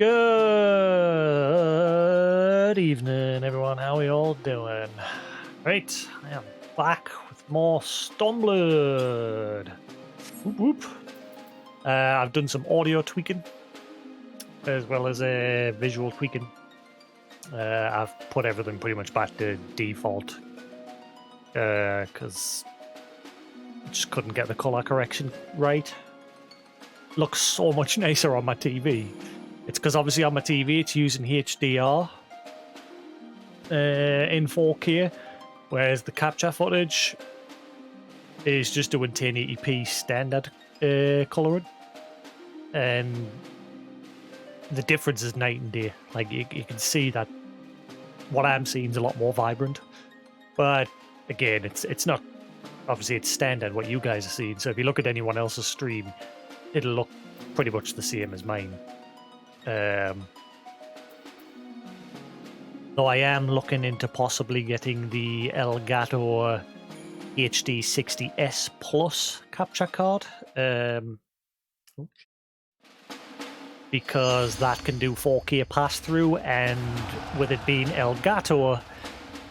Good evening, everyone. How are you all doing? Right, I am back with more Stormblood. Whoop whoop. I've done some audio tweaking as well as visual tweaking. I've put everything pretty much back to default because I just couldn't get the color correction right. Looks so much nicer on my TV. It's because obviously on my TV it's using HDR in 4K, whereas the capture footage is just doing 1080p standard colouring, and the difference is night and day. Like you can see that what I'm seeing is a lot more vibrant, but again, it's not obviously it's standard what you guys are seeing. So if you look at anyone else's stream, it'll look pretty much the same as mine. Though I am looking into possibly getting the Elgato HD 60S Plus capture card, because that can do 4K pass-through, and with it being Elgato,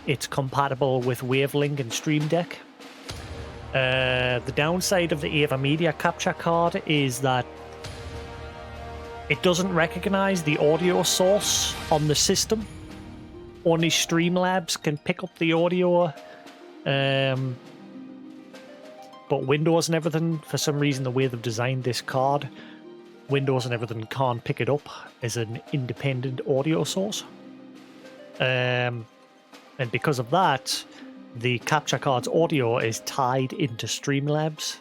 it's compatible with Wavelink and Stream Deck. The downside of the AverMedia capture card is that it doesn't recognize the audio source on the system. Only Streamlabs can pick up the audio, but Windows and everything, for some reason, the way they've designed this card, Windows and everything can't pick it up as an independent audio source. And because of that, the capture card's audio is tied into Streamlabs,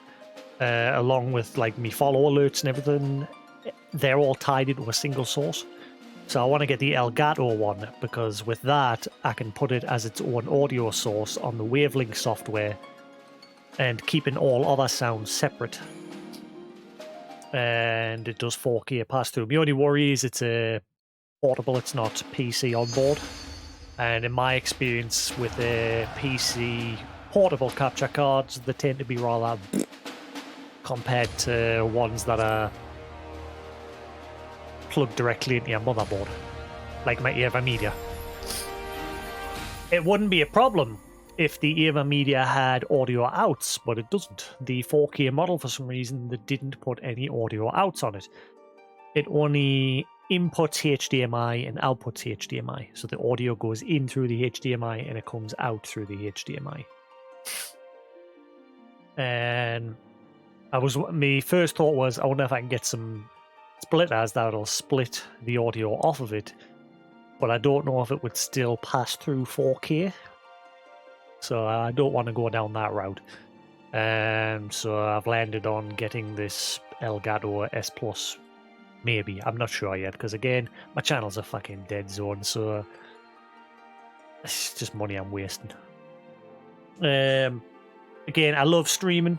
along with like me follow alerts and everything. They're all tied into a single source. So I want to get the Elgato one, because with that I can put it as its own audio source on the Wavelink software and keeping all other sounds separate. And it does 4K pass through. My only worry is it's a portable, it's not PC on board. And in my experience with PC portable capture cards, they tend to be rather compared to ones that are plugged directly into your motherboard, like my AverMedia. It wouldn't be a problem if the AverMedia had audio outs, but it doesn't. The 4K model, for some reason, they didn't put any audio outs on it. It only inputs HDMI and outputs HDMI. So the audio goes in through the HDMI and it comes out through the HDMI. And my first thought was, I wonder if I can get some splitters that'll split the audio off of it, but I don't know if it would still pass through 4K. So I don't want to go down that route. So I've landed on getting this Elgato S Plus. Maybe. I'm not sure yet, because again, my channel's a fucking dead zone, so it's just money I'm wasting. Again, I love streaming.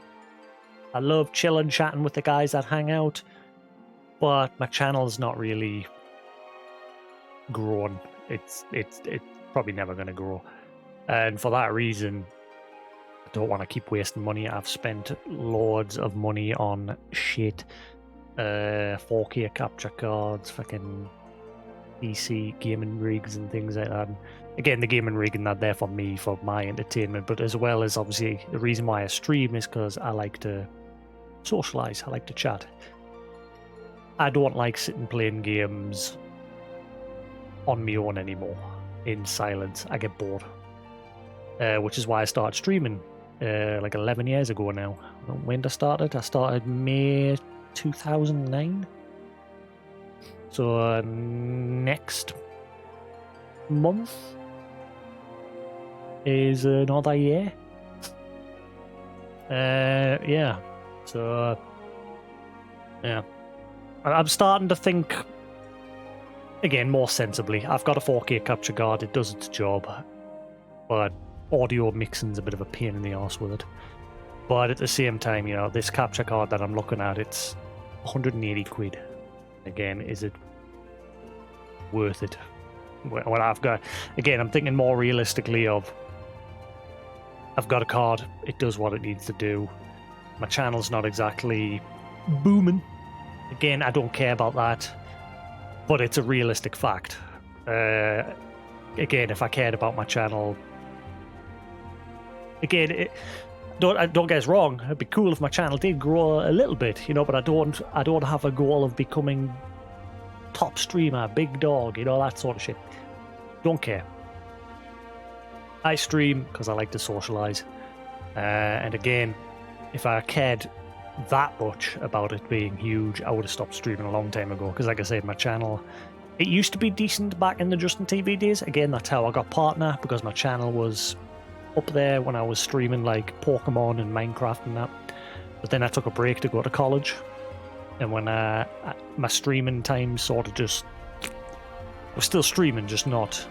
I love chilling, chatting with the guys that hang out, but my channel's not really grown. It's probably never going to grow. And for that reason, I don't want to keep wasting money. I've spent loads of money on shit. 4K capture cards, fucking PC gaming rigs and things like that. And again, the gaming rig and that there for me, for my entertainment, but as well as obviously the reason why I stream is because I like to socialize, I like to chat. I don't like sitting playing games on my own anymore, in silence. I get bored. Which is why I started streaming like 11 years ago now. When did I start it? I started May 2009. So next month is another year. Yeah. So yeah, I'm starting to think again more sensibly. I've got a 4K capture card; it does its job, but audio mixing's a bit of a pain in the arse with it. But at the same time, you know, this capture card that I'm looking at, it's 180 quid. Again, is it worth it? Well, I've got, again, I'm thinking more realistically of, I've got a card, it does what it needs to do. My channel's not exactly booming. Again, I don't care about that. but it's a realistic fact. Again, if I cared about my channel, again, don't get us wrong. It'd be cool if my channel did grow a little bit, you know. But I don't have a goal of becoming top streamer, big dog, you know, that sort of shit. Don't care. I stream because I like to socialize, and again, if I cared that much about it being huge, I would have stopped streaming a long time ago. Because, like I said, my channel, it used to be decent back in the Justin TV days. Again, that's how I got partner, because my channel was up there when I was streaming like Pokemon and Minecraft and that. But then I took a break to go to college, and when my streaming time sort of just, I was still streaming, just not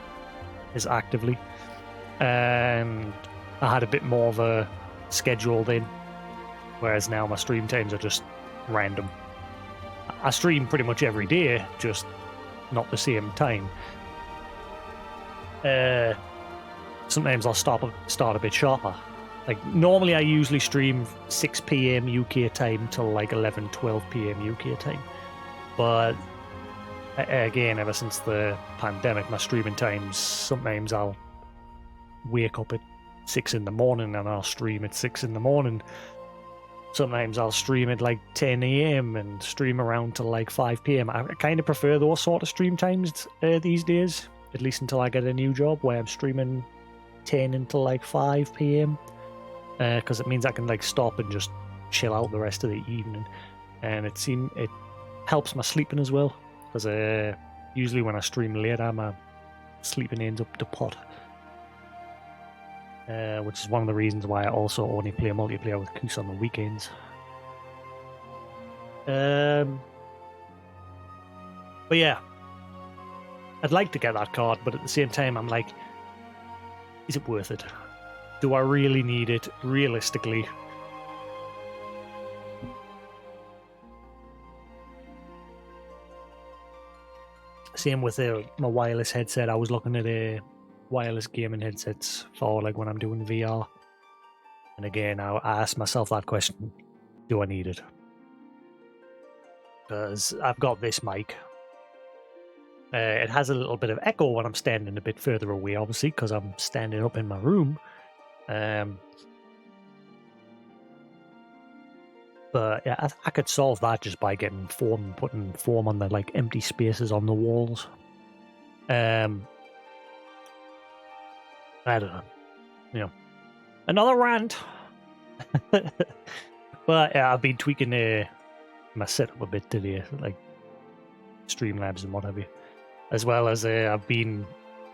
as actively, and I had a bit more of a schedule then, whereas now my stream times are just random. I stream pretty much every day, just not the same time. Sometimes I'll start a bit sharper. Like, normally I usually stream 6 PM UK time till like 11, 12 PM UK time. But again, ever since the pandemic, my streaming times, sometimes I'll wake up at 6 in the morning and I'll stream at 6 in the morning. Sometimes I'll stream at like 10 AM and stream around till like 5 PM. I kind of prefer those sort of stream times these days, at least until I get a new job where I'm streaming 10 until like 5 PM. Because it means I can like stop and just chill out the rest of the evening, and it helps my sleeping as well. Because usually when I stream later, my sleeping ends up the pot, which is one of the reasons why I also only play multiplayer with Koos on the weekends. But yeah, I'd like to get that card, but at the same time, I'm like, is it worth it? Do I really need it, realistically? Same with my wireless headset. I was looking at wireless gaming headsets for like when I'm doing VR. And again, I asked myself that question, do I need it? Because I've got this mic. It has a little bit of echo when I'm standing a bit further away, obviously, because I'm standing up in my room. But yeah, I could solve that just by getting foam and putting foam on the like empty spaces on the walls. I don't know. You know, another rant. But yeah, I've been tweaking my setup a bit today, like Streamlabs and what have you, as well as I've been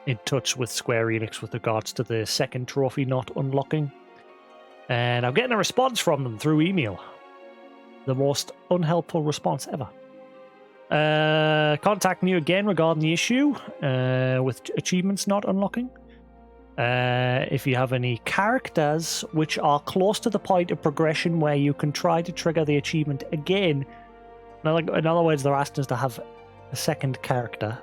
in touch with Square Enix with regards to the second trophy not unlocking, and I'm getting a response from them through email. The most unhelpful response ever. Contact me again regarding the issue with achievements not unlocking. If you have any characters which are close to the point of progression where you can try to trigger the achievement again. In other words, they're asking us to have a second character.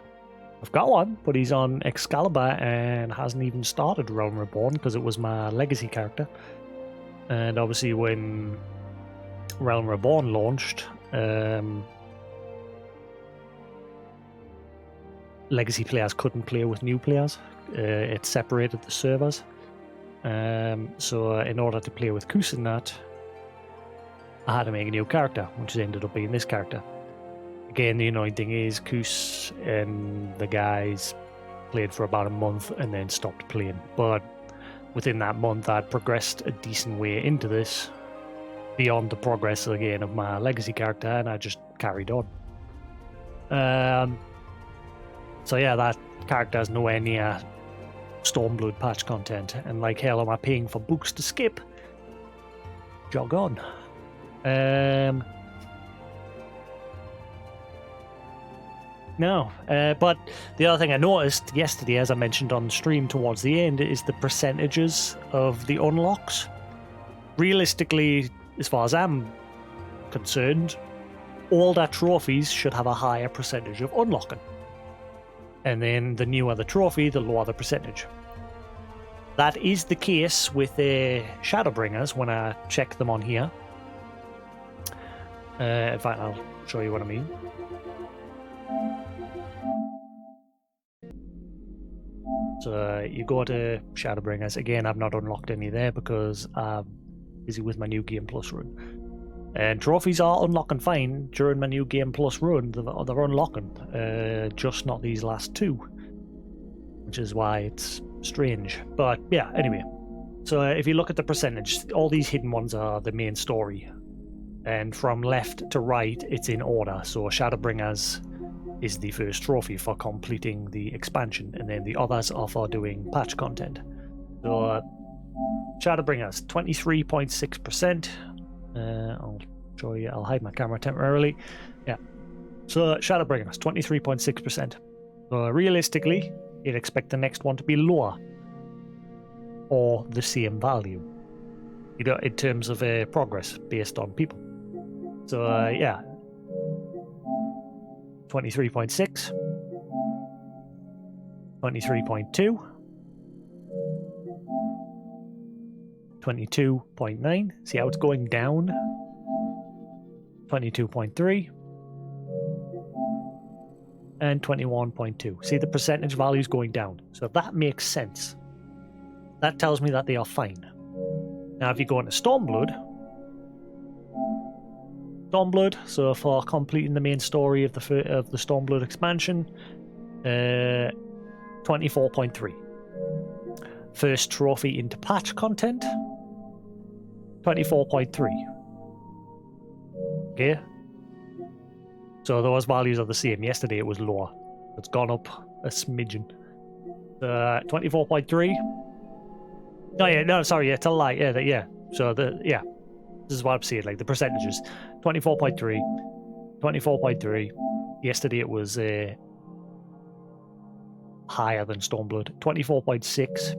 I've got one, but he's on Excalibur and hasn't even started Realm Reborn because it was my legacy character. And obviously when Realm Reborn launched, legacy players couldn't play with new players. It separated the servers. So in order to play with Koos in that, I had to make a new character, which ended up being this character. Again, the annoying thing is Koos and the guys played for about a month and then stopped playing. But within that month, I'd progressed a decent way into this, beyond the progress again of my legacy character, and I just carried on. So yeah, that character is nowhere near Stormblood patch content, and like hell am I paying for books to skip? Jog on. No, but the other thing I noticed yesterday, as I mentioned on the stream towards the end, is the percentages of the unlocks. Realistically, as far as I'm concerned, older trophies should have a higher percentage of unlocking. And then the newer the trophy, the lower the percentage. That is the case with Shadowbringers when I check them on here. In fact, I'll show you what I mean. So you go to Shadowbringers. Again, I've not unlocked any there because I'm busy with my New Game Plus run. And trophies are unlocking fine during my New Game Plus run. They're unlocking, just not these last two, which is why it's strange. But yeah, anyway. So if you look at the percentage, all these hidden ones are the main story. And from left to right, it's in order. So Shadowbringers is the first trophy for completing the expansion, and then the others are for doing patch content. So Shadowbringers, 23.6%. I'll show you, I'll hide my camera temporarily. Yeah. So Shadowbringers, 23.6%. So realistically, you'd expect the next one to be lower or the same value, you know, in terms of progress based on people. So yeah, 23.6, 23.2, 22.9. See how it's going down? 22.3 and 21.2. See the percentage values going down. So that makes sense. That tells me that they are fine. Now, if you go into Stormblood, so for completing the main story of the Stormblood expansion, 24.3. First trophy into patch content, 24.3. Okay. So those values are the same. Yesterday it was lower. It's gone up a smidgen. 24.3. Oh yeah, no, sorry, yeah, it's a lie. Yeah. So this is what I'm saying, like the percentages. 24.3, 24.3. Yesterday it was higher than Stormblood. 24.6,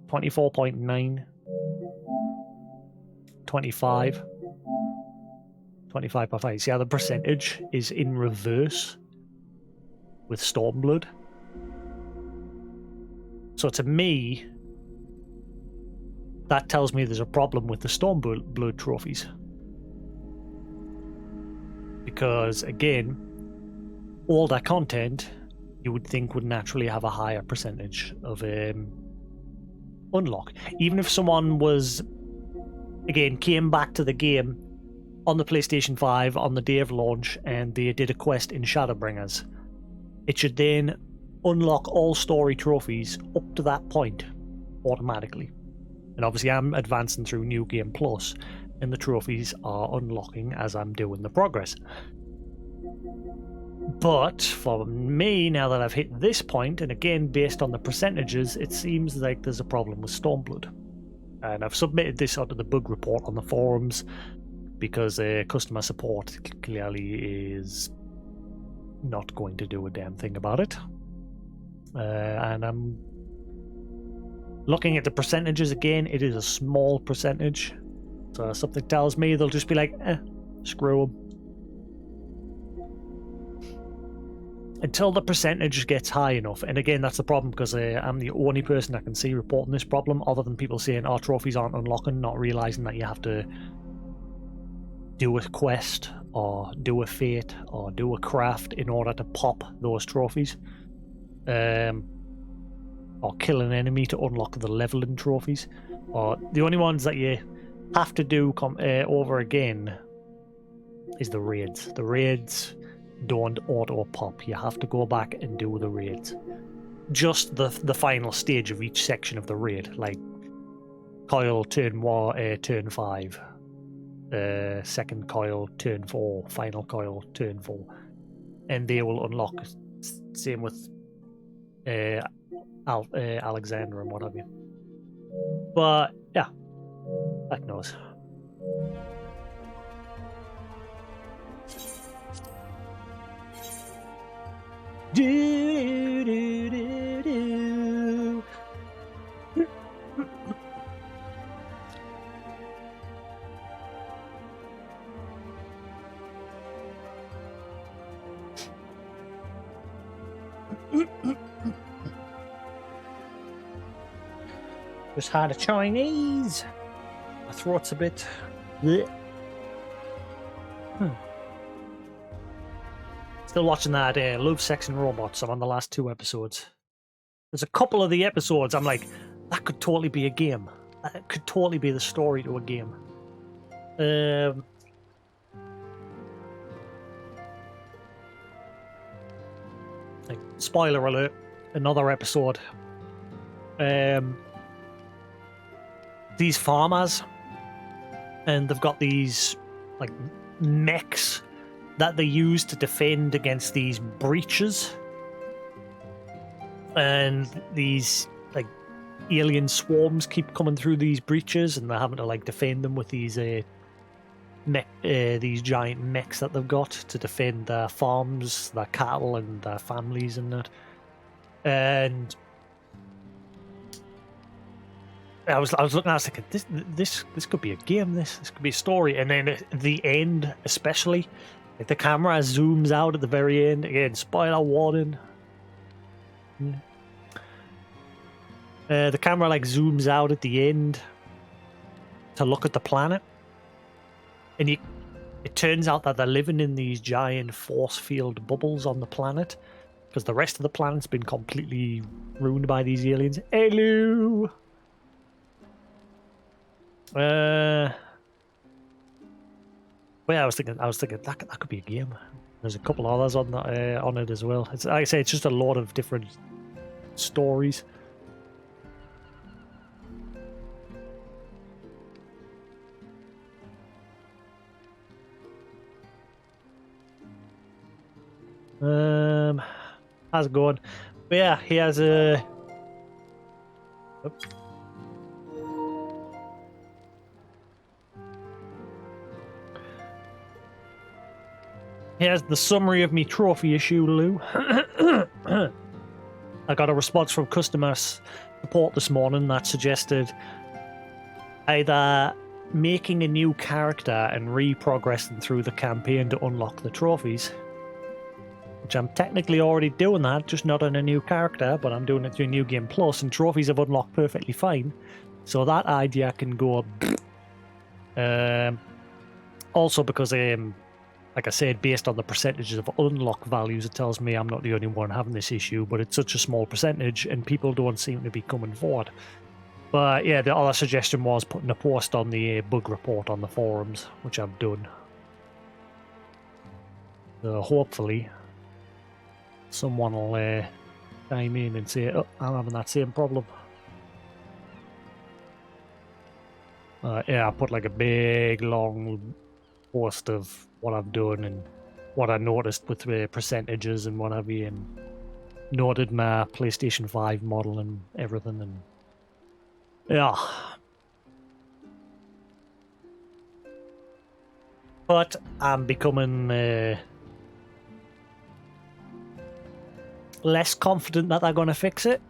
24.9, 25, 25.5. See how the percentage is in reverse with Stormblood? So to me, that tells me there's a problem with the Stormblood trophies. Because, again, all that content you would think would naturally have a higher percentage of unlock. Even if someone was, again, came back to the game on the PlayStation 5 on the day of launch and they did a quest in Shadowbringers, it should then unlock all story trophies up to that point automatically. And obviously I'm advancing through New Game Plus and the trophies are unlocking as I'm doing the progress. But for me, now that I've hit this point, and again based on the percentages, it seems like there's a problem with Stormblood. And I've submitted this onto the bug report on the forums because customer support clearly is not going to do a damn thing about it. And I'm looking at the percentages again. It is a small percentage, so something tells me they'll just be like, screw them. Until the percentage gets high enough. And again, that's the problem, because I'm the only person I can see reporting this problem, other than people saying our trophies aren't unlocking, not realizing that you have to do a quest or do a fate or do a craft in order to pop those trophies. Or kill an enemy to unlock the leveling trophies. Or the only ones that you have to do over again is the raids. The raids don't auto pop. You have to go back and do the raids. Just the final stage of each section of the raid, like coil turn 5, second coil turn 4, final coil turn 4, and they will unlock. Same with Alexander and what have you. But yeah, heck knows. Do, do, do, do. Just had a Chinese. My throat's a bit. Still watching that Love, Sex and Robots. I'm on the last 2 episodes. there's a couple of the episodes I'm like, that could totally be a game. That could totally be the story to a game. Like, spoiler alert, another episode. These farmers, and they've got these like mechs that they use to defend against these breaches, and these like alien swarms keep coming through these breaches, and they're having to like defend them with these these giant mechs that they've got to defend their farms, their cattle, and their families and that. And I was looking, I was thinking, this could be a game. This could be a story. And then at the end, especially, like the camera zooms out at the very end. Again, spoiler warning. The camera like zooms out at the end to look at the planet, and it turns out that they're living in these giant force field bubbles on the planet because the rest of the planet's been completely ruined by these aliens. Hello. Well, yeah, I was thinking that could be a game. There's a couple others on that on it as well. It's like I say, it's just a lot of different stories. How's it going? But yeah, he has a. Oops. Here's the summary of me trophy issue, Lou. I got a response from customer support this morning that suggested either making a new character and re-progressing through the campaign to unlock the trophies, which I'm technically already doing that, just not on a new character, but I'm doing it through New Game Plus, and trophies have unlocked perfectly fine. So that idea can go. Also because like I said, based on the percentages of unlock values, it tells me I'm not the only one having this issue, but it's such a small percentage and people don't seem to be coming forward. But yeah, the other suggestion was putting a post on the bug report on the forums, which I've done. So hopefully someone will chime in and say, oh, I'm having that same problem. Yeah, I put like a big long post of what I've done and what I noticed with the percentages and what have you, and noted my PlayStation 5 model and everything, and yeah. But I'm becoming less confident that they're going to fix it,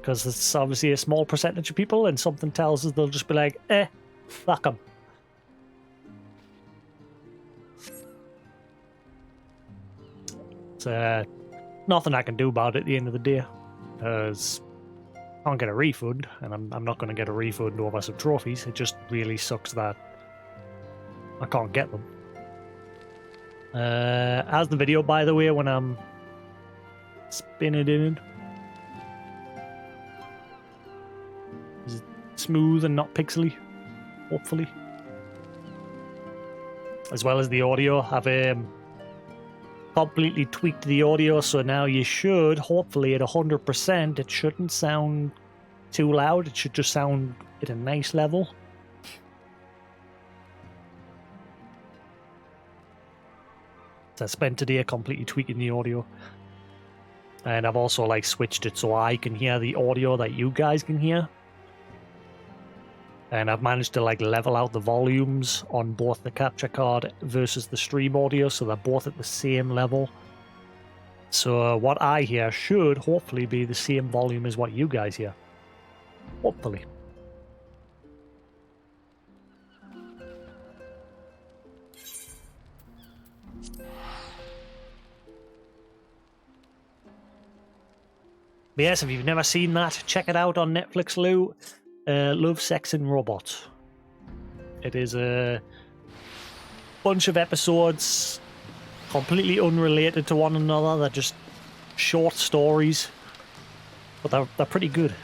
because it's obviously a small percentage of people, and something tells us they'll just be like, fuck them. Nothing I can do about it at the end of the day, because I can't get a refund, and I'm not going to get a refund over some trophies. It just really sucks that I can't get them. How's the video, by the way, when I'm spinning it in? Is it smooth and not pixely? Hopefully. As well as the audio. I've completely tweaked the audio, so now you should, hopefully at 100%, it shouldn't sound too loud. It should just sound at a nice level. So I spent today completely tweaking the audio. And I've also like switched it so I can hear the audio that you guys can hear. And I've managed to like level out the volumes on both the capture card versus the stream audio, so they're both at the same level. So what I hear should hopefully be the same volume as what you guys hear. Hopefully. But yes, if you've never seen that, check it out on Netflix, Lou. Love, Sex and Robots. It is a bunch of episodes completely unrelated to one another. They're just short stories but they're pretty good.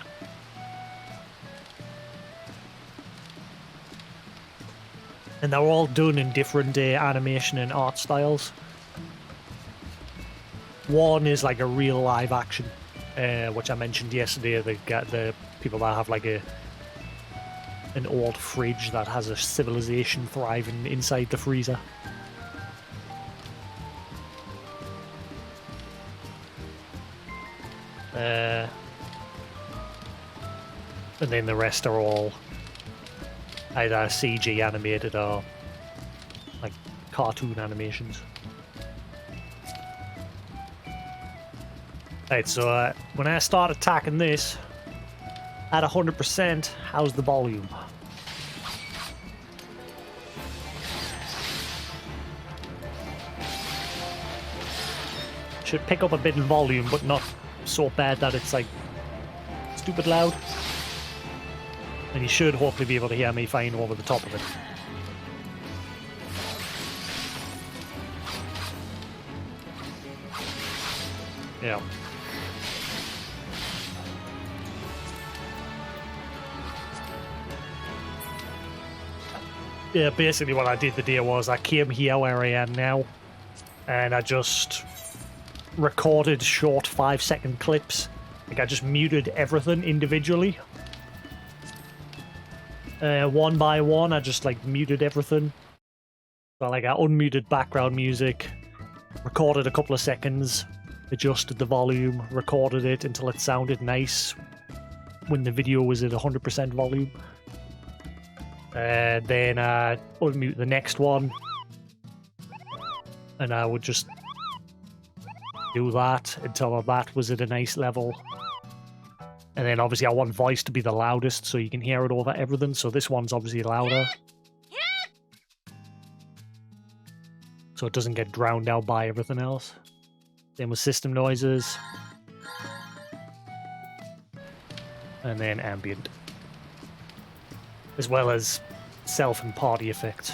And they're all done in different animation and art styles. One is like a real live action, which I mentioned yesterday. They get the people that have like an old fridge that has a civilization thriving inside the freezer. And then the rest are all either CG animated or like cartoon animations. Right, so when I start attacking this at 100%, how's the volume? Should pick up a bit in volume, but not so bad that it's like stupid loud. And you should hopefully be able to hear me fine over the top of it. Yeah. Yeah, basically what I did the day was I came here where I am now, and I just recorded short 5-second clips. Like I just muted everything individually. One by one, I just like muted everything. So like I unmuted background music, recorded a couple of seconds, adjusted the volume, recorded it until it sounded nice when the video was at 100% volume. Then I unmute the next one, and I would just do that until that was at a nice level. And then obviously I want voice to be the loudest so you can hear it over everything. So this one's obviously louder, so it doesn't get drowned out by everything else. Same with system noises. And then ambient. As well as self and party effects.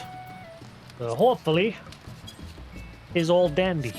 So hopefully is all dandy.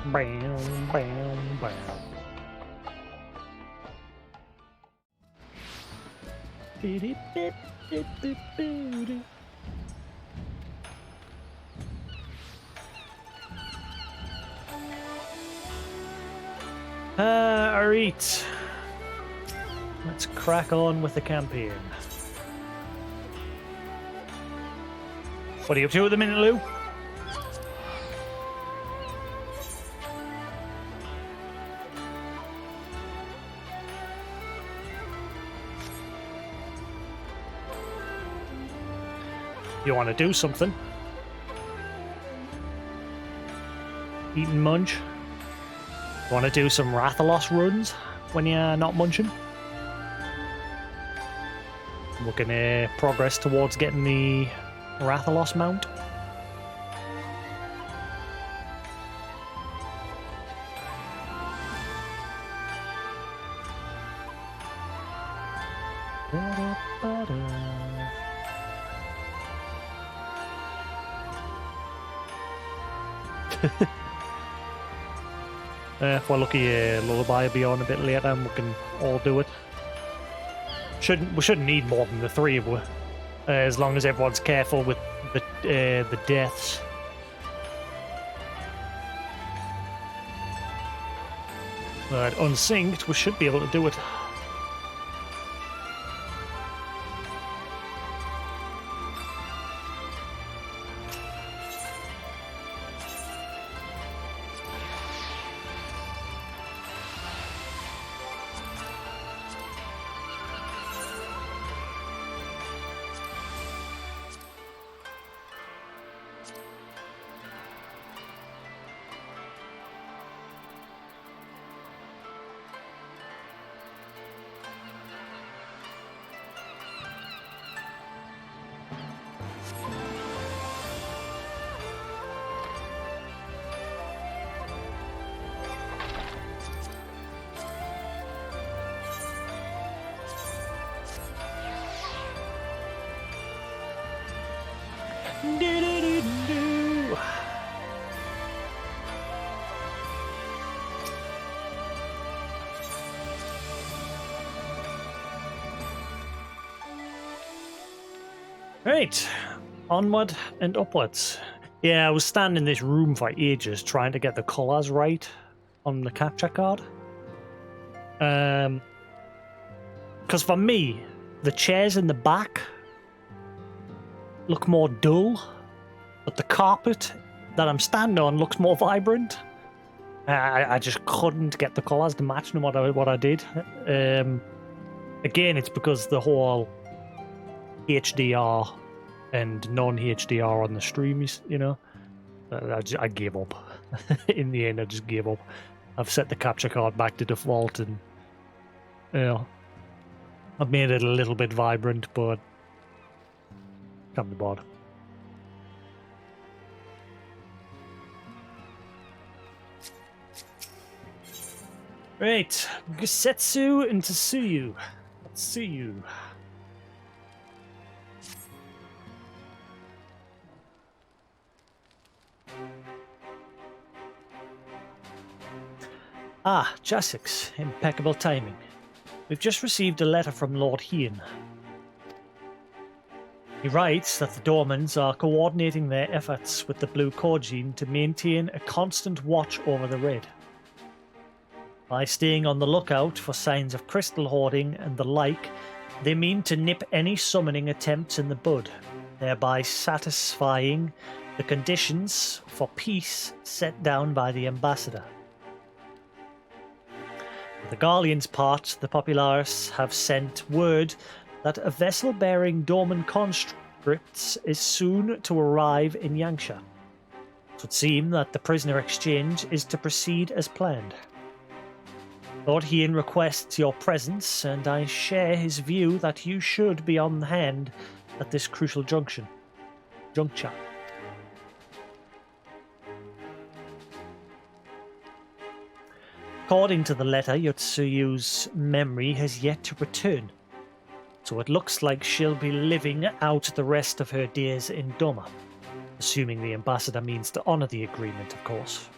Bam, bam, bam. Alright. Let's crack on with the campaign. What are you up to at the minute, Lou? You want to do something? Eat and munch? You want to do some Rathalos runs when you're not munching? We can progress towards getting the Rathalos mount. If we're lucky, Lullaby will be on a bit later and we can all do it. We shouldn't need more than the three of us, as long as everyone's careful with the deaths. But unsynced, we should be able to do it. Do-do-do-do-do. Right, onward and upwards. Yeah, I was standing in this room for ages trying to get the colours right on the capture card. Because for me, the chairs in the back look more dull, but the carpet that I'm standing on looks more vibrant. I just couldn't get the colours to match no matter what I did. Again, it's because the whole HDR and non-HDR on the stream, you know. I gave up. In the end, I just gave up. I've set the capture card back to default, and you know, I've made it a little bit vibrant, but can't be bothered. Right, Gusetsu and Tsuyu. Let's see you. Ah, Jasix. Impeccable timing. We've just received a letter from Lord Hien. He writes that the Dormans are coordinating their efforts with the Blue Kojin to maintain a constant watch over the Red. By staying on the lookout for signs of crystal hoarding and the like, they mean to nip any summoning attempts in the bud, thereby satisfying the conditions for peace set down by the ambassador. For the Garlean's part, the Populares have sent word that a vessel bearing Dorman conscripts is soon to arrive in Yangsha. It would seem that the prisoner exchange is to proceed as planned. Lord Hien requests your presence, and I share his view that you should be on hand at this crucial juncture. According to the letter, Yotsuyu's memory has yet to return, so it looks like she'll be living out the rest of her days in Doma, assuming the ambassador means to honour the agreement, of course.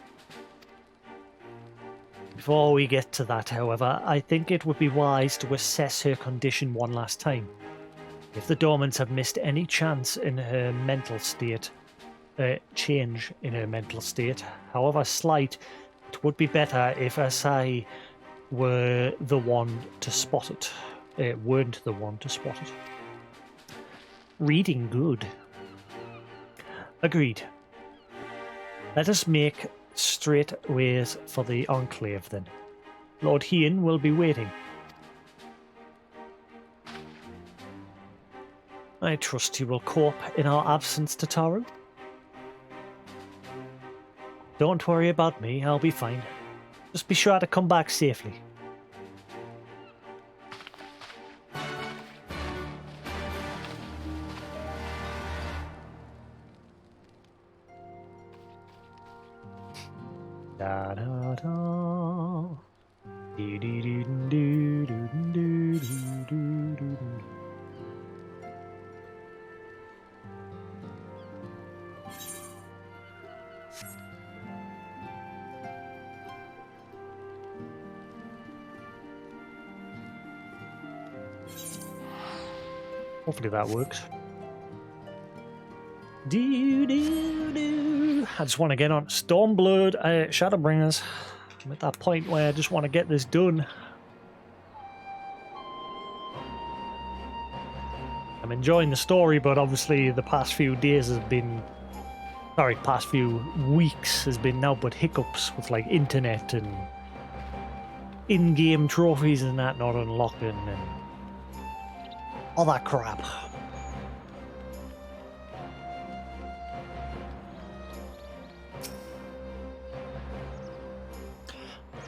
Before we get to that, however, I think it would be wise to assess her condition one last time. If the Dormans have missed any chance in her mental state, change in her mental state, however slight, it would be better if Asai were the one to spot it. Weren't the one to spot it. Reading good. Agreed. Let us make straight ways for the Enclave then. Lord Hien will be waiting. I trust he will cope in our absence, Tataru. Don't worry about me, I'll be fine. Just be sure to come back safely. Da da da. Dee dee dee doo doo doo doo doo doo. Hopefully that works. Do, do, do. I just want to get on Stormblood, Shadowbringers. I'm at that point where I just want to get this done. I'm enjoying the story, but obviously the past few days has been... Sorry, past few weeks has been now but hiccups with like internet and in-game trophies and that not unlocking and all that crap.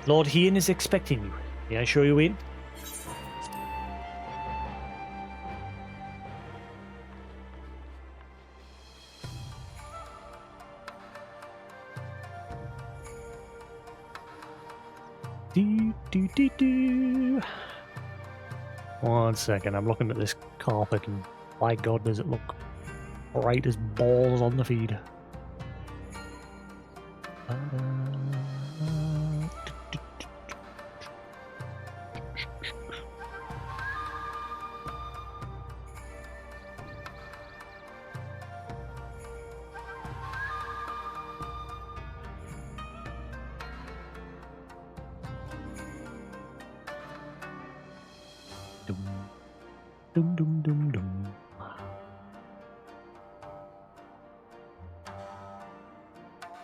Lord Hien is expecting you. May I show you in? Do, do, do, do. 1 second, I'm looking at this carpet and by God does it look bright as balls on the feed. Dum dum dum dum.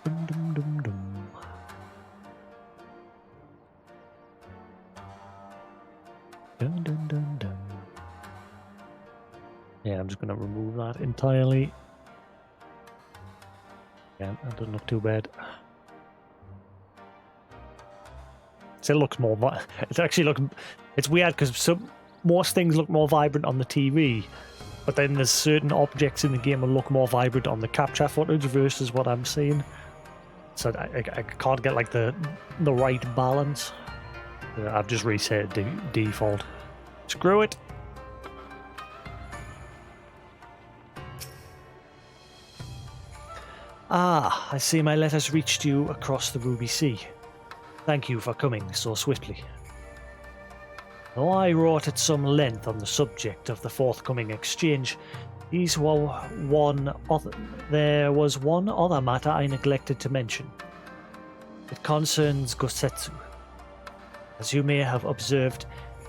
Dum dum dum dum. Dun dun dun dun. Yeah, I'm just gonna remove that entirely. Yeah, that doesn't look too bad. It looks more. It's actually looking. It's weird because most things look more vibrant on the TV, but then there's certain objects in the game that look more vibrant on the capture footage versus what I'm seeing. So I can't get like the right balance. I've just reset default. Screw it. Ah, I see my letters reached you across the Ruby Sea. Thank you for coming so swiftly. Though I wrote at some length on the subject of the forthcoming exchange, there was one other matter I neglected to mention. It concerns Gosetsu. As you may have observed,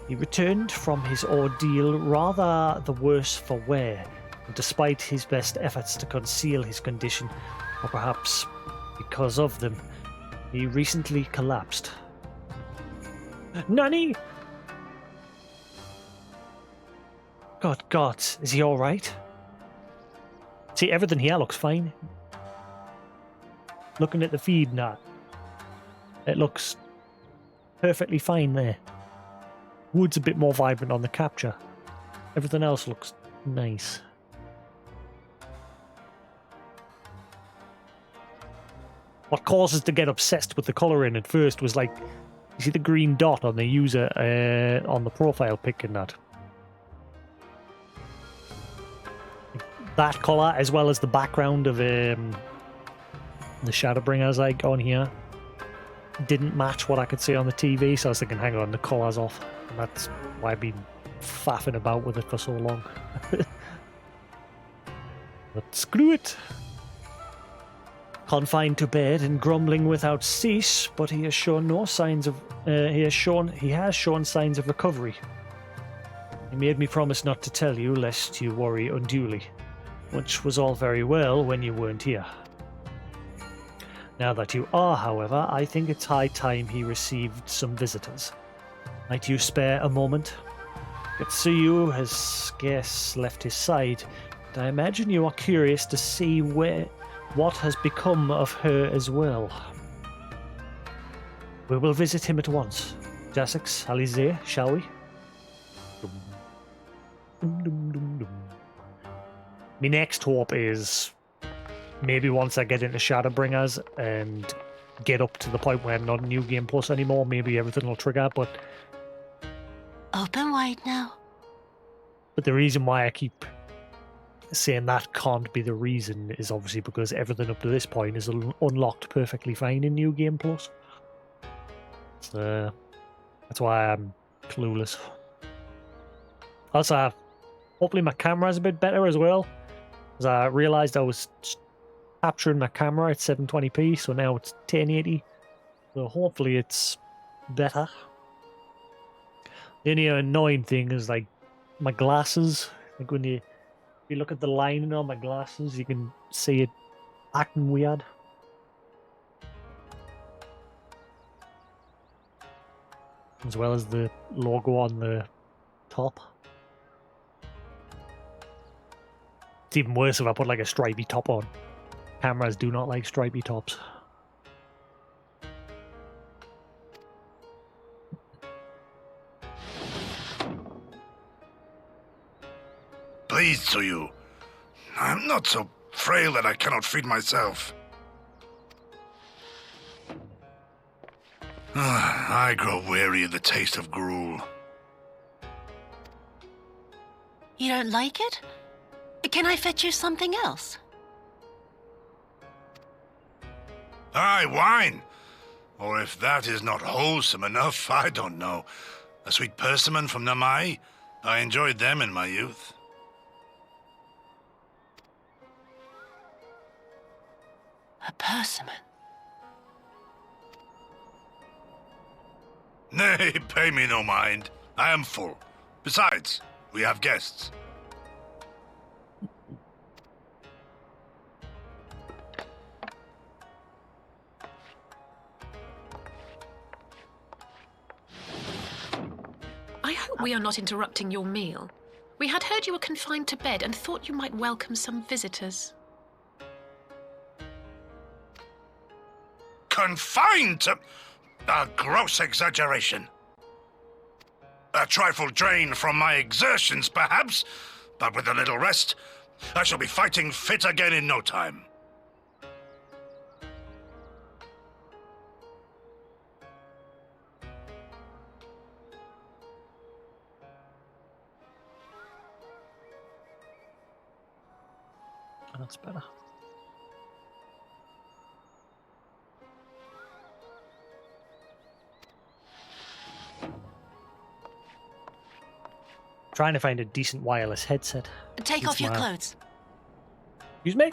he returned from his ordeal rather the worse for wear, and despite his best efforts to conceal his condition, or perhaps because of them, he recently collapsed. Nani? God, is he alright? See, everything here looks fine. Looking at the feed now, it looks perfectly fine there. Wood's a bit more vibrant on the capture. Everything else looks nice. What caused us to get obsessed with the colouring at first was like, you see the green dot on the user on the profile pic and that. That colour, as well as the background of the Shadowbringers like on here, didn't match what I could see on the TV, so I was thinking, hang on, the colour's off. And that's why I've been faffing about with it for so long. But screw it. Confined to bed and grumbling without cease, but he has shown no signs of he has shown signs of recovery. He made me promise not to tell you lest you worry unduly, which was all very well when you weren't here. Now that you are, however, I think it's high time he received some visitors. Might you spare a moment? Katsuyu has scarce left his side, and I imagine you are curious to see what has become of her as well. We will visit him at once. Jasix, Alize, shall we? My next hope is maybe once I get into Shadowbringers and get up to the point where I'm not New Game Plus anymore, maybe everything will trigger, but... Open wide now. But the reason why I keep saying that can't be the reason is obviously because everything up to this point is unlocked perfectly fine in New Game Plus. So that's why I'm clueless. Also, hopefully my camera's a bit better as well, because I realised I was capturing my camera at 720p, so now it's 1080. So hopefully it's better. The only annoying thing is like my glasses. Like when you look at the lining on my glasses, you can see it acting weird. As well as the logo on the top. It's even worse if I put like a stripy top on. Cameras do not like stripy tops. Please, Tsuyu. I'm not so frail that I cannot feed myself. I grow weary of the taste of gruel. You don't like it? Can I fetch you something else? Aye, wine. Or if that is not wholesome enough, I don't know. A sweet persimmon from Namai? I enjoyed them in my youth. A persimmon. Nay, pay me no mind. I am full. Besides, we have guests. I hope we are not interrupting your meal. We had heard you were confined to bed and thought you might welcome some visitors. Confined to... A gross exaggeration. A trifle drained from my exertions, perhaps, but with a little rest, I shall be fighting fit again in no time. That's better. Trying to find a decent wireless headset. Take off your clothes. Excuse me?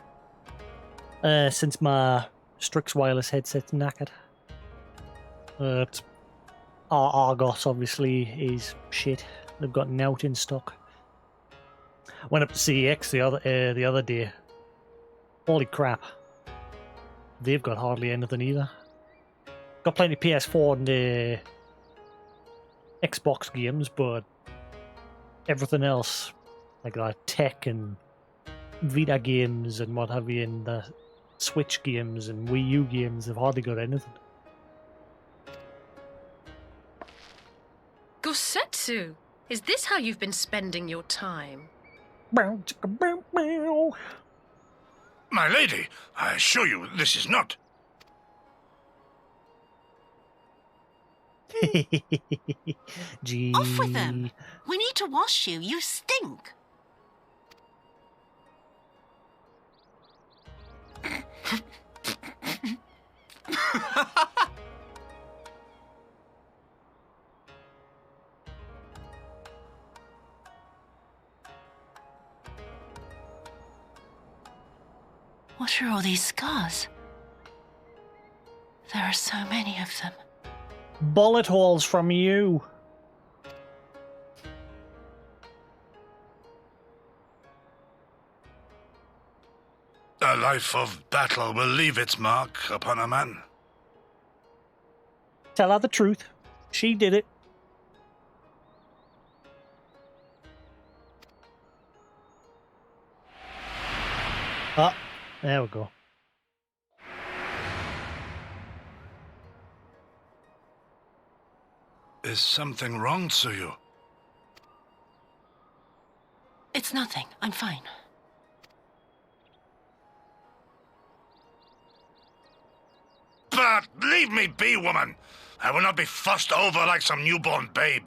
Since my Strix wireless headset's knackered. Our Argos obviously is shit. They've got Nout in stock. Went up to CEX the other day. Holy crap. They've got hardly anything either. Got plenty of PS4 and Xbox games, but everything else, like tech and Vita games and what have you, and the Switch games and Wii U games, they've hardly got anything. Gosetsu, is this how you've been spending your time? My lady, I assure you this is not... Gee. Off with them. We need to wash you. You stink. What are all these scars? There are so many of them. Bullet holes from you. A life of battle will leave its mark upon a man. Tell her the truth. She did it. Ah, there we go. Is something wrong, Tsuyu? It's nothing. I'm fine. But leave me be, woman. I will not be fussed over like some newborn babe.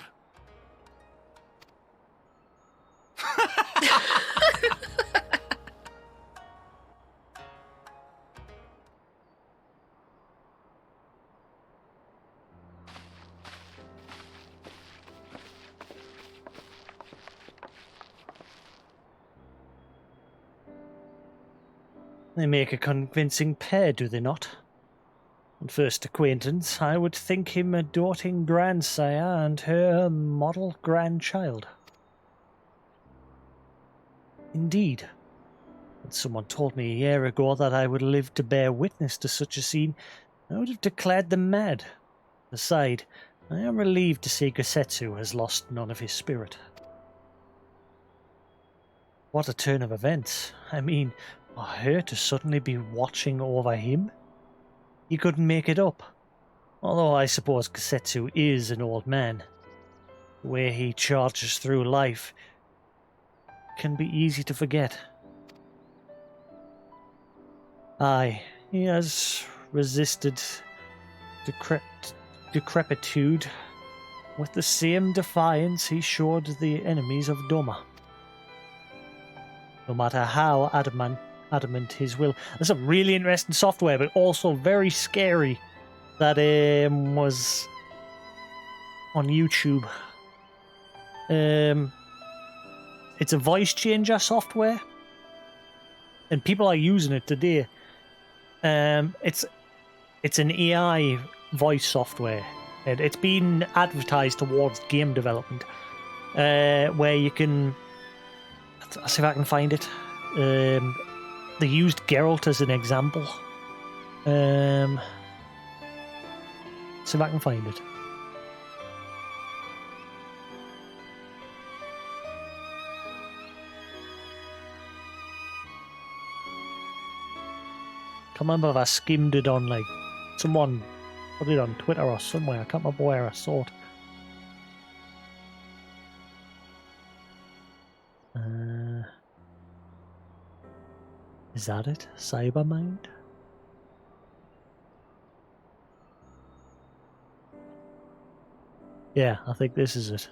They make a convincing pair, do they not? On first acquaintance, I would think him a doting grandsire and her a model grandchild. Indeed. Had someone told me a year ago that I would live to bear witness to such a scene, I would have declared them mad. Aside, I am relieved to see Gosetsu has lost none of his spirit. What a turn of events. I mean, for her to suddenly be watching over him? You couldn't make it up. Although I suppose Gosetsu is an old man. The way he charges through life can be easy to forget. Aye, he has resisted decrepitude with the same defiance he showed the enemies of Doma. no matter how adamant his will. There's some really interesting software, but also very scary, that was on YouTube. It's a voice changer software, and people are using it today. It's an AI voice software, and it's been advertised towards game development, where you can. I'll see if I can find it. They used Geralt as an example. See if I can find it. Can't remember if I skimmed it on, like, someone put it on Twitter or somewhere. I can't remember where I saw it. Is that it? Cybermind? Yeah, I think this is it.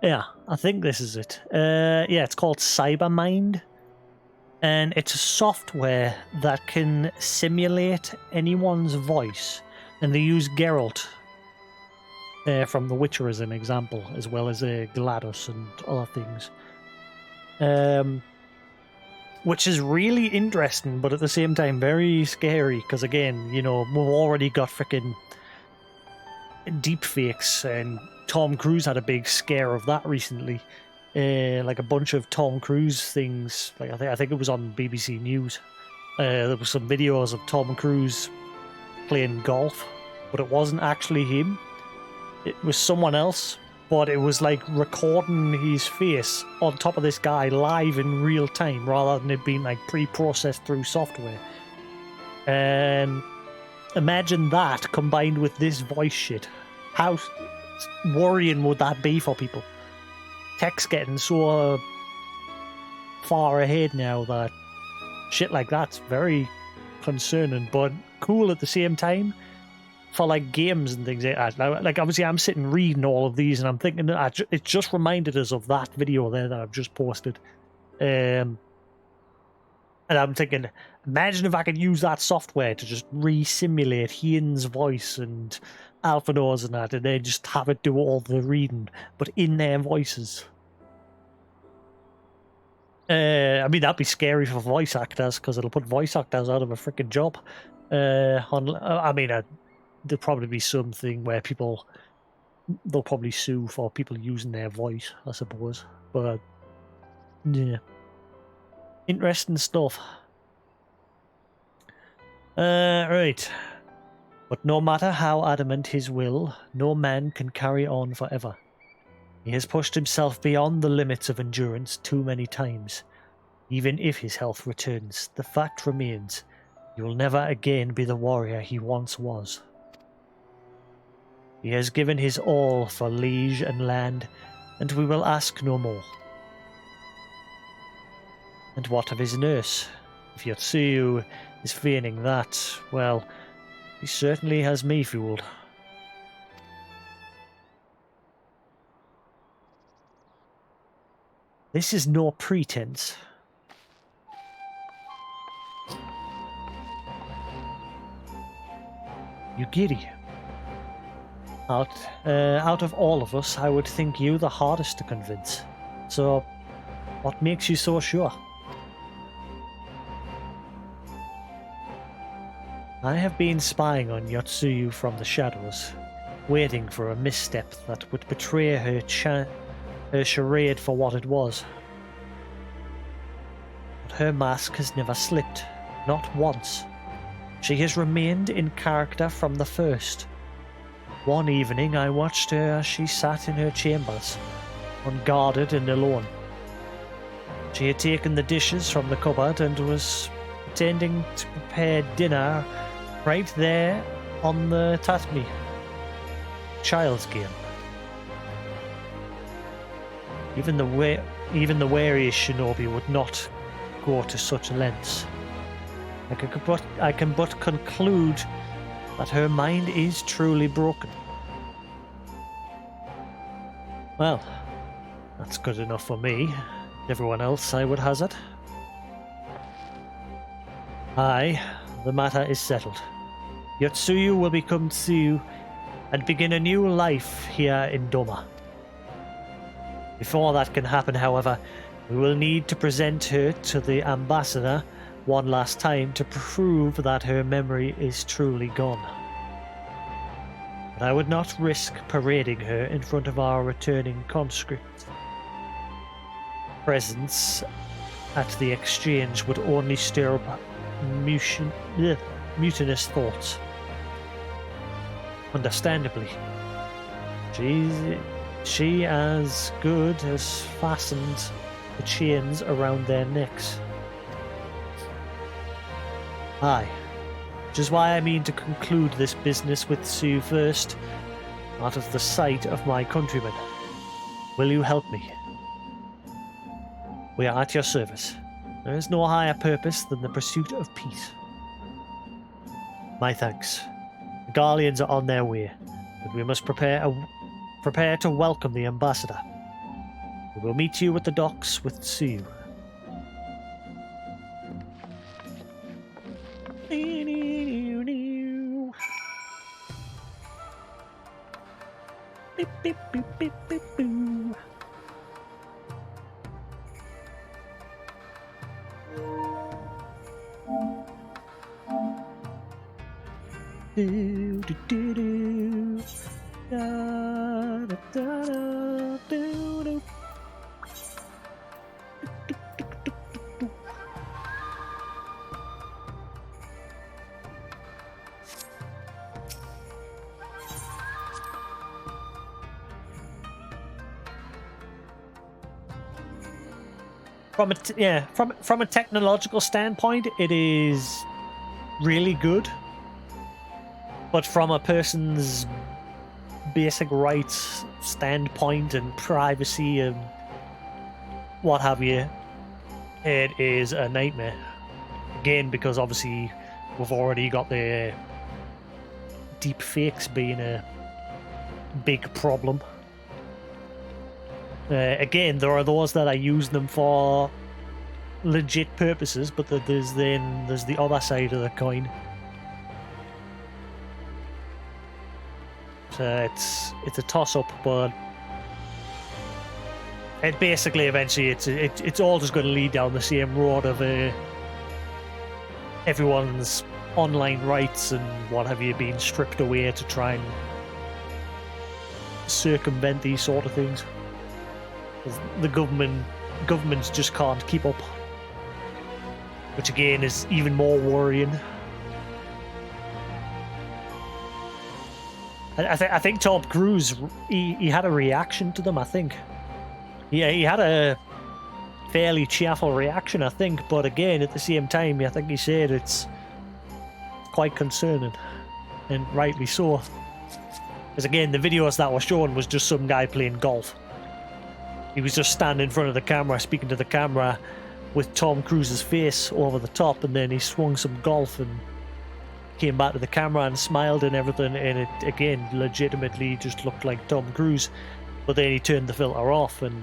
Yeah, I think this is it. Yeah, it's called Cybermind, and it's a software that can simulate anyone's voice, and they use Geralt from The Witcher as an example, as well as GLaDOS and other things. Which is really interesting, but at the same time very scary, because again, you know, we've already got freaking deepfakes, and Tom Cruise had a big scare of that recently. Like a bunch of Tom Cruise things. Like I think it was on BBC News. There were some videos of Tom Cruise playing golf, but it wasn't actually him. It was someone else, but it was like recording his face on top of this guy live in real time, rather than it being like pre-processed through software. And imagine that combined with this voice shit. How worrying would that be for people? Tech's getting so far ahead now that shit like that's very concerning, but cool at the same time for like games and things like that. Like obviously I'm sitting reading all of these and I'm thinking that it just reminded us of that video there that I've just posted. And I'm thinking, imagine if I could use that software to just re-simulate Ian's voice and Alphinaud's and that, and then just have it do all the reading, but in their voices. I mean, that'd be scary for voice actors, because it'll put voice actors out of a freaking job. I mean, there'll probably be something where they'll probably sue for people using their voice, I suppose. But, yeah. Interesting stuff. Right. But no matter how adamant his will, no man can carry on forever. He has pushed himself beyond the limits of endurance too many times. Even if his health returns, the fact remains, he will never again be the warrior he once was. He has given his all for liege and land, and we will ask no more. And what of his nurse? If Yotsuyu is feigning that, well, he certainly has me fooled. This is no pretense. You giddy. Out of all of us, I would think you the hardest to convince. So, what makes you so sure? I have been spying on Yotsuyu from the shadows, waiting for a misstep that would betray her charade for what it was. But her mask has never slipped, not once. She has remained in character from the first. One evening I watched her as she sat in her chambers, unguarded and alone. She had taken the dishes from the cupboard and was pretending to prepare dinner right there on the tatami. Child's game. Even the wariest shinobi would not go to such lengths. I can but conclude that her mind is truly broken. Well, that's good enough for me. Everyone else, I would hazard. Aye, the matter is settled. Yotsuyu will become Tsuyu and begin a new life here in Doma. Before that can happen, however, we will need to present her to the ambassador one last time to prove that her memory is truly gone. But I would not risk parading her in front of our returning conscripts. Presence at the exchange would only stir up mutinous thoughts. Understandably, she as good as fastened the chains around their necks. Aye, which is why I mean to conclude this business with Sue first, out of the sight of my countrymen. Will you help me? We are at your service. There is no higher purpose than the pursuit of peace. My thanks. The Garleans are on their way, but we must prepare to welcome the ambassador. We will meet you at the docks with Tsuyu. Beep, beep, beep, beep, beep, boo. Do, do, do, do. Da, da, da, da, do, do. From a technological standpoint, it is really good. But from a person's basic rights standpoint and privacy and what have you, it is a nightmare. Again, because obviously we've already got the deep fakes being a big problem. Again, there are those that I use them for legit purposes, but there's the other side of the coin. It's a toss-up, but it basically eventually it's all just going to lead down the same road of everyone's online rights and what have you being stripped away to try and circumvent these sort of things. The governments just can't keep up, which again is even more worrying. I think Tom Cruise he had a reaction to them. I think he had a fairly cheerful reaction. I think, but again at the same time, I think he said it's quite concerning, and rightly so. Because again, the videos that were shown was just some guy playing golf. He was just standing in front of the camera, speaking to the camera with Tom Cruise's face over the top, and then he swung some golf and came back to the camera and smiled and everything, and it again legitimately just looked like Tom Cruise. But then he turned the filter off and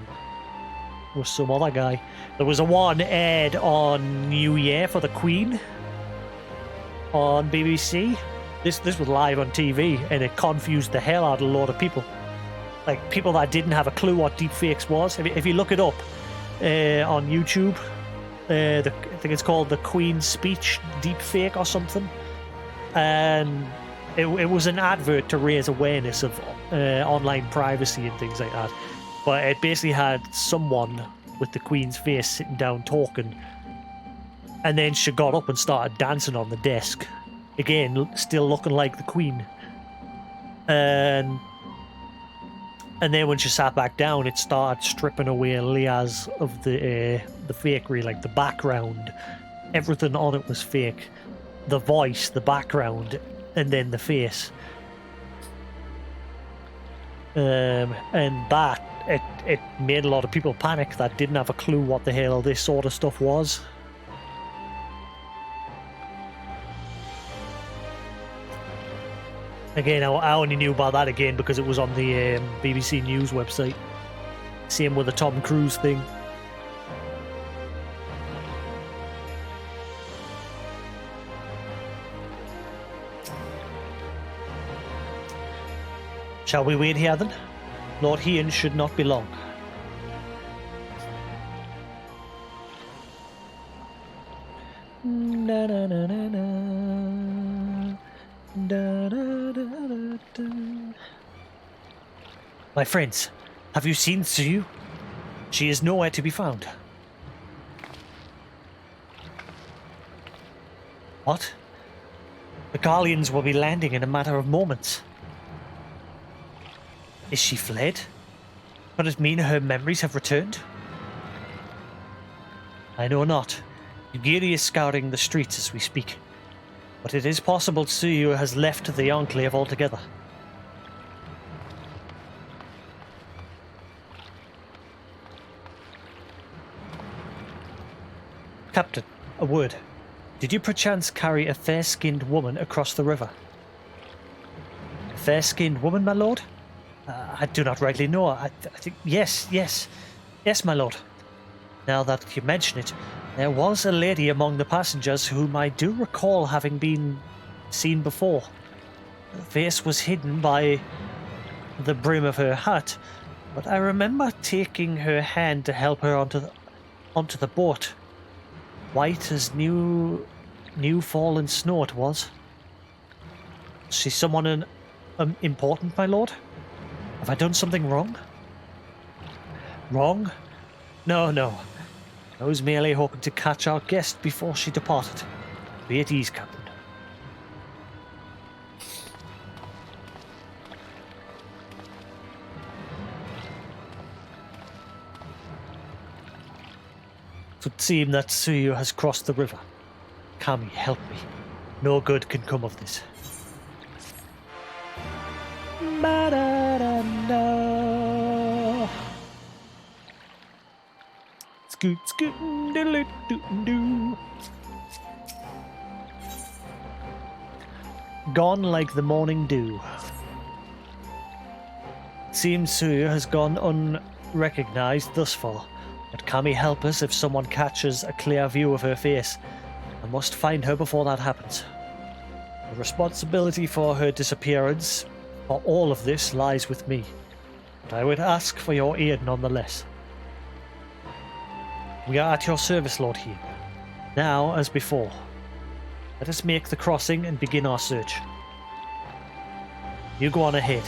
was some other guy. There was a one aired on New Year for the Queen on BBC. This was live on TV, and it confused the hell out of a lot of people. Like people that didn't have a clue what deepfakes was. If you look it up on YouTube, I think it's called the Queen's Speech deepfake or something, and it was an advert to raise awareness of online privacy and things like that. But it basically had someone with the Queen's face sitting down talking, and then she got up and started dancing on the desk. again, still looking like the queen. And then when she sat back down, it started stripping away layers of the fakery, like the background. Everything on it was fake. The voice, the background, and then the face. And that, it made a lot of people panic that didn't have a clue what the hell this sort of stuff was. Again, I only knew about that again because it was on the BBC News website. Same with the Tom Cruise thing. Shall we wait here then? Lord Hean should not be long. Na, na, na, na, na. Da, da, da, da, da. My friends, have you seen Tsuyu? She is nowhere to be found. What? The Garleans will be landing in a matter of moments. Is she fled? Could it mean her memories have returned? I know not. Yugiri is scouring the streets as we speak. But it is possible Tsuyu has left the Enclave altogether. Captain, a word. Did you perchance carry a fair-skinned woman across the river? A fair-skinned woman, my lord? I do not rightly know. I think yes, my lord. Now that you mention it, there was a lady among the passengers whom I do recall having been seen before. Her face was hidden by the brim of her hat, but I remember taking her hand to help her onto the boat. White as new fallen snow it was. Is she someone important, my lord? Have I done something wrong? Wrong? No. I was merely hoping to catch our guest before she departed. Be at ease, Captain. It would seem that Tsuyu has crossed the river. Kami, help me. No good can come of this. Ba-da-da-da. Scoot, scoot, doodle-doo-doo. Gone like the morning dew. It seems Tsuyu has gone unrecognized thus far, but Kami help us if someone catches a clear view of her face. I must find her before that happens. The responsibility for her disappearance, for all of this, lies with me, but I would ask for your aid nonetheless. We are at your service, Lord Hean. Now, as before, let us make the crossing and begin our search. You go on ahead.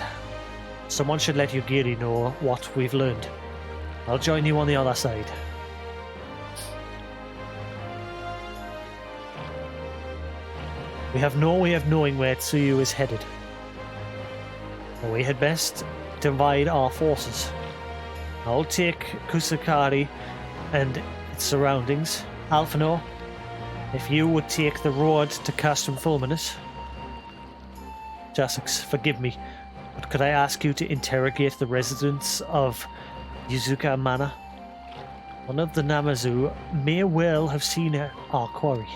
Someone should let Yugiri know what we've learned. I'll join you on the other side. We have no way of knowing where Tsuyu is headed. We had best divide our forces. I'll take Kusakari and its surroundings. Alphino, if you would take the road to Castrum Fulminus. Jasix, forgive me, but could I ask you to interrogate the residents of Yuzuka Manor? One of the Namazu may well have seen our quarry.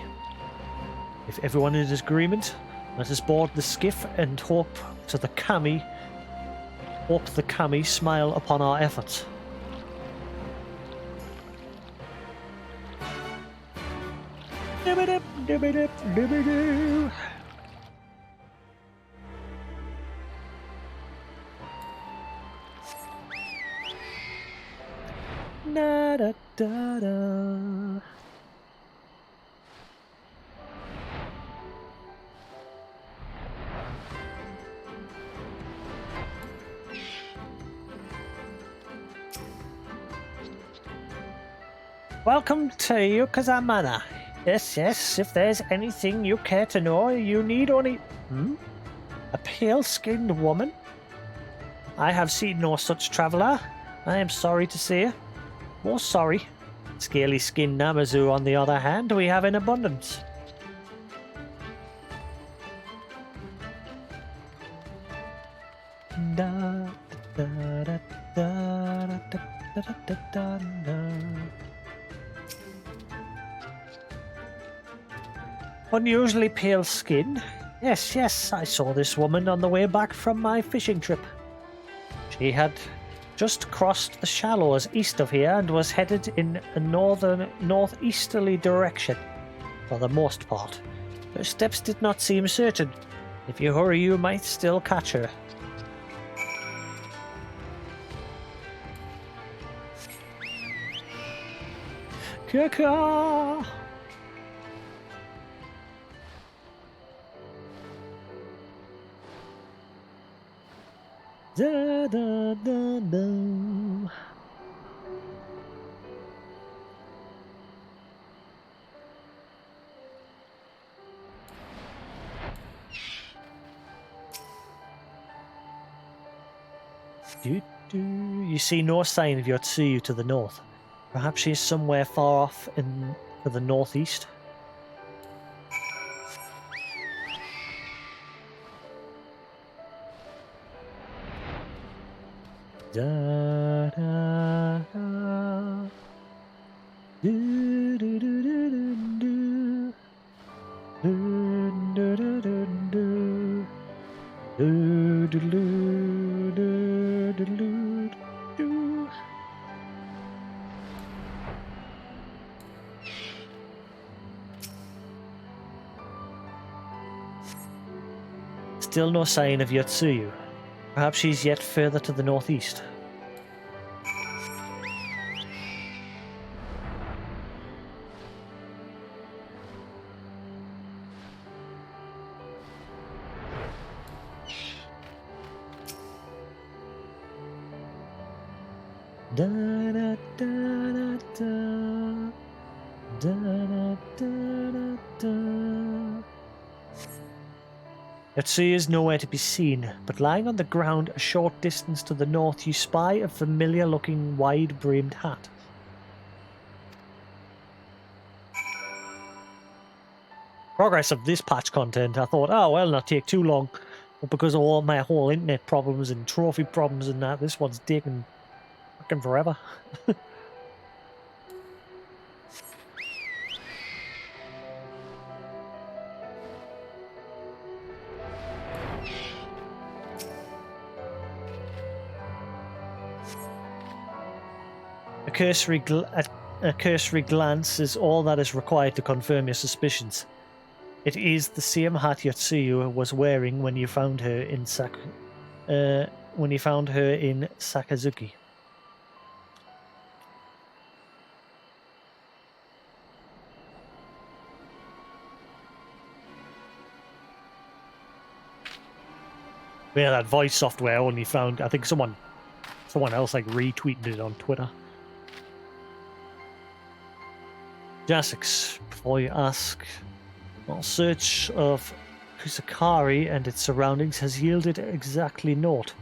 If everyone is in agreement, let us board the skiff and hope the Kami smile upon our efforts. Na da da da. Welcome to Yuzuka Manor. Yes, yes, if there's anything you care to know, you need only... A pale-skinned woman? I have seen no such traveller. I am sorry to say. Most sorry. Scaly-skinned Namazu, on the other hand, we have in abundance. Da, da, da, da, da, da, da, da, da. Unusually pale skin. Yes, yes, I saw this woman on the way back from my fishing trip. She had just crossed the shallows east of here and was headed in a northeasterly direction, for the most part. Her steps did not seem certain. If you hurry, you might still catch her. Kaka! Da, da, da, da. You see no sign of your Tsuyu to the north. Perhaps she is somewhere far off to the northeast. Da, da, da. Do, do, do, do, do, do. Do, do, do, do, do. Do, do, do, do, do, do, do. Still no sign of Yotsuyu. Perhaps she's yet further to the northeast. Da da da da da da da da da. Yotsuya is nowhere to be seen, but lying on the ground a short distance to the north you spy a familiar-looking wide-brimmed hat. Progress of this patch content, I thought, oh well, not take too long, but because of all my whole internet problems and trophy problems and that, this one's taking fucking forever. A cursory glance is all that is required to confirm your suspicions. It is the same hat Yotsuyu was wearing when you found her in Sakazuki. Yeah, that voice software only found. I think someone else like retweeted it on Twitter. Jasix, before you ask, our search of Kusakari and its surroundings has yielded exactly naught.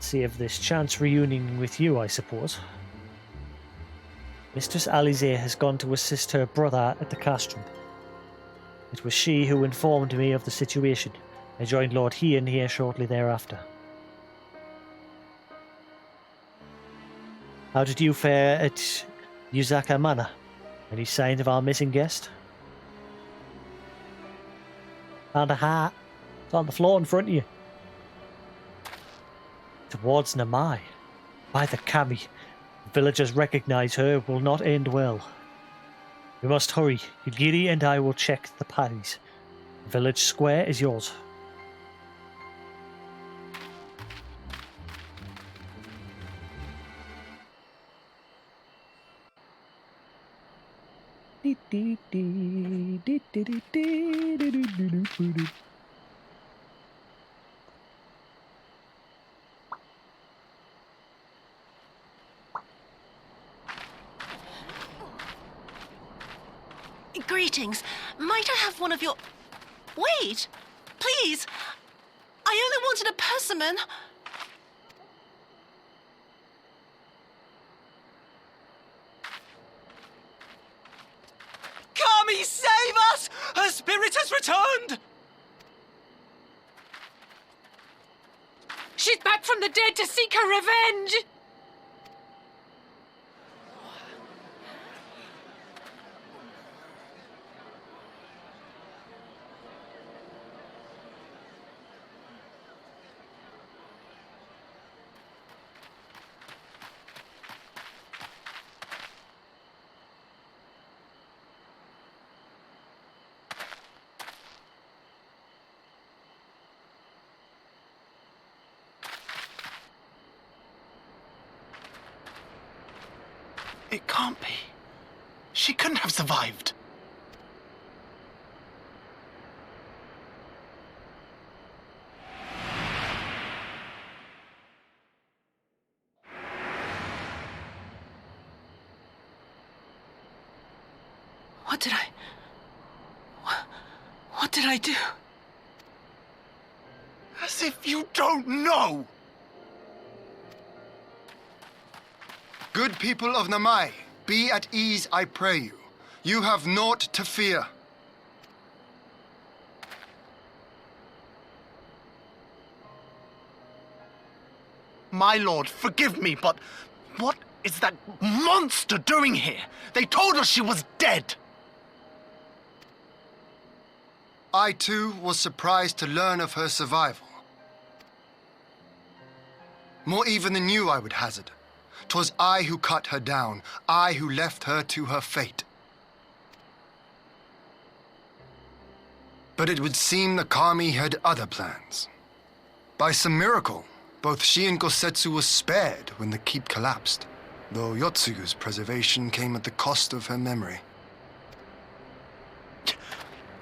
Save this chance reunion with you, I suppose. Mistress Alize has gone to assist her brother at the castrum. It was she who informed me of the situation. I joined Lord Heian here shortly thereafter. How did you fare at Yuzaka Manor? Any sign of our missing guest? Found a hat. It's on the floor in front of you. Towards Namai. By the Kami. The villagers recognize her will not end well. We must hurry. Yugiri and I will check the paddies. The village square is yours. Greetings. Might I have one of your... Wait! Please! I only wanted a persimmon. Kami, save us! Her spirit has returned! She's back from the dead to seek her revenge! It can't be. She couldn't have survived. What did I... What did I do? As if you don't know! Good people of Namai, be at ease, I pray you. You have naught to fear. My lord, forgive me, but what is that monster doing here? They told us she was dead. I too was surprised to learn of her survival. More even than you, I would hazard. 'Twas I who cut her down, I who left her to her fate. But it would seem the Kami had other plans. By some miracle, both she and Gosetsu were spared when the keep collapsed, though Yotsugu's preservation came at the cost of her memory.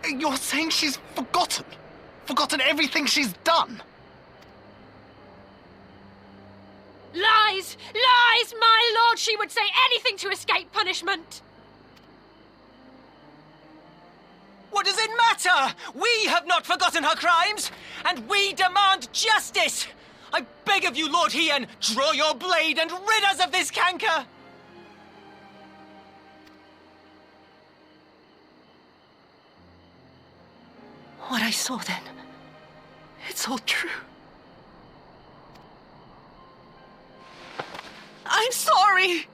You're saying she's forgotten? Forgotten everything she's done? Lies! Lies, my lord! She would say anything to escape punishment! What does it matter? We have not forgotten her crimes, and we demand justice! I beg of you, Lord Hien, draw your blade and rid us of this canker! What I saw then, it's all true. I'm sorry!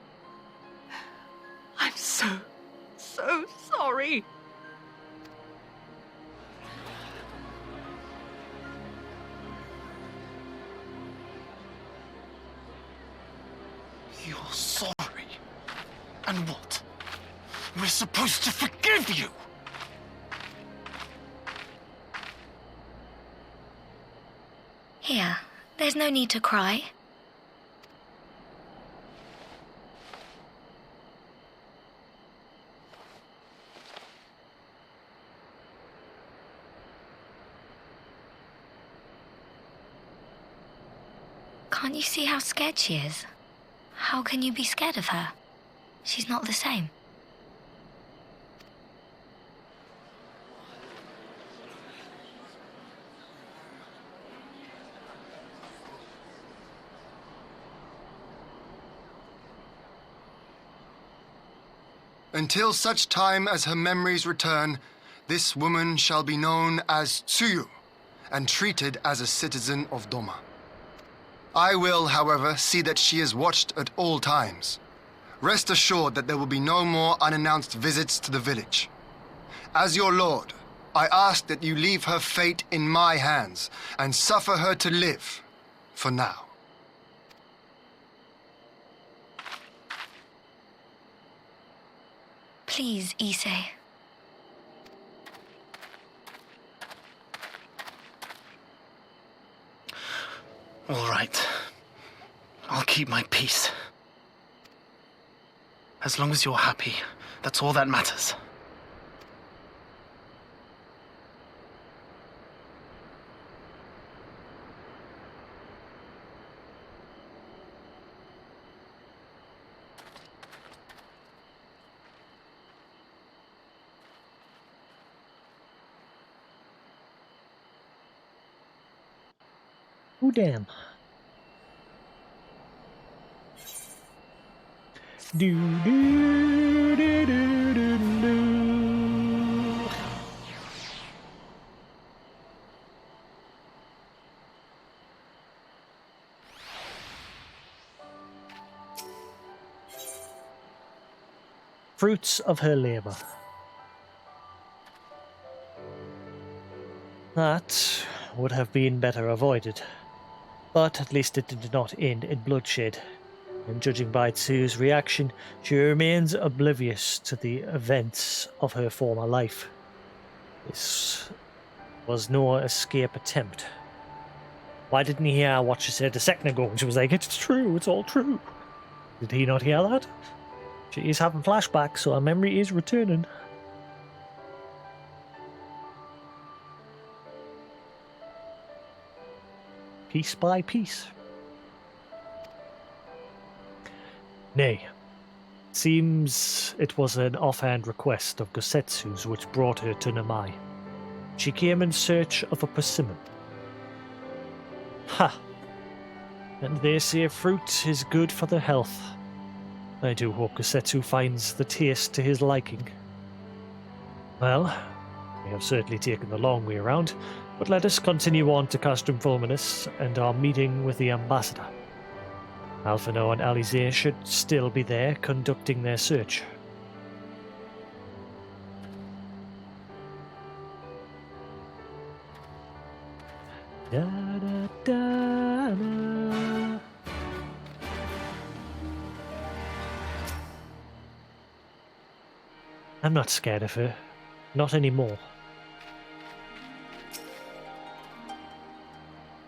I'm so sorry. You're sorry? And what? We're supposed to forgive you? Here, there's no need to cry. Can't you see how scared she is? How can you be scared of her? She's not the same. Until such time as her memories return, this woman shall be known as Tsuyu and treated as a citizen of Doma. I will, however, see that she is watched at all times. Rest assured that there will be no more unannounced visits to the village. As your lord, I ask that you leave her fate in my hands and suffer her to live, for now. Please, Issei. All right. I'll keep my peace. As long as you're happy, that's all that matters. Oh, damn. Do, do, do, do, do, do. Fruits of her labour. That would have been better avoided, but at least it did not end in bloodshed, and judging by Tsu's reaction, she remains oblivious to the events of her former life. This was no escape attempt. Why didn't he hear what she said a second ago? She was like, it's true, it's all true. Did he not hear that? She is having flashbacks, so her memory is returning. Piece by piece. Nay, seems it was an offhand request of Gosetsu's which brought her to Namai. She came in search of a persimmon. Ha! And they say fruit is good for the health. I do hope Gosetsu finds the taste to his liking. Well, we have certainly taken the long way around, but let us continue on to Castrum Fulminus and our meeting with the ambassador. Alphino and Alize should still be there conducting their search. Da, da, da, da. I'm not scared of her. Not anymore.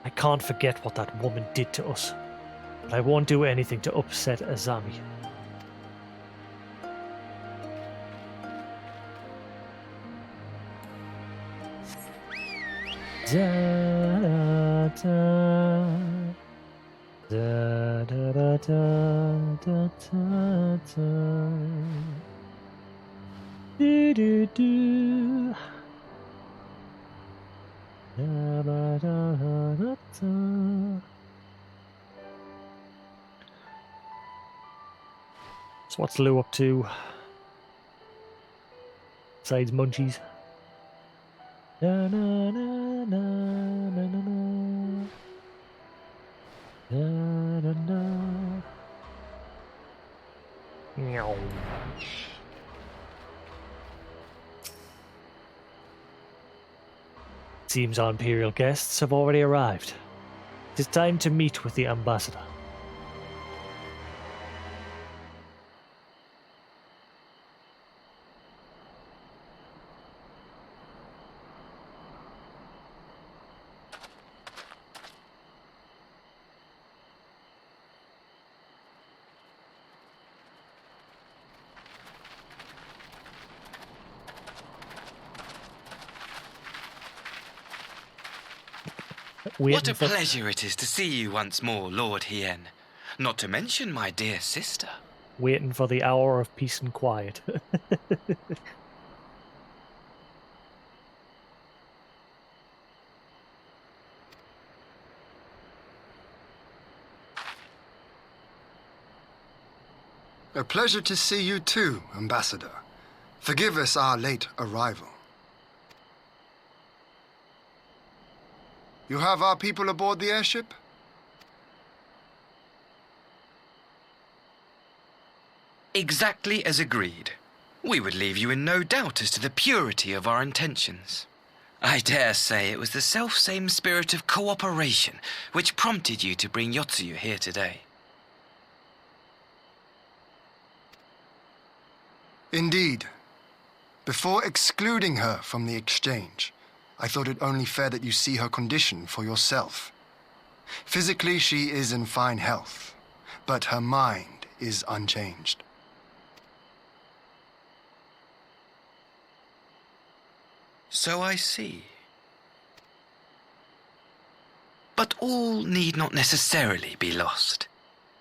I can't forget what that woman did to us, but I won't do anything to upset Azami. Da, da, da, da, da, da, da, da. Do, do, do. Da, ba, da, da, da. So what's Lou up to? Besides munchies. Na, na, na, na, na, na, na. Na, na, na. Meow. Seems our Imperial guests have already arrived. It is time to meet with the ambassador. What a pleasure it is to see you once more, Lord Hien. Not to mention my dear sister. Waiting for the hour of peace and quiet. A pleasure to see you too, Ambassador. Forgive us our late arrival. You have our people aboard the airship? Exactly as agreed. We would leave you in no doubt as to the purity of our intentions. I dare say it was the self-same spirit of cooperation which prompted you to bring Yotsuyu here today. Indeed. Before excluding her from the exchange, I thought it only fair that you see her condition for yourself. Physically, she is in fine health, but her mind is unchanged. So I see. But all need not necessarily be lost.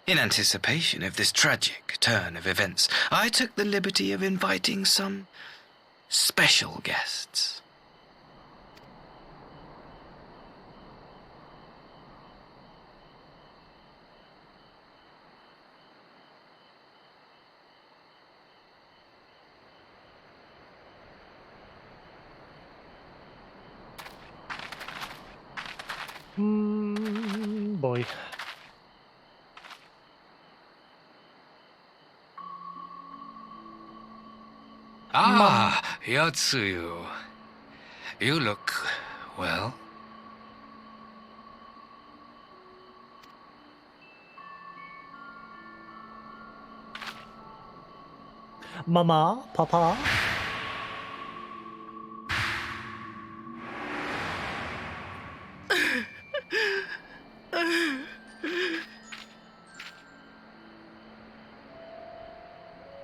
In anticipation of this tragic turn of events, I took the liberty of inviting some special guests. Boy. Ah, Yotsuyu. You look, well. Mama, Papa.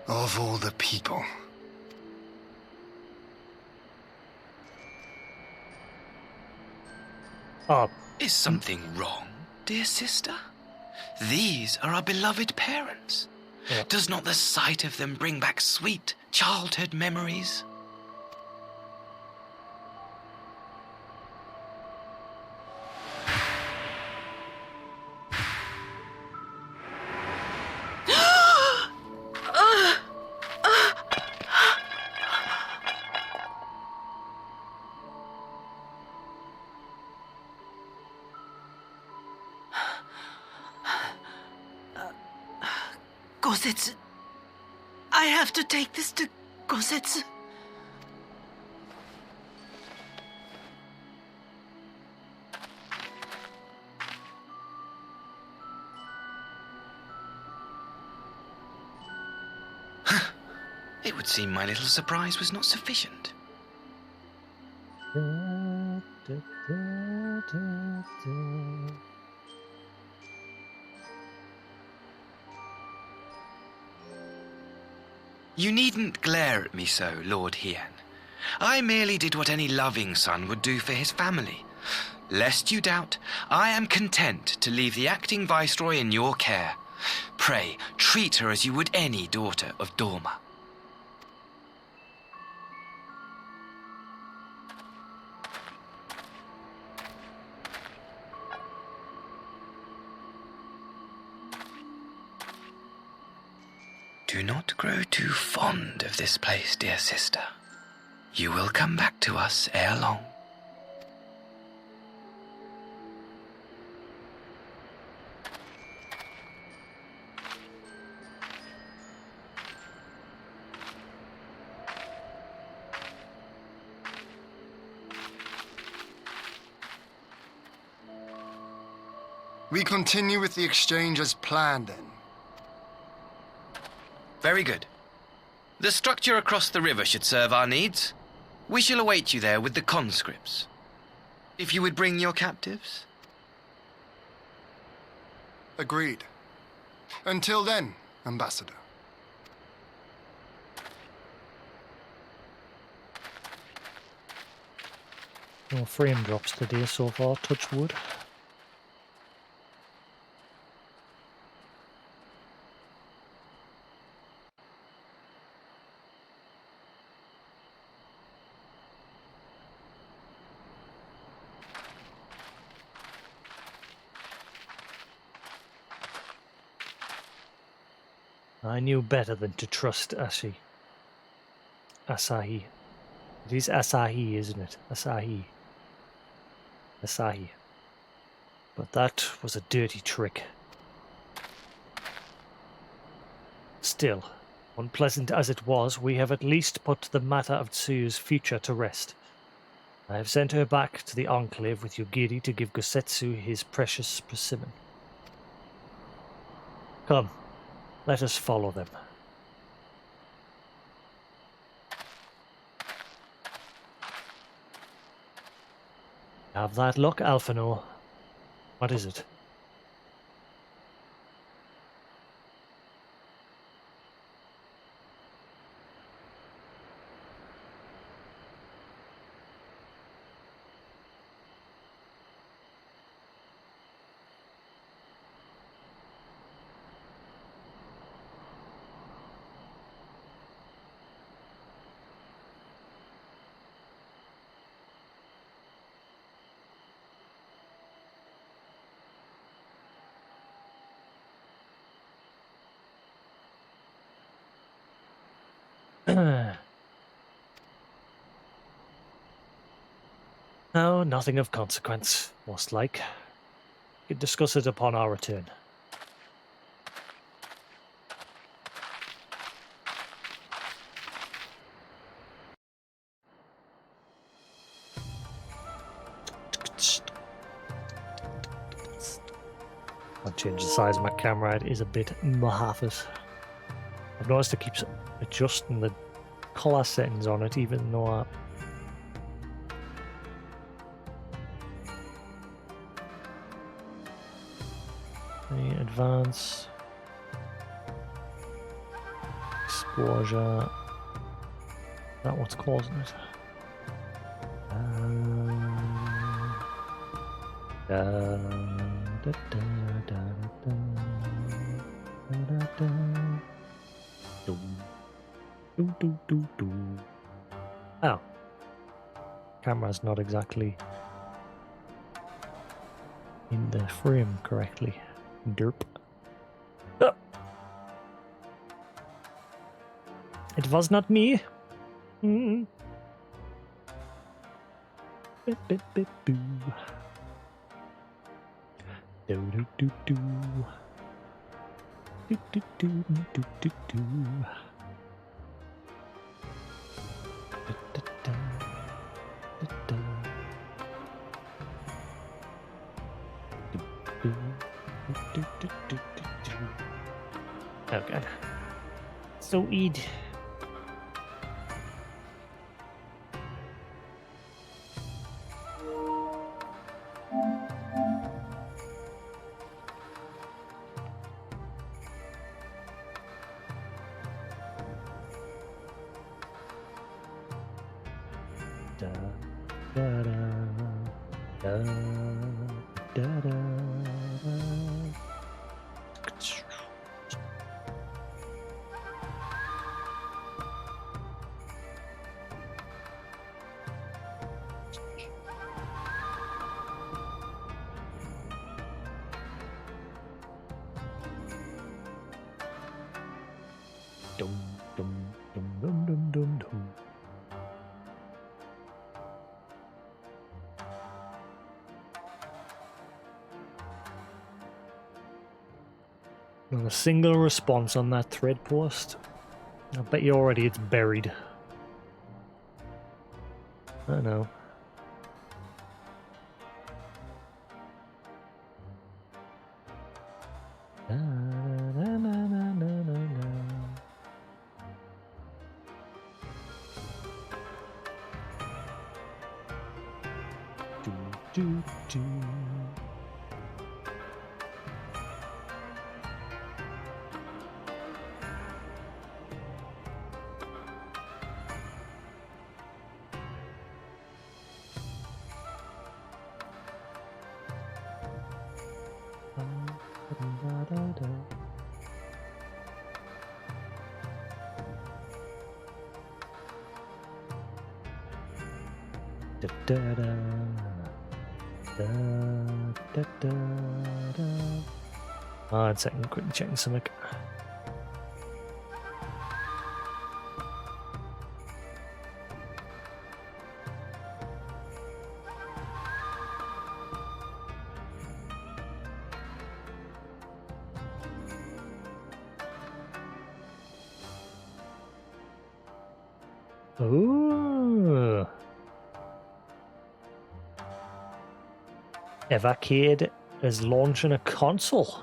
Of all the people. Oh, Is something wrong, dear sister? These are our beloved parents. Yeah. Does not the sight of them bring back sweet childhood memories? Gosetsu. I have to take this to Gosetsu. It would seem my little surprise was not sufficient. You needn't glare at me so, Lord Hien. I merely did what any loving son would do for his family. Lest you doubt, I am content to leave the acting viceroy in your care. Pray, treat her as you would any daughter of Dorma. Do not grow too fond of this place, dear sister. You will come back to us ere long. We continue with the exchange as planned, then. Very good. The structure across the river should serve our needs. We shall await you there with the conscripts. If you would bring your captives. Agreed. Until then, Ambassador. no frame drops today so far, touch wood. I knew better than to trust Asahi. It is Asahi, isn't it? Asahi. But that was a dirty trick. Still, unpleasant as it was, we have at least put the matter of Tsuyu's future to rest. I have sent her back to the Enclave with Yugiri to give Gosetsu his precious persimmon. Come, let us follow them. Have that luck, Alphino. What is it? No, nothing of consequence, most like. We can discuss it upon our return. I'll change the size of my camera, it is a bit mahafas. I've noticed it keeps adjusting the colour settings on it, even though I... Advance. Exposure. Is that what's causing it? Oh. Camera's not exactly in the frame correctly. Derp. Oh. It was not me. Mm. Bip, bip, bip, boo. Do do do do. Do do do do do do. Da, da, da. Da, da. Do, do. Do, do, do, do, do. Okay. So eat. Da da da da da da. Dum dum dum dum dum dum dum. Not a single response on that thread post. I bet you already it's buried. I know. Na, na, na, na, na, na, na. Do, do, do. Da da da da da da da. One second, quickly checking something. Ooh. Evercade is launching a console.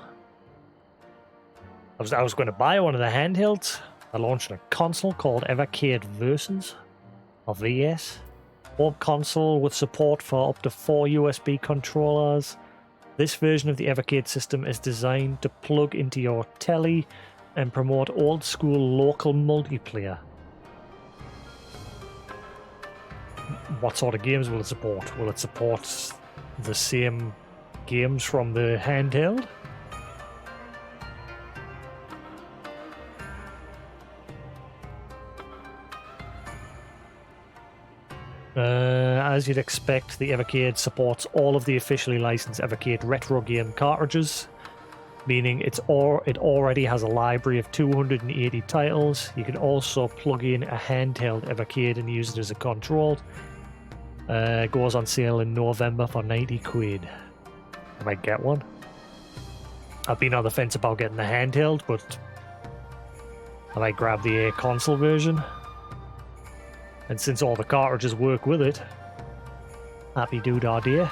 I was going to buy one of the handhelds. They're launching a console called Evercade Versus, or VS. Home console with support for up to 4 USB controllers. This version of the Evercade system is designed to plug into your telly and promote old school local multiplayer. What sort of games will it support? Will it support the same games from the handheld? As you'd expect, the Evercade supports all of the officially licensed Evercade retro game cartridges, meaning it already has a library of 280 titles. You can also plug in a handheld Evercade and use it as a control. Goes on sale in November for 90 quid. I might get one. I've been on the fence about getting the handheld, but I might grab the console version. And since all the cartridges work with it, happy doodah dear.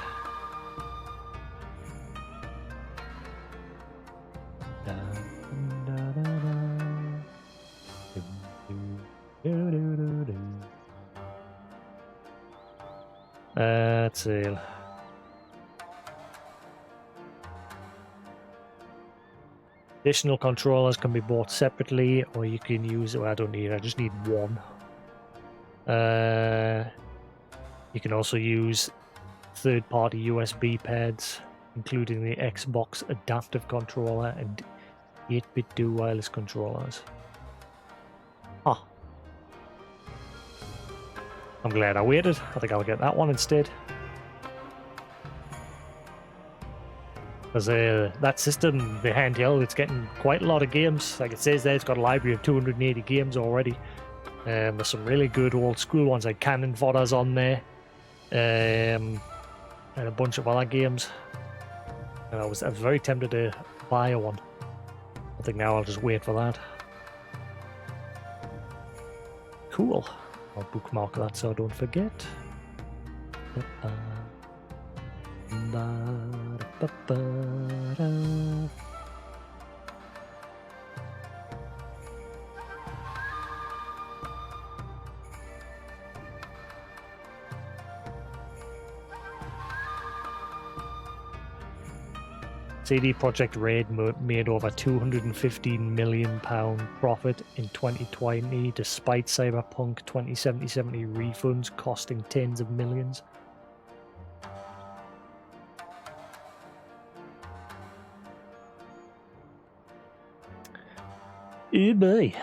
Let's see. Additional controllers can be bought separately, or you can use. Well, I don't need. I just need one. You can also use third-party USB pads, including the Xbox adaptive controller and 8-bit dual wireless controllers. Ah. I'm glad I waited. I think I'll get that one instead. Because that system, the handheld, it's getting quite a lot of games. Like it says there, it's got a library of 280 games already. There's some really good old school ones like Cannon Fodder's on there. And a bunch of other games. And I was very tempted to buy one. I think now I'll just wait for that. Cool. I'll bookmark that so I don't forget. CD Projekt Red made over £215 million profit in 2020 despite Cyberpunk 2077 refunds costing tens of millions. Oh boy.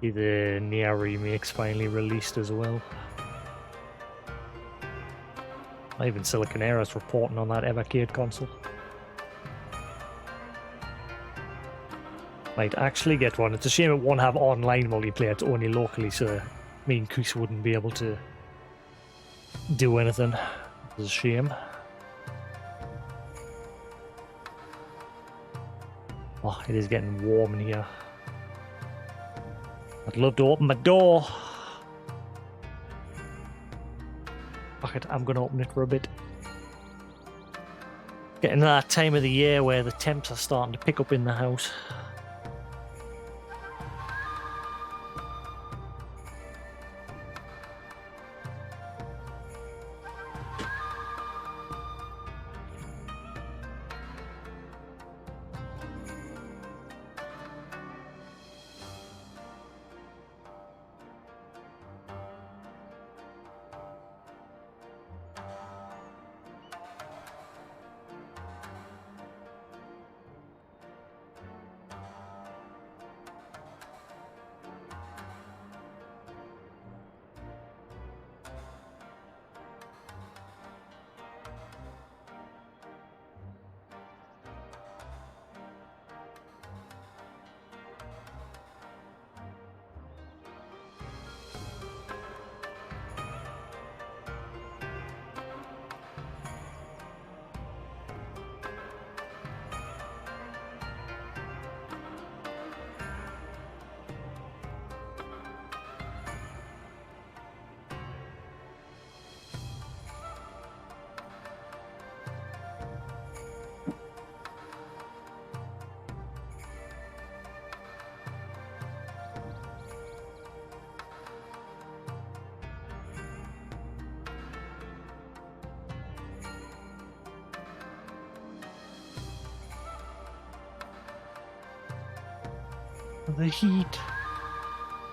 The Nier remake's finally released as well. Even Silicon Era's reporting on that Evercade console. Might actually get one. It's a shame it won't have online multiplayer, it's only locally, so me and Chris wouldn't be able to do anything. It's a shame. Oh, it is getting warm in here. I'd love to open my door. Fuck it, I'm gonna open it for a bit. Getting to that time of the year where the temps are starting to pick up in the house. The heat.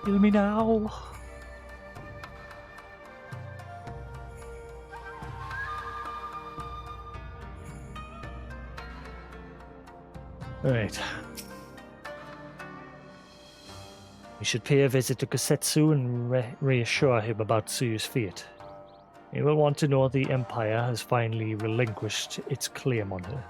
Kill me now. Right. We should pay a visit to Kosetsu and reassure him about Tsuyu's fate. You will want to know the Empire has finally relinquished its claim on her.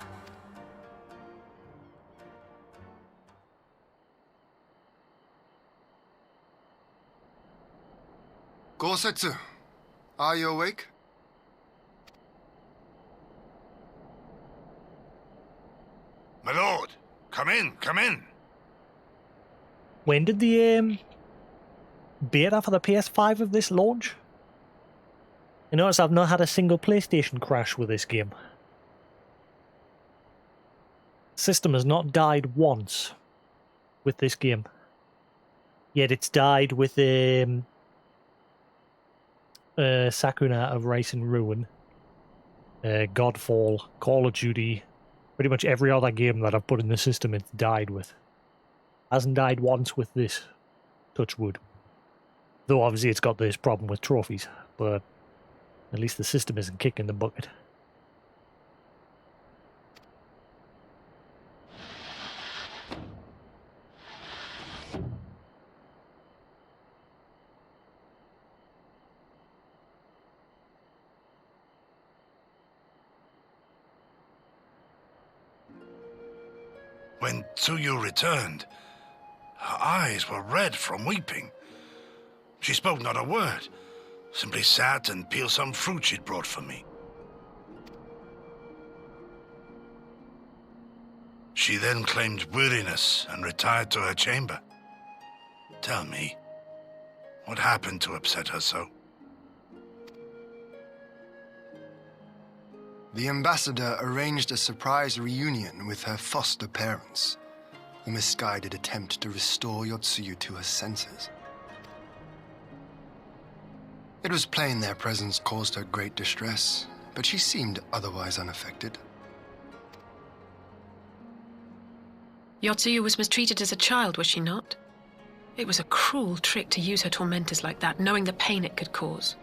Gosetsu, are you awake? My lord, come in, come in. When did the beta for the PS5 of this launch? You notice I've not had a single PlayStation crash with this game. System has not died once with this game. Yet it's died with Sakuna of Rice and Ruin, Godfall, Call of Duty, pretty much every other game that I've put in the system it's died with. Hasn't died once with this, touch wood. Though obviously it's got this problem with trophies, but at least the system isn't kicking the bucket. When Tsuyu returned, her eyes were red from weeping. She spoke not a word, simply sat and peeled some fruit she'd brought for me. She then claimed weariness and retired to her chamber. Tell me, what happened to upset her so? The ambassador arranged a surprise reunion with her foster parents. A misguided attempt to restore Yotsuyu to her senses. It was plain their presence caused her great distress, but she seemed otherwise unaffected. Yotsuyu was mistreated as a child, was she not? It was a cruel trick to use her tormentors like that, knowing the pain it could cause.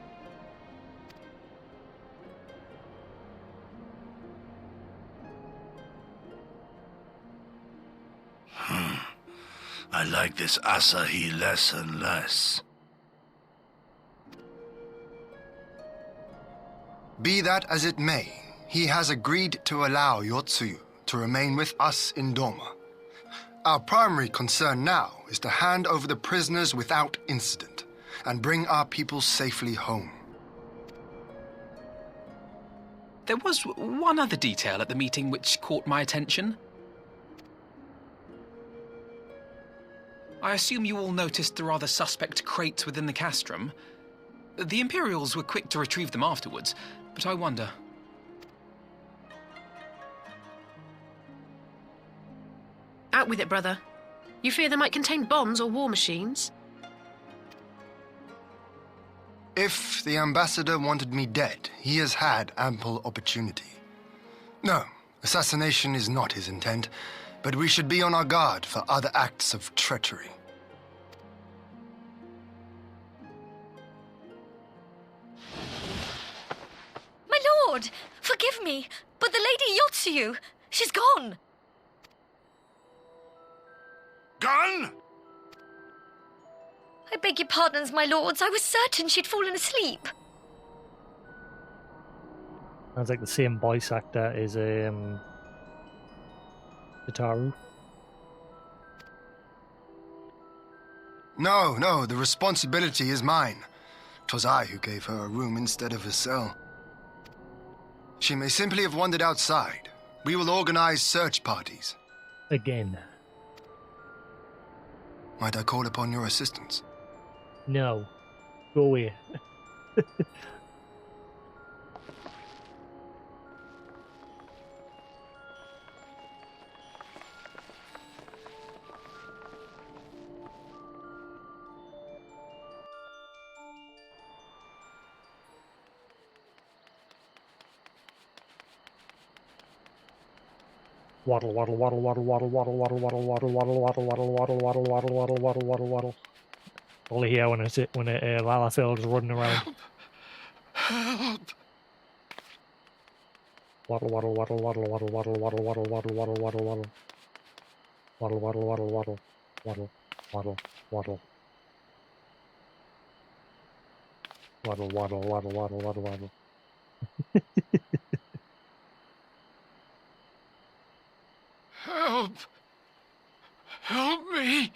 I like this Asahi less and less. Be that as it may, he has agreed to allow Yotsuyu to remain with us in Doma. Our primary concern now is to hand over the prisoners without incident and bring our people safely home. There was one other detail at the meeting which caught my attention. I assume you all noticed the rather suspect crates within the castrum. The Imperials were quick to retrieve them afterwards, but I wonder... Out with it, brother. You fear they might contain bombs or war machines? If the ambassador wanted me dead, he has had ample opportunity. No, assassination is not his intent, but we should be on our guard for other acts of treachery. My lord! Forgive me, but the Lady Yotsuyu, she's gone! Gone? I beg your pardons, my lords. I was certain she'd fallen asleep. Sounds like the same voice actor as Hitaru. No, the responsibility is mine. 'Twas I who gave her a room instead of a cell. She may simply have wandered outside. We will organize search parties. Again. Might I call upon your assistance? No. Go away. Waddle, waddle, waddle, waddle, waddle, waddle, waddle, waddle, waddle, waddle, waddle, waddle, waddle, waddle, waddle, waddle, waddle, waddle, waddle. Only here when Lalafell's running around. Help! Waddle, waddle, waddle, waddle, waddle, waddle, waddle, waddle, waddle, waddle, waddle, waddle. Waddle, waddle, waddle, waddle, waddle, waddle, waddle. Waddle, waddle, waddle, waddle, waddle, waddle. Help! Help me!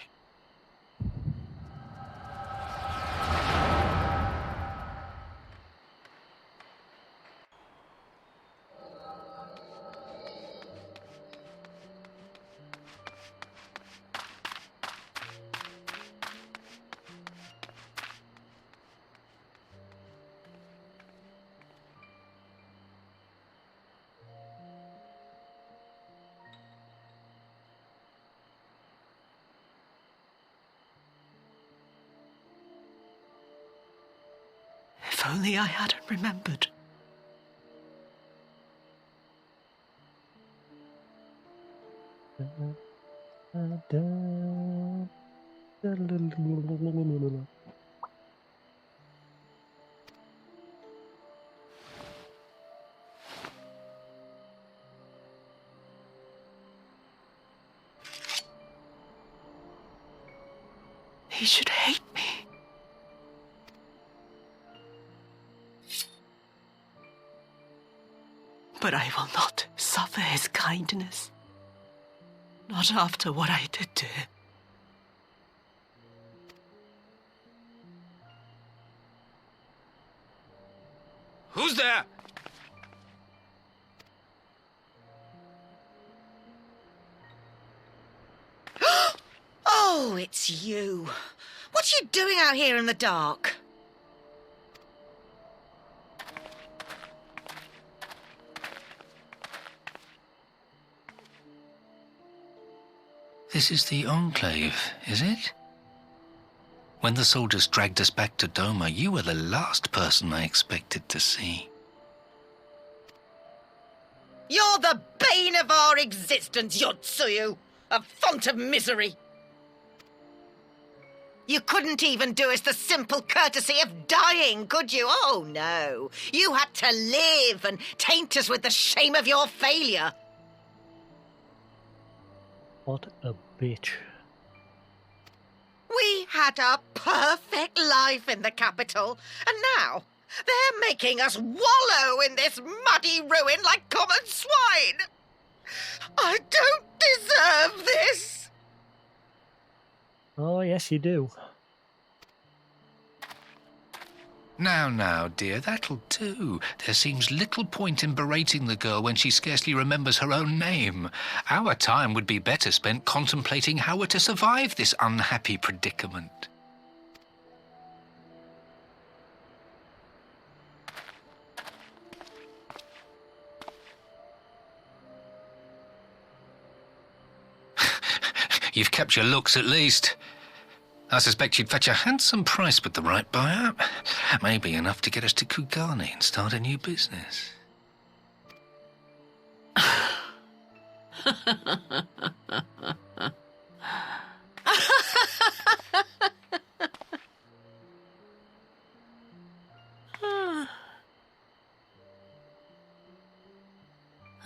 If only I hadn't remembered. He should hate me. But I will not suffer his kindness. Not after what I did to him. Who's there? Oh, it's you. What are you doing out here in the dark? This is the Enclave, is it? When the soldiers dragged us back to Doma, you were the last person I expected to see. You're the bane of our existence, Yotsuyu. A font of misery. You couldn't even do us the simple courtesy of dying, could you? Oh, no. You had to live and taint us with the shame of your failure. What a bitch. We had a perfect life in the capital, and now they're making us wallow in this muddy ruin like common swine. I don't deserve this. Oh, yes, you do. Now, dear, that'll do. There seems little point in berating the girl when she scarcely remembers her own name. Our time would be better spent contemplating how we're to survive this unhappy predicament. You've kept your looks, at least. I suspect you'd fetch a handsome price with the right buyer. Maybe enough to get us to Kugane and start a new business.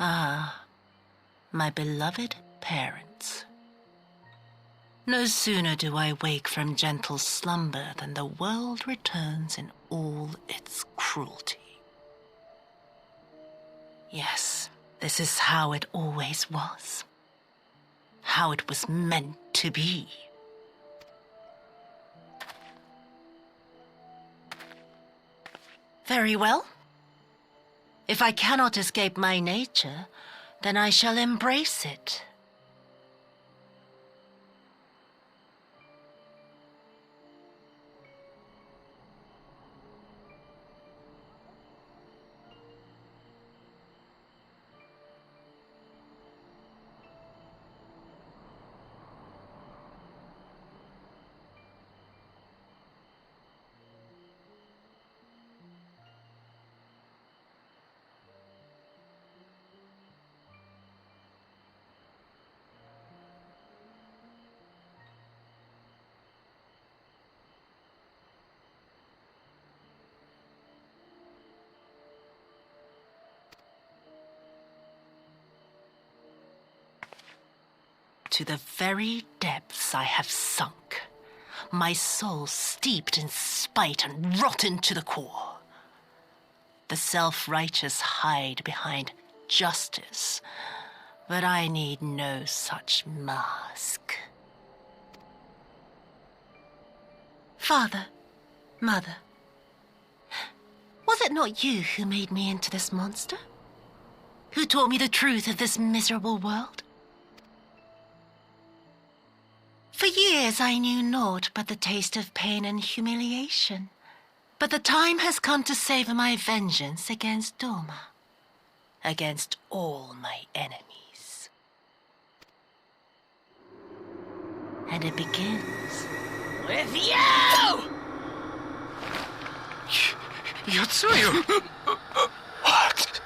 Ah, my beloved parents. No sooner do I wake from gentle slumber than the world returns in all its cruelty. Yes, this is how it always was. How it was meant to be. Very well. If I cannot escape my nature, then I shall embrace it. To the very depths I have sunk, my soul steeped in spite and rotten to the core. The self-righteous hide behind justice, but I need no such mask. Father, Mother, was it not you who made me into this monster? Who taught me the truth of this miserable world? For years I knew naught but the taste of pain and humiliation. But the time has come to savor my vengeance against Doma. Against all my enemies. And it begins with you! Yotsuyu! What?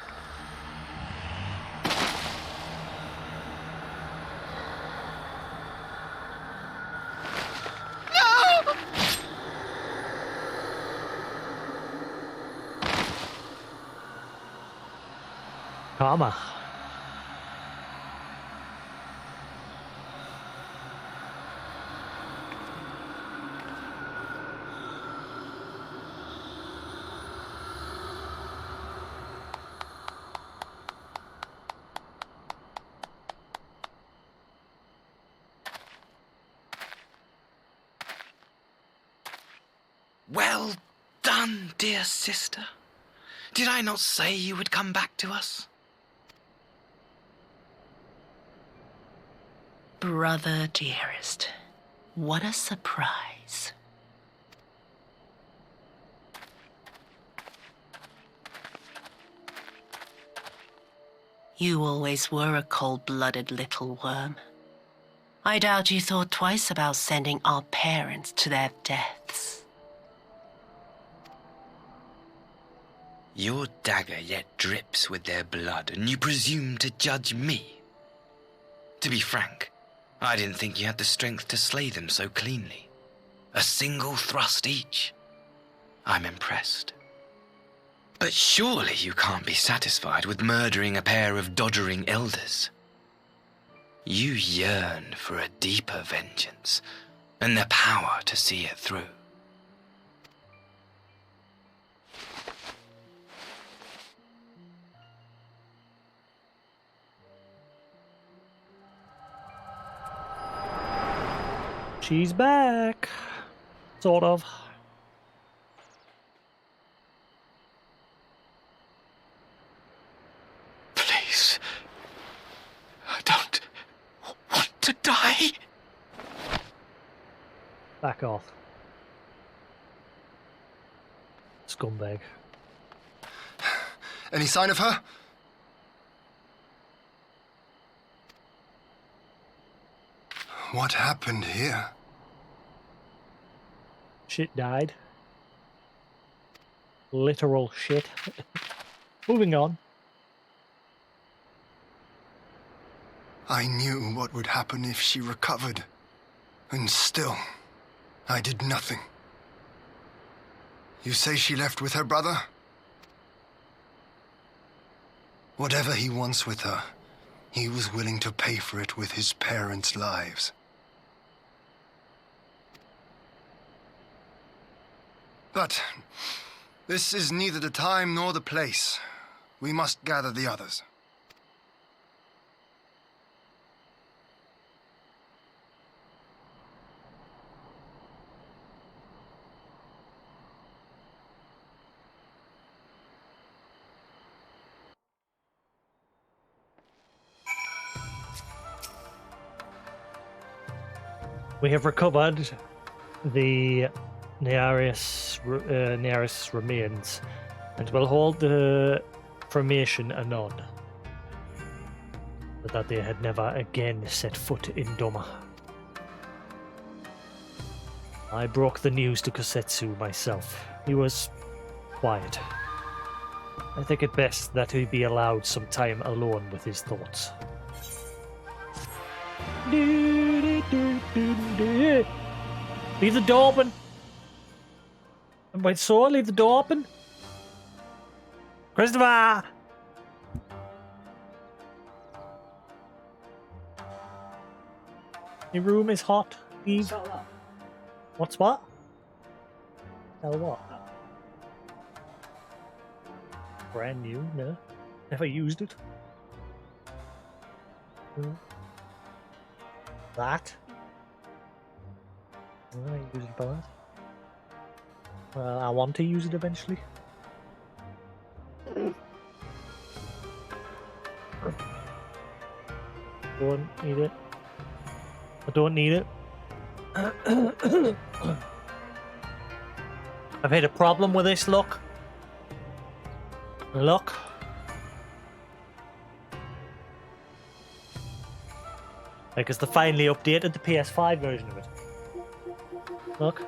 No! Karma. Well done, dear sister. Did I not say you would come back to us? Brother dearest, what a surprise. You always were a cold-blooded little worm. I doubt you thought twice about sending our parents to their deaths. Your dagger yet drips with their blood, and you presume to judge me? To be frank, I didn't think you had the strength to slay them so cleanly. A single thrust each. I'm impressed. But surely you can't be satisfied with murdering a pair of doddering elders. You yearn for a deeper vengeance, and the power to see it through. She's back. Sort of. Please. I don't want to die. Back off. Scumbag. Any sign of her? What happened here? Shit died. Literal shit. Moving on. I knew what would happen if she recovered. And still, I did nothing. You say she left with her brother? Whatever he wants with her, he was willing to pay for it with his parents' lives. But this is neither the time nor the place. We must gather the others. We have recovered the Nearis remains, and will hold the formation anon, but that they had never again set foot in Doma. I broke the news to Kosetsu myself. He was quiet. I think it best that he be allowed some time alone with his thoughts. Leave the door open. Wait, so leave the door open. Christopher! Your room is hot. Leave. What's what? Tell what? Brand new, no. Never used it. That? I ain't using for that. Well, I want to use it eventually. Don't need it. I don't need it. I've had a problem with this, look. Look. Because they finally updated the PS5 version of it. Look.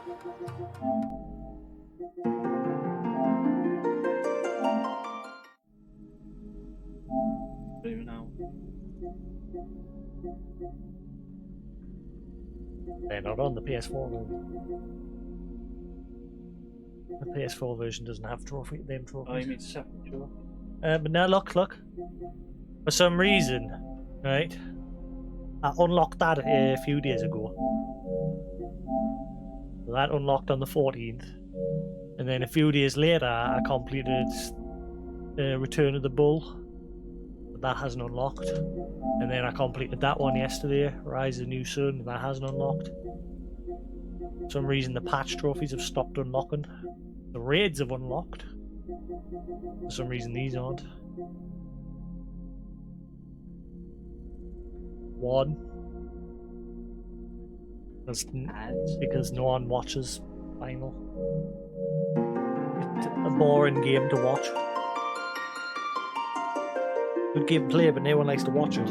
They're not on the PS4 version. The PS4 version doesn't have trophies. Oh, you mean separate, sure. But now look. For some reason, right? I unlocked that a few days ago. So that unlocked on the 14th. And then a few days later, I completed Return of the Bull. But that hasn't unlocked. And then I completed that one yesterday, Rise of the New Sun, and that hasn't unlocked. For some reason, the patch trophies have stopped unlocking. The raids have unlocked. For some reason, these aren't. One. Because no one watches Final. It's a boring game to watch. Good game to play, but no one likes to watch it.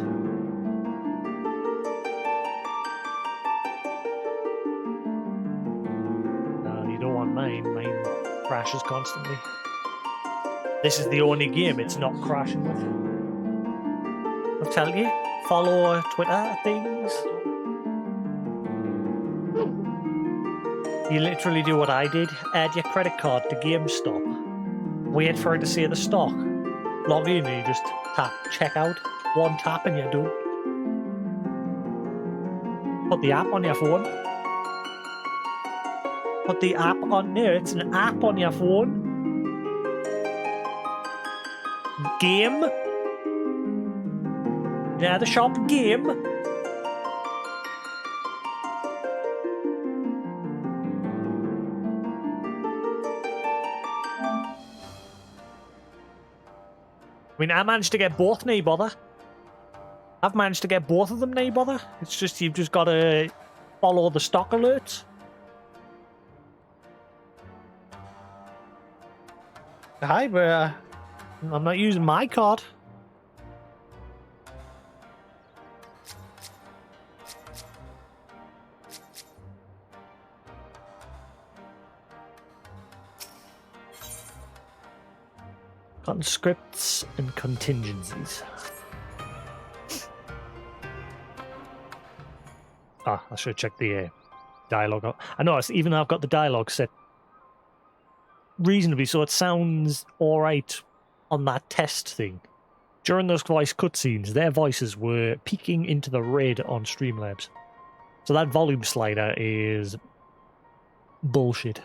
No, you don't want mine. Mine crashes constantly. This is the only game it's not crashing with. I'll tell you. Follow Twitter things. You literally do what I did. Add your credit card to GameStop. Wait for it to say the stock. Log in and you just tap checkout. One tap and you're done. Put the app on your phone. Put the app on there. It's an app on your phone. Game. Yeah, the shop game. I mean, I managed to get both, no bother. I've managed to get both of them, no bother. It's just, you've just got to follow the stock alerts. Hi, but I'm not using my card. Conscripts and contingencies. Ah, I should check the dialogue out. I know, even though I've got the dialogue set reasonably, so it sounds alright on that test thing. During those voice cutscenes, their voices were peeking into the red on Streamlabs. So that volume slider is bullshit.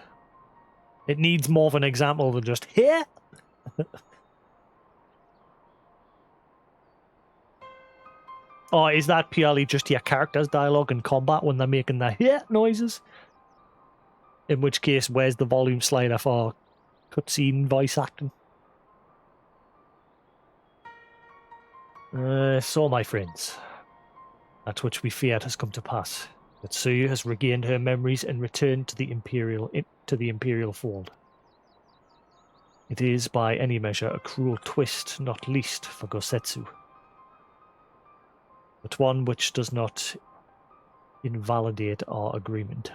It needs more of an example than just here. Or is that purely just your character's dialogue in combat when they're making the yeah noises? In which case, where's the volume slider for cutscene voice acting? So, my friends, that which we feared has come to pass. That Tsuyu has regained her memories and returned to the Imperial fold. It is, by any measure, a cruel twist, not least for Gosetsu, but one which does not invalidate our agreement.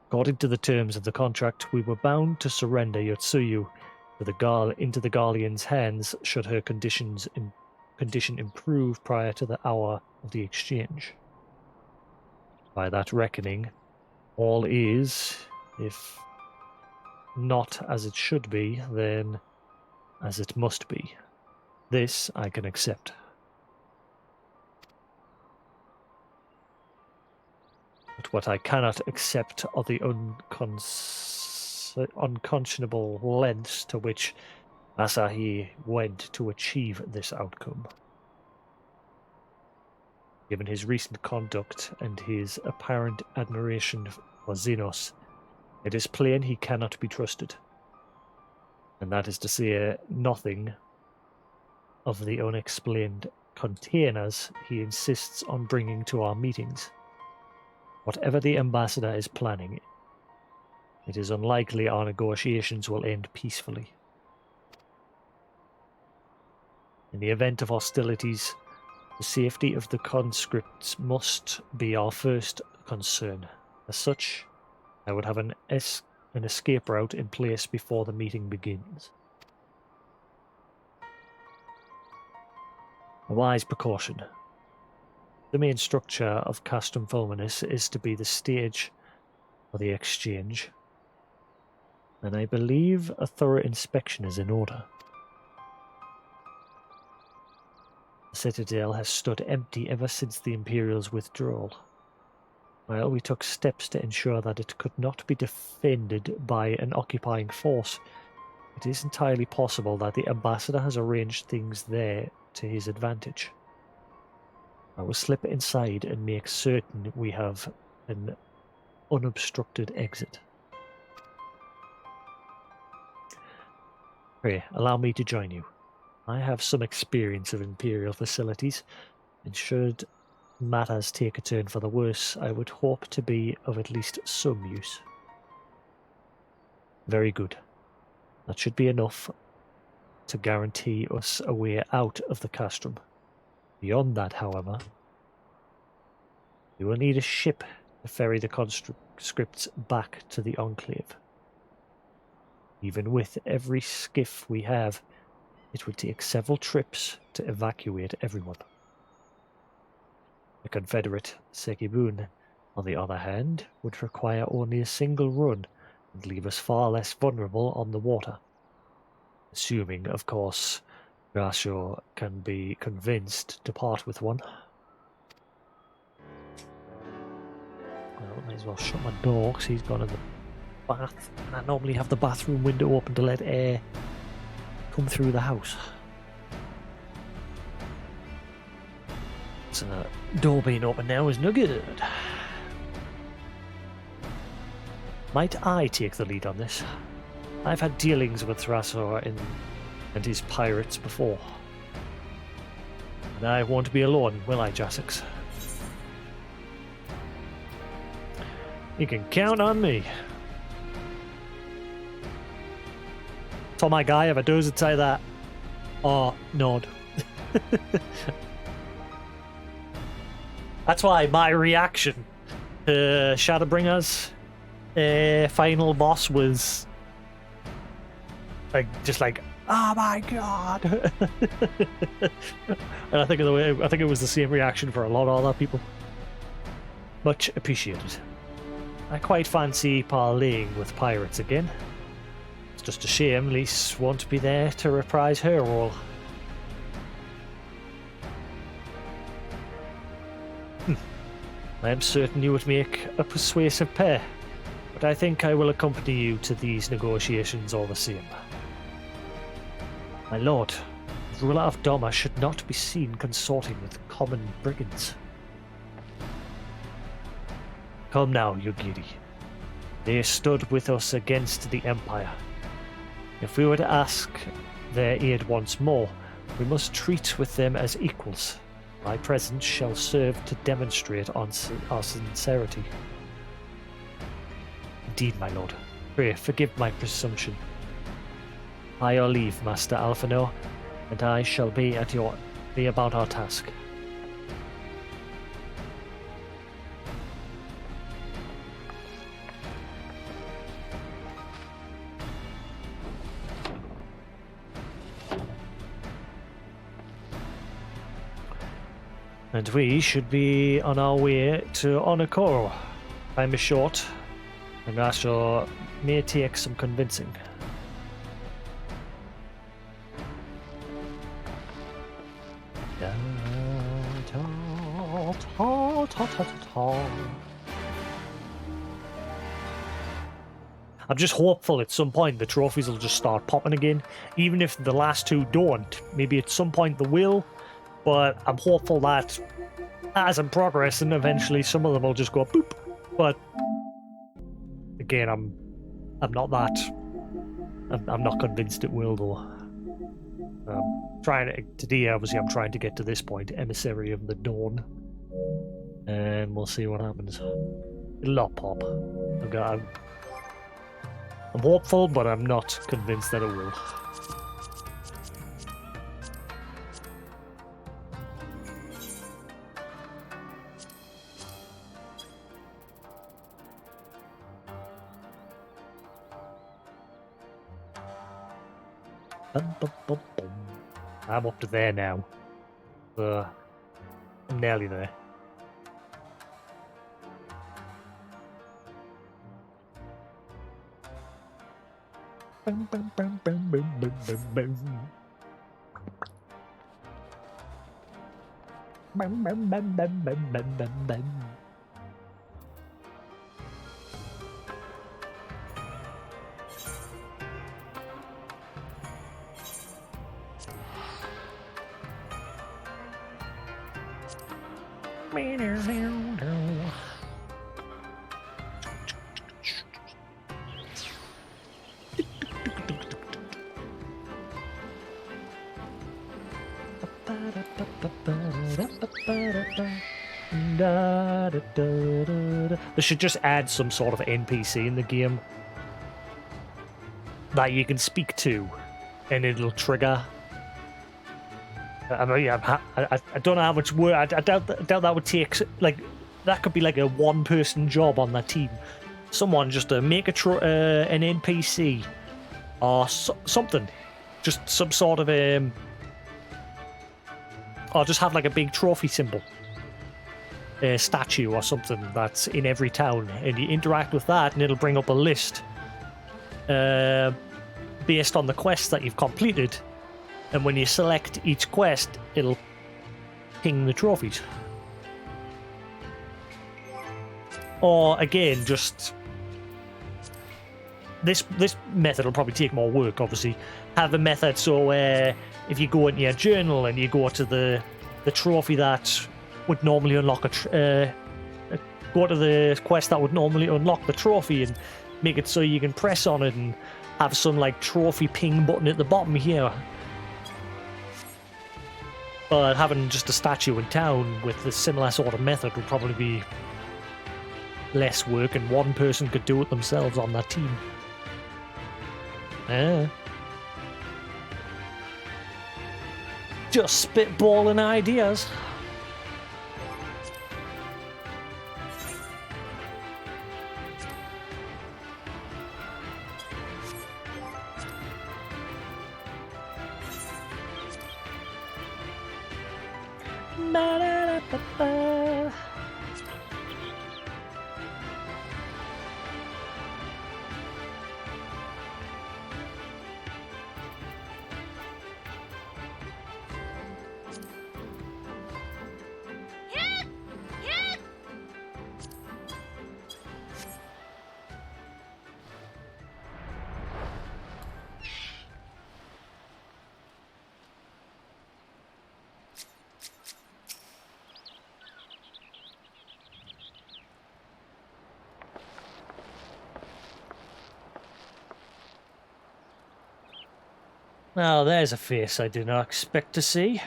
According to the terms of the contract, we were bound to surrender Yotsuyu into the Garlean's hands should her condition improve prior to the hour of the exchange. By that reckoning, all is, if not as it should be, then as it must be. This I can accept. But what I cannot accept are the unconscionable lengths to which Asahi went to achieve this outcome. Given his recent conduct and his apparent admiration for Xenos, it is plain he cannot be trusted. And that is to say nothing of the unexplained containers he insists on bringing to our meetings. Whatever the ambassador is planning, it is unlikely our negotiations will end peacefully. In the event of hostilities, the safety of the conscripts must be our first concern. As such, I would have an escape route in place before the meeting begins. A wise precaution. The main structure of Castrum Fulminus is to be the stage for the exchange, and I believe a thorough inspection is in order. The citadel has stood empty ever since the Imperial's withdrawal. While we took steps to ensure that it could not be defended by an occupying force, it is entirely possible that the ambassador has arranged things there to his advantage. I will slip inside and make certain we have an unobstructed exit. Pray, allow me to join you. I have some experience of Imperial facilities, and should matters take a turn for the worse, I would hope to be of at least some use. Very good. That should be enough to guarantee us a way out of the castrum. Beyond that, however, we will need a ship to ferry the conscripts back to the Enclave. Even with every skiff we have, it would take several trips to evacuate everyone. The Confederate Sekibun, on the other hand, would require only a single run and leave us far less vulnerable on the water. Assuming, of course, Rasho can be convinced to part with one. Well, I may as well shut my door because he's gone to the bath. And I normally have the bathroom window open to let air come through the house. So, door being open now is no good. Might I take the lead on this? I've had dealings with Thrasor and his pirates before. And I won't be alone, will I, Jasix? You can count on me. Told my guy if I does it say that. Oh, nod. That's why my reaction to Shadowbringer's final boss was just like, oh my god. And I think it was the same reaction for a lot of other people. Much appreciated. I quite fancy parleying with pirates again. It's just a shame Lise won't be there to reprise her role. I am certain you would make a persuasive pair, but I think I will accompany you to these negotiations all the same. My lord, the ruler of Doma should not be seen consorting with common brigands. Come now, Yugiri. They stood with us against the Empire. If we were to ask their aid once more, we must treat with them as equals. My presence shall serve to demonstrate our sincerity. Indeed, my lord. Pray, forgive my presumption. By your leave, Master Alphino, and I shall be about our task. And we should be on our way to Onokoro. Time is short, and Rasho may take some convincing. I'm just hopeful at some point the trophies will just start popping again. Even if the last two don't, maybe at some point they will. But I'm hopeful that as I'm progressing, eventually some of them will just go boop. But again, I'm not that. I'm not convinced it will though. Today, obviously, I'm trying to get to this point, Emissary of the Dawn, and we'll see what happens. It'll not pop. I'm hopeful, but I'm not convinced that it will. Bum, bum, bum, bum. I'm up to there now. I'm nearly there. Bum, bum, bum, bum, bum, bum, bum, bum. Bum, bum, bum, bum, bum, bum, bum, bum. They should just add some sort of NPC in the game that you can speak to, and it'll trigger. I mean, I don't know how much work. I doubt that would take. Like, that could be like a one-person job on that team. Someone just to make an NPC or something, just some sort of or just have like a big trophy symbol, a statue or something that's in every town, and you interact with that, and it'll bring up a list based on the quests that you've completed. And when you select each quest, it'll ping the trophies. Or again, just this method will probably take more work. Obviously, have a method so if you go into your journal and you go to the trophy that would normally unlock go to the quest that would normally unlock the trophy, and make it so you can press on it and have some like trophy ping button at the bottom here. But having just a statue in town with a similar sort of method would probably be less work, and one person could do it themselves on that team. Just spitballing ideas. Now there's a face I did not expect to see.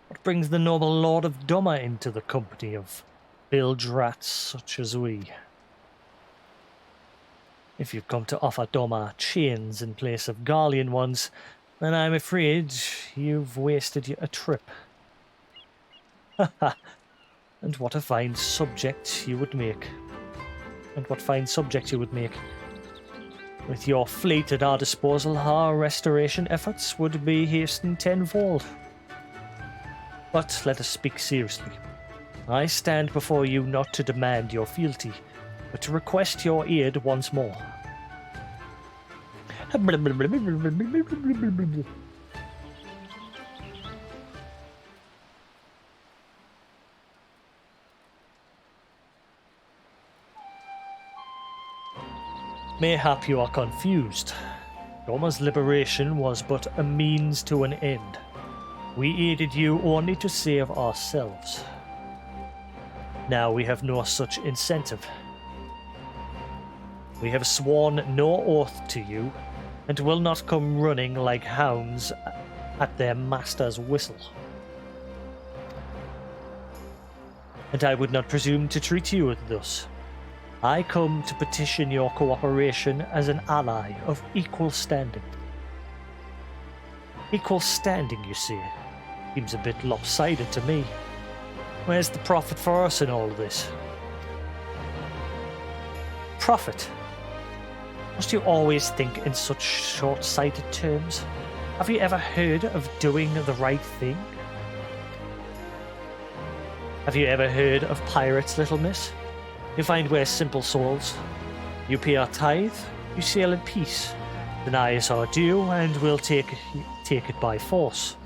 What brings the noble Lord of Doma into the company of bilge rats such as we? If you've come to offer Doma chains in place of Garlean ones, then I'm afraid you've wasted a trip. Haha. And what a fine subject you would make. With your fleet at our disposal, our restoration efforts would be hastened tenfold. But let us speak seriously. I stand before you not to demand your fealty, but to request your aid once more. Mayhap you are confused. Doma's liberation was but a means to an end. We aided you only to save ourselves. Now we have no such incentive. We have sworn no oath to you, and will not come running like hounds at their master's whistle. And I would not presume to treat you thus. I come to petition your cooperation as an ally of equal standing. Equal standing, you see? Seems a bit lopsided to me. Where's the profit for us in all of this? Profit? Must you always think in such short-sighted terms? Have you ever heard of doing the right thing? Have you ever heard of pirates, little miss? You find we're simple souls. You pay our tithe, you sail in peace. Deny us our due, and we'll take it by force.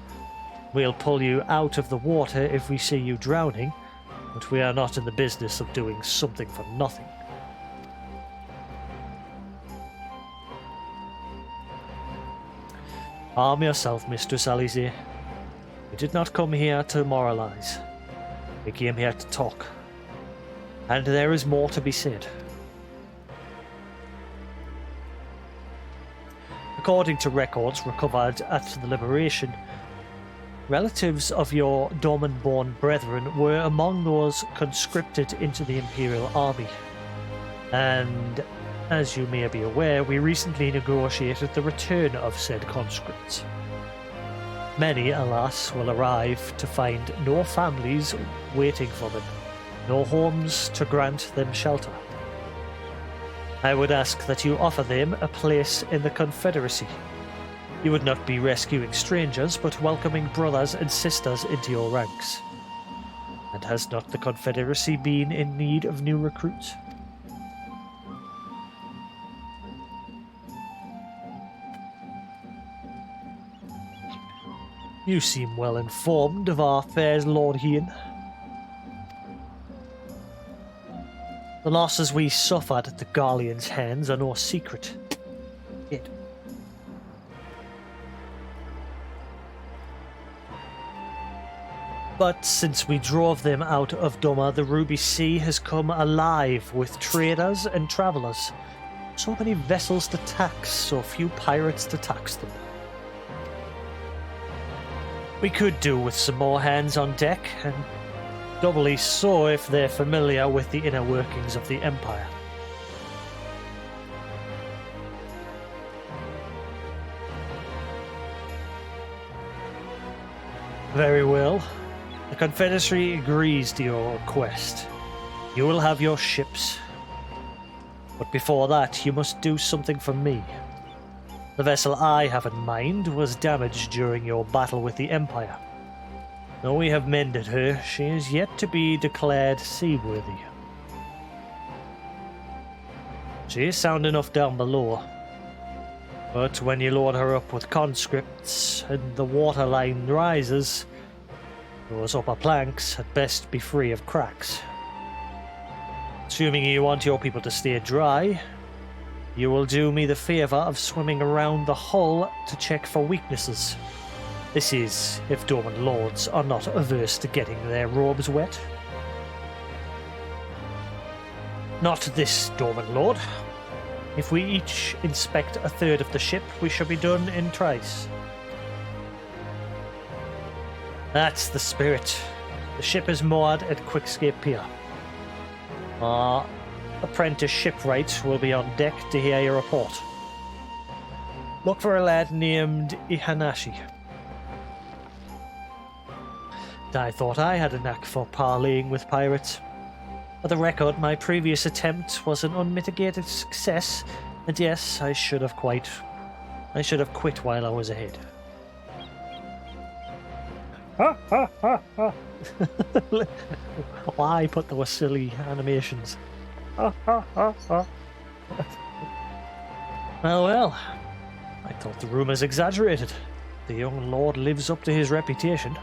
We'll pull you out of the water if we see you drowning, but we are not in the business of doing something for nothing. Arm yourself, Mistress Alize. We did not come here to moralize. We came here to talk. And there is more to be said. According to records recovered at the Liberation, relatives of your Dorman-born brethren were among those conscripted into the Imperial Army. And, as you may be aware, we recently negotiated the return of said conscripts. Many, alas, will arrive to find no families waiting for them, no homes to grant them shelter. I would ask that you offer them a place in the Confederacy. You would not be rescuing strangers, but welcoming brothers and sisters into your ranks. And has not the Confederacy been in need of new recruits? You seem well informed of our affairs, Lord Hien. The losses we suffered at the Garlean's hands are no secret. But since we drove them out of Doma, the Ruby Sea has come alive with traders and travellers. So many vessels to tax, so few pirates to tax them. We could do with some more hands on deck, and doubly so if they're familiar with the inner workings of the Empire. Very well. The Confederacy agrees to your request. You will have your ships. But before that, you must do something for me. The vessel I have in mind was damaged during your battle with the Empire. Though we have mended her, she is yet to be declared seaworthy. She is sound enough down below, but when you load her up with conscripts and the waterline rises, those upper planks had best be free of cracks. Assuming you want your people to stay dry, you will do me the favour of swimming around the hull to check for weaknesses. This is, if Dorman Lords are not averse to getting their robes wet. Not this, Dorman Lord. If we each inspect a third of the ship, we shall be done in trice. That's the spirit. The ship is moored at Quickscape Pier. Our apprentice shipwright will be on deck to hear your report. Look for a lad named Ihanashi. I thought I had a knack for parleying with pirates. For the record, my previous attempt was an unmitigated success, and yes, I should have quit while I was ahead. Why put those silly animations? Well, I thought the rumours exaggerated. The young lord lives up to his reputation.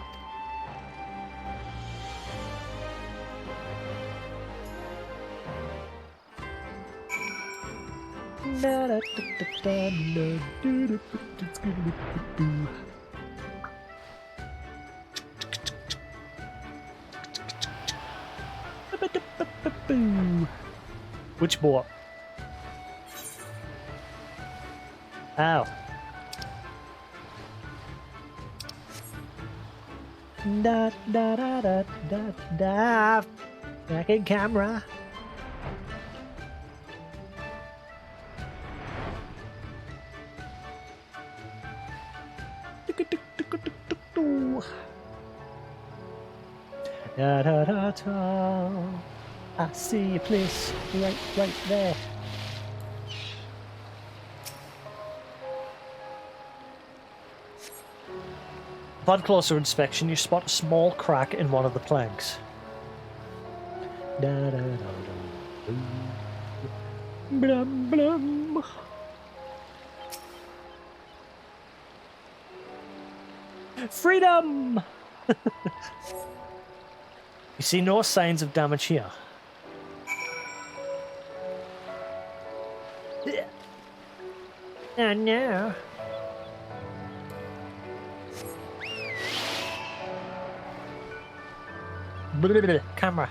Which boat? Ow. Da da da da da da. Back in camera. Da da da da. I see a place right there. Upon closer inspection, you spot a small crack in one of the planks. Da da da da. Blum blum. Freedom! You see no signs of damage here. Oh no. Camera.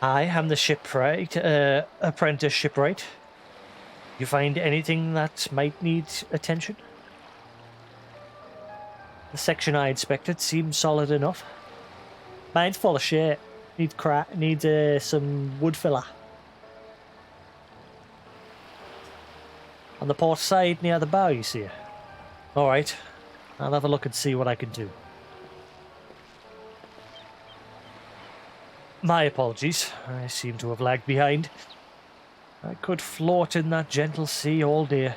I am the shipwright, apprentice shipwright. You find anything that might need attention? The section I inspected seems solid enough. Mine's full of shit. Needs some wood filler. On the port side near the bow, you see. Alright, I'll have a look and see what I can do. My apologies, I seem to have lagged behind. I could float in that gentle sea all day.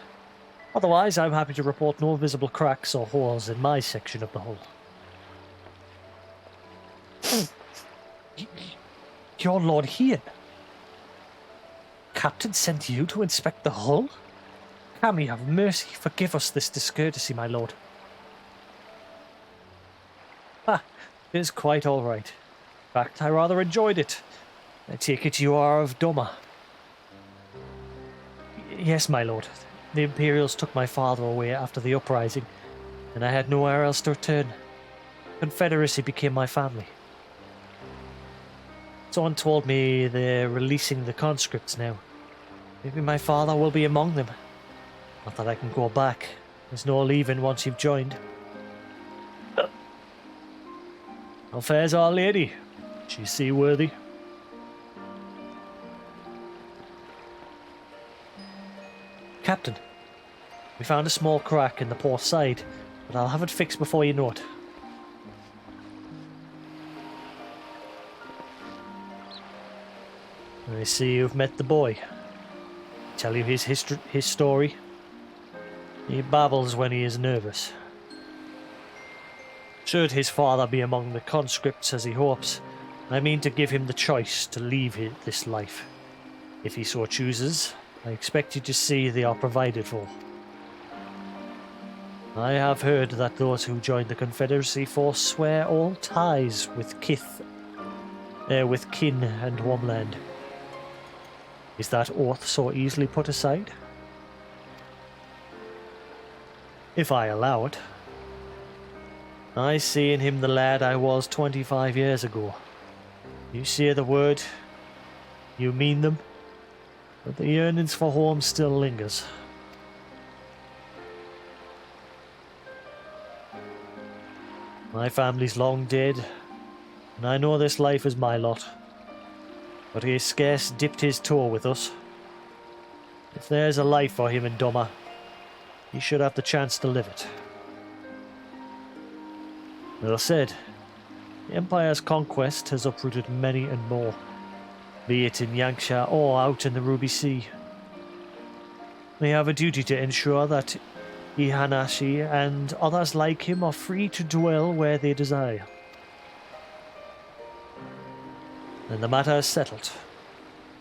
Otherwise, I'm happy to report no visible cracks or holes in my section of the hull. You're Lord Ian. Captain sent you to inspect the hull? Cammy, have mercy, forgive us this discourtesy, my lord. Ah, it is quite all right. In fact, I rather enjoyed it. I take it you are of Doma. Yes, my lord. The Imperials took my father away after the uprising, and I had nowhere else to return. Confederacy became my family. Someone told me they're releasing the conscripts now. Maybe my father will be among them. Not that I can go back. There's no leaving once you've joined. How fares our lady? She's seaworthy. Captain, we found a small crack in the port side, but I'll have it fixed before you know it. I see you've met the boy. Tell you his story. He babbles when he is nervous. Should his father be among the conscripts as he hopes, I mean to give him the choice to leave this life. If he so chooses, I expect you to see they are provided for. I have heard that those who join the Confederacy forswear all ties with kin and homeland. Is that oath so easily put aside? If I allow it. I see in him the lad I was 25 years ago. You say the word, you mean them, but the yearnings for home still lingers. My family's long dead, and I know this life is my lot. But he has scarce dipped his toe with us. If there's a life for him in Doma, he should have the chance to live it. Well said. The Empire's conquest has uprooted many and more, be it in Yanksha or out in the Ruby Sea. We have a duty to ensure that Ihanashi and others like him are free to dwell where they desire. Then the matter is settled.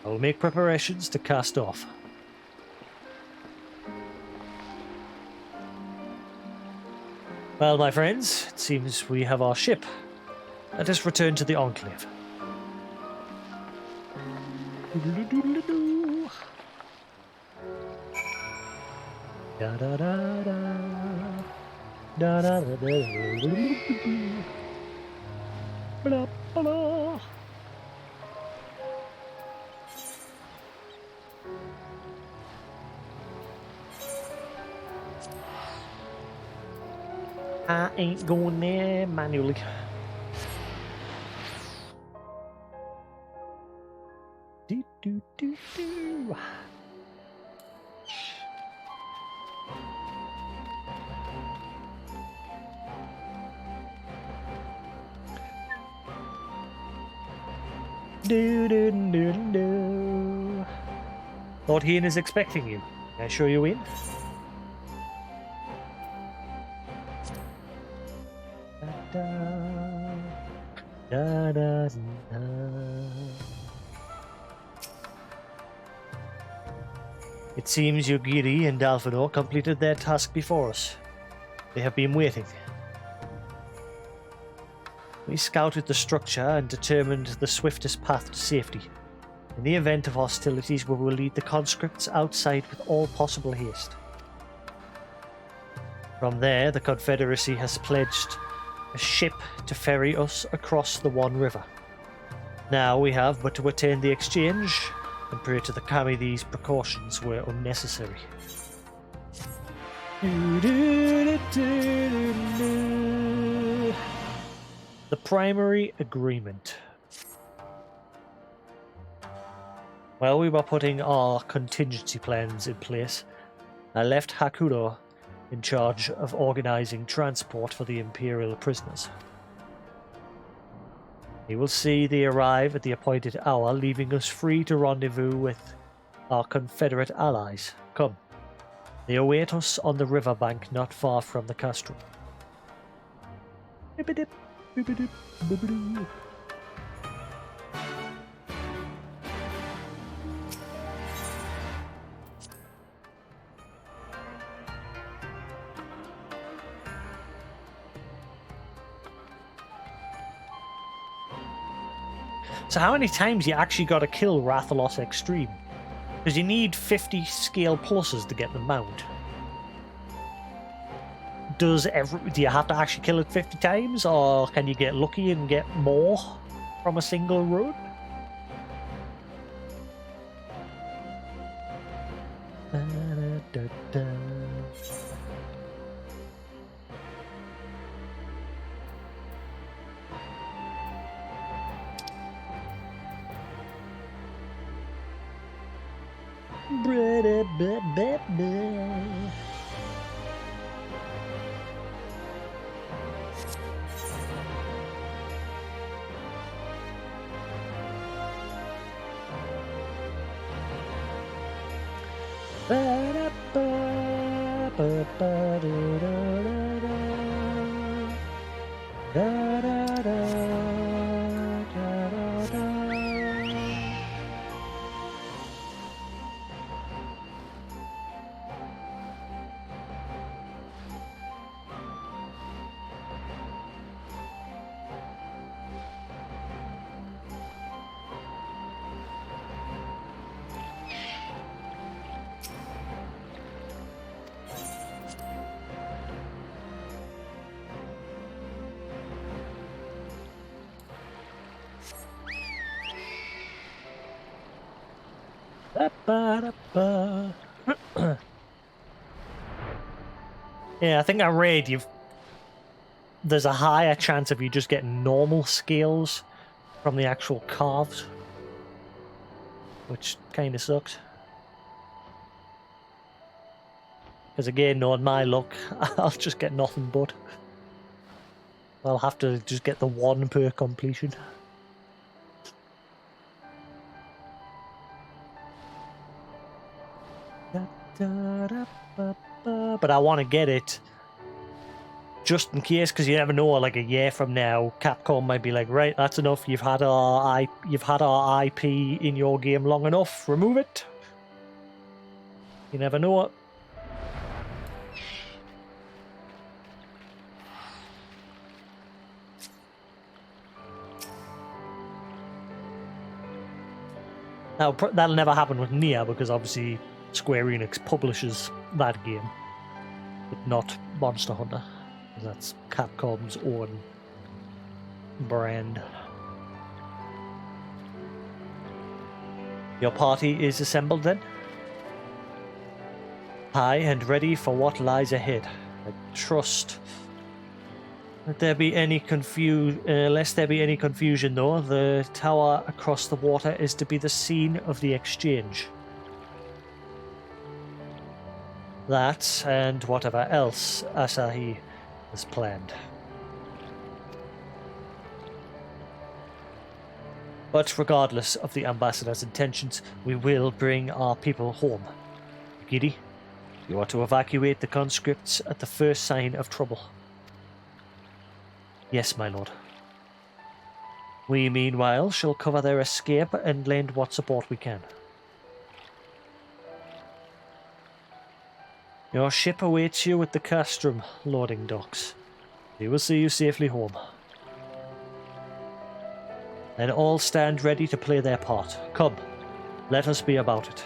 I will make preparations to cast off. Well, my friends, it seems we have our ship. Let us return to the Enclave. Doodle-doo-doodle-doo. Da-da-da-da. Da-da-da-da. Blah, blah. I ain't going there manually. Do, do, do, do. Do, do, do, do. Lord Hien is expecting you. Can I show you in? Da, da, da, da. It seems Yogiri and Dalfino completed their task before us. They have been waiting. We scouted the structure and determined the swiftest path to safety. In the event of hostilities, we will lead the conscripts outside with all possible haste. From there, the Confederacy has pledged a ship to ferry us across the One River. Now we have but to attain the exchange and pray to the Kami these precautions were unnecessary. The primary agreement. While we were putting our contingency plans in place, I left Hakuro in charge of organizing transport for the Imperial prisoners. He will see they arrive at the appointed hour, leaving us free to rendezvous with our Confederate allies. Come. They await us on the riverbank not far from the castrum. Bibbidip, bibbidip, bibbidoo. So how many times you actually got to kill Rathalos Extreme? Because you need 50 scale pluses to get the mount. Do you have to actually kill it 50 times, or can you get lucky and get more from a single run? Yeah, I think I read there's a higher chance of you just getting normal scales from the actual carves, which kind of sucks. Because again, knowing my luck, I'll just get nothing but. I'll have to just get the one per completion. But I want to get it just in case, because you never know. Like a year from now, Capcom might be like, right, that's enough. You've had our IP in your game long enough. Remove it. You never know. Now, that'll never happen with Nier, because obviously Square Enix publishes that game, but not Monster Hunter. That's Capcom's own brand. Your party is assembled then? High and ready for what lies ahead. I trust that there be any lest there be any confusion, though, the tower across the water is to be the scene of the exchange. That, and whatever else Asahi has planned. But regardless of the ambassador's intentions, we will bring our people home. Giddy, you are to evacuate the conscripts at the first sign of trouble. Yes, my lord. We, meanwhile, shall cover their escape and lend what support we can. Your ship awaits you at the Castrum loading docks. We will see you safely home. And all stand ready to play their part. Come, let us be about it.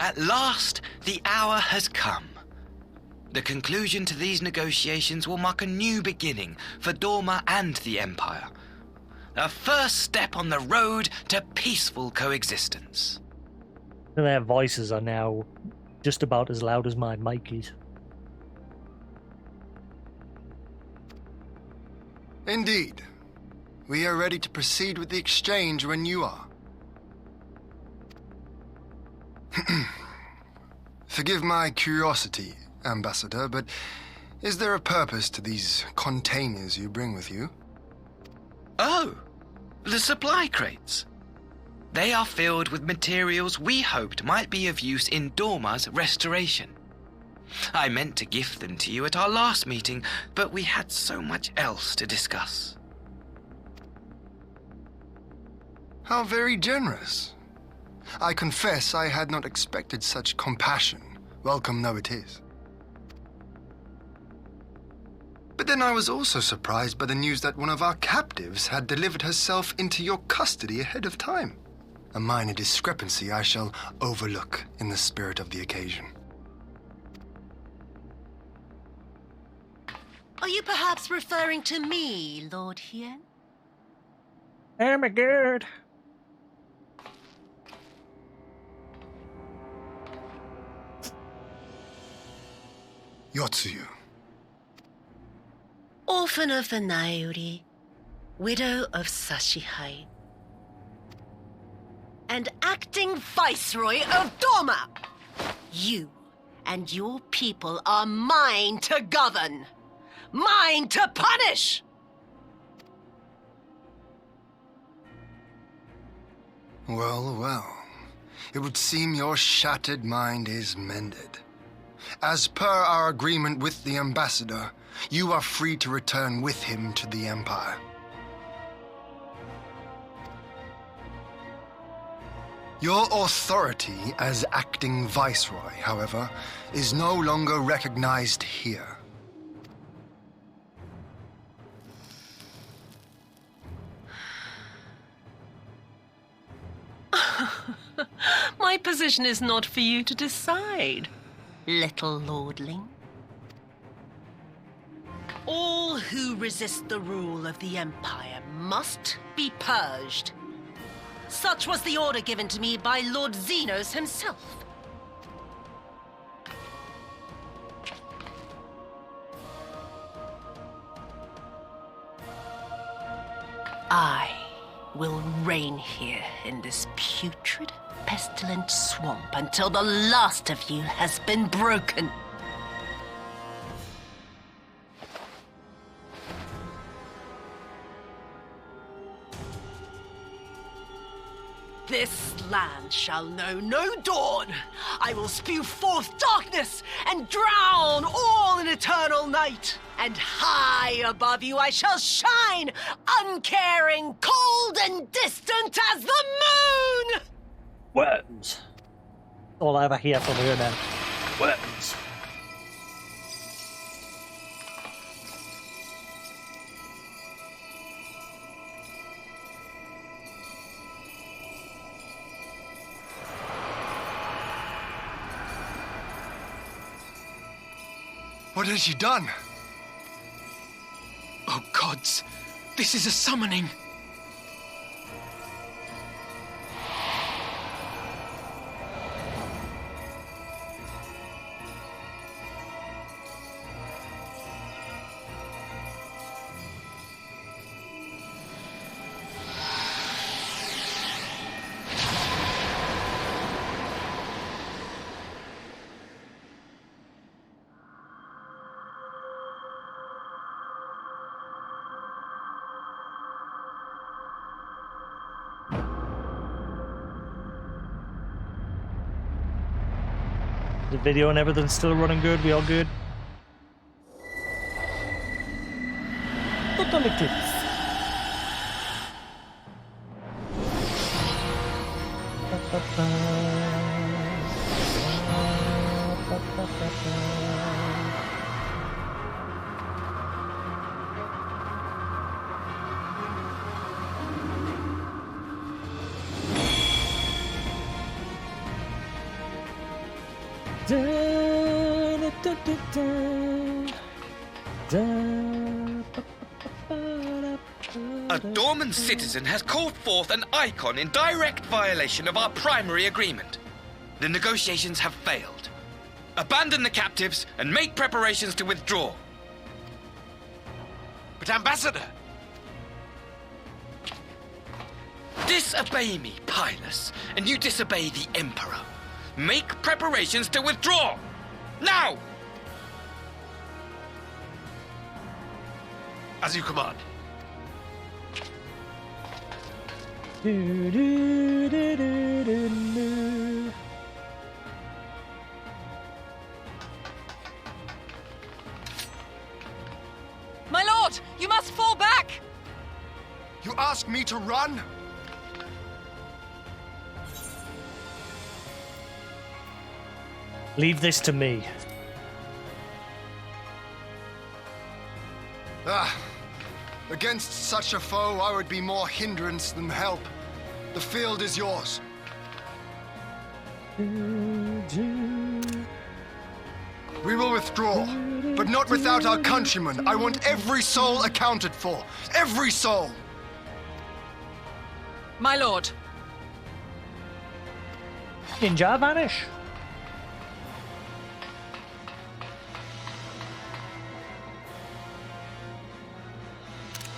At last, the hour has come. The conclusion to these negotiations will mark a new beginning for Dorma and the Empire. A first step on the road to peaceful coexistence. Their voices are now just about as loud as my mic is. Indeed. We are ready to proceed with the exchange when you are. Forgive my curiosity, Ambassador, but is there a purpose to these containers you bring with you? Oh, the supply crates. They are filled with materials we hoped might be of use in Dorma's restoration. I meant to gift them to you at our last meeting, but we had so much else to discuss. How very generous. I confess I had not expected such compassion, welcome though it is. But then I was also surprised by the news that one of our captives had delivered herself into your custody ahead of time. A minor discrepancy I shall overlook in the spirit of the occasion. Are you perhaps referring to me, Lord Hien? Oh my god. Yotsuyu. Orphan of the Nairi, widow of Sashihai, and acting Viceroy of Dorma. You and your people are mine to govern, mine to punish! Well, well. It would seem your shattered mind is mended. As per our agreement with the Ambassador, you are free to return with him to the Empire. Your authority as acting Viceroy, however, is no longer recognized here. My position is not for you to decide, little lordling. All who resist the rule of the Empire must be purged. Such was the order given to me by Lord Xenos himself. I will reign here in this putrid, pestilent swamp until the last of you has been broken. This land shall know no dawn. I will spew forth darkness and drown all in eternal night. And high above you I shall shine, uncaring, cold and distant as the moon! Worms. All I ever hear from her now. Worms. What has she done? Oh gods, this is a summoning. The video and everything's still running good. We all good? Totally good. A dormant citizen has called forth an icon in direct violation of our primary agreement. The negotiations have failed. Abandon the captives and make preparations to withdraw. But Ambassador! Disobey me, Pilus, and you disobey the Emperor. Make preparations to withdraw! Now! As you command. My lord, you must fall back! You ask me to run? Leave this to me. Against such a foe, I would be more hindrance than help. The field is yours. We will withdraw, but not without our countrymen. I want every soul accounted for. Every soul! My lord. Ninja vanish.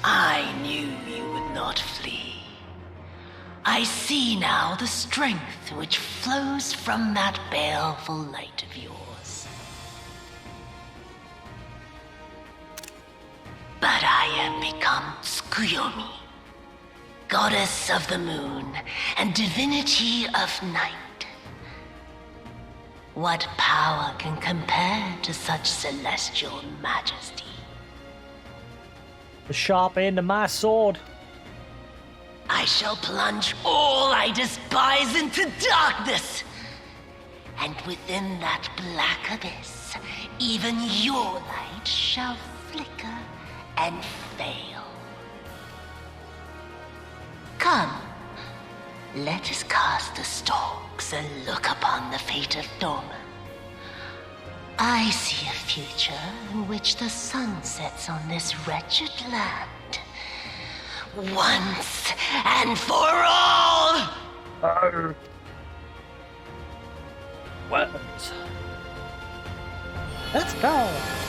I knew you would not flee. I see now the strength which flows from that baleful light of yours. But I have become Tsukuyomi, goddess of the moon and divinity of night. What power can compare to such celestial majesty? The sharp end of my sword. I shall plunge all I despise into darkness. And within that black abyss, even your light shall flicker and fail. Come, let us cast the stalks and look upon the fate of Doma. I see a future in which the sun sets on this wretched land, once and for all! Oh. Weapons. Let's go.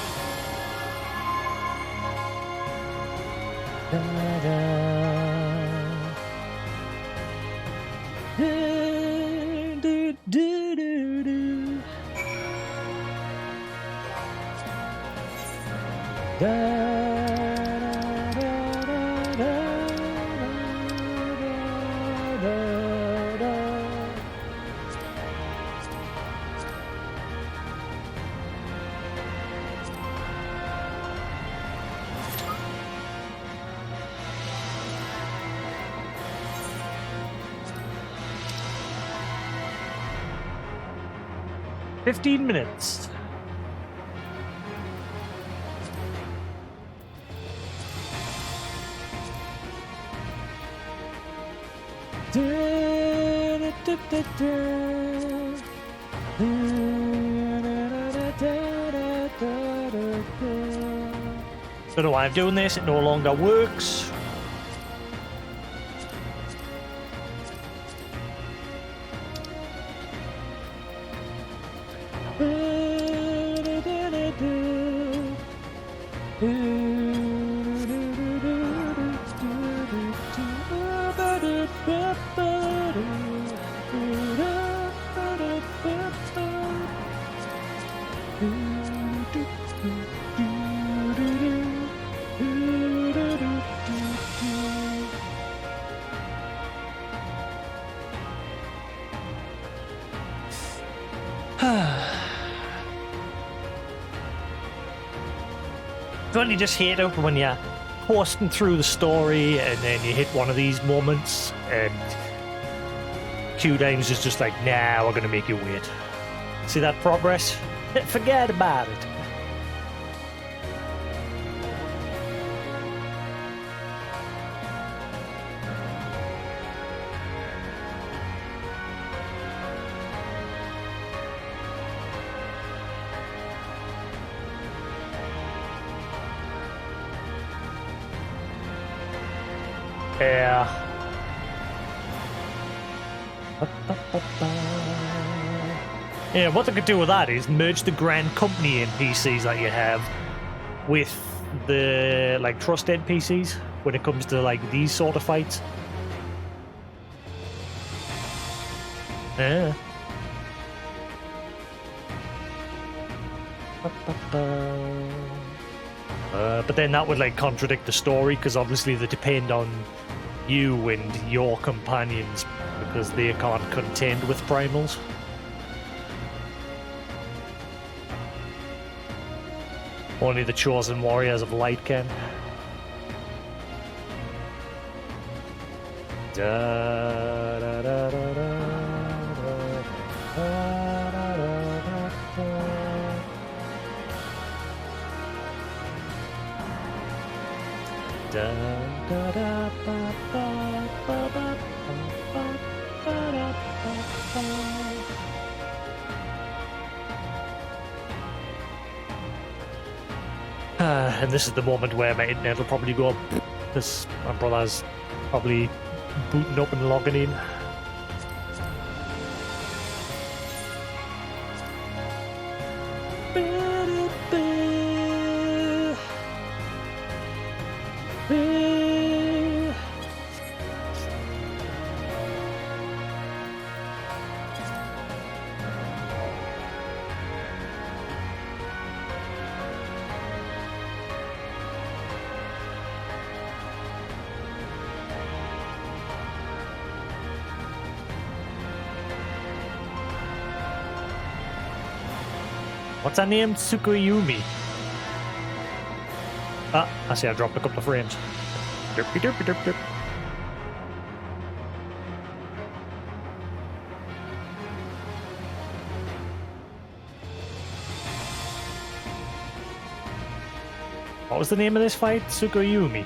"15 minutes. Don't know why I'm doing this, it no longer works. Don't you just hate it when you're coasting through the story and then you hit one of these moments and Q-Dines is just like, nah, we're gonna make you wait. See that progress? Forget about it. Yeah. Yeah, what they could do with that is merge the Grand Company NPCs that you have with the like Trust NPCs when it comes to like these sort of fights. Yeah. But then that would like contradict the story because obviously they depend on you and your companions because they can't contend with primals. Only the chosen warriors of light can. Da, da, da, da, da, and this is the moment where my internet will probably go up because my brother's probably booting up and logging in. What's her name? Tsukuyomi. Ah, I see I dropped a couple of frames. Derpy derpy derp derp. What was the name of this fight? Tsukuyomi.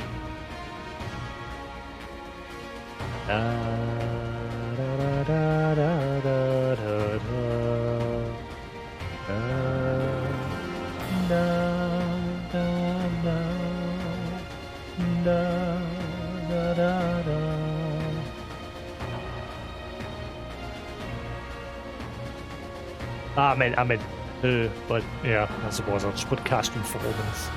I meant her, but yeah, I suppose I'll just put castrum performance.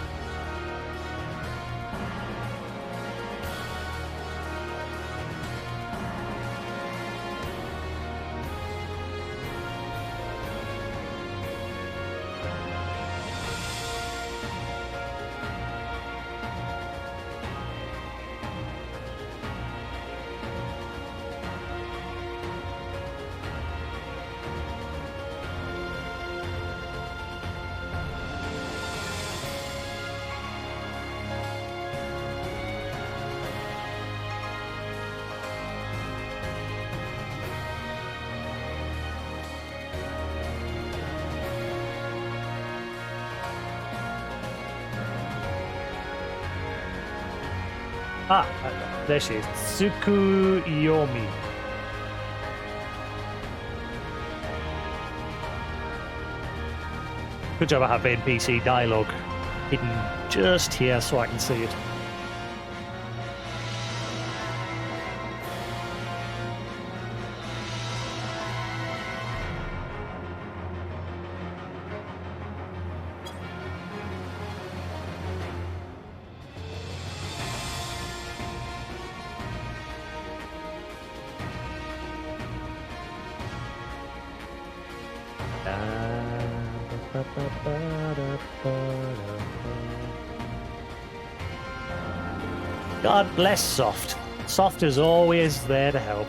Ah, there she is. Tsukuyomi. Good job I have NPC dialogue hidden just here so I can see it. God bless Soft. Soft is always there to help.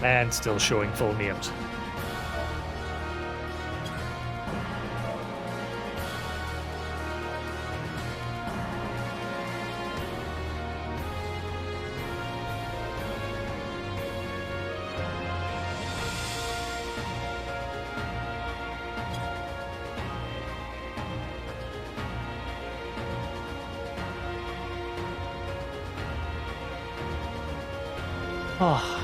And still showing full names. Oh.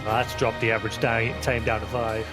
Let's drop the average time down to 5.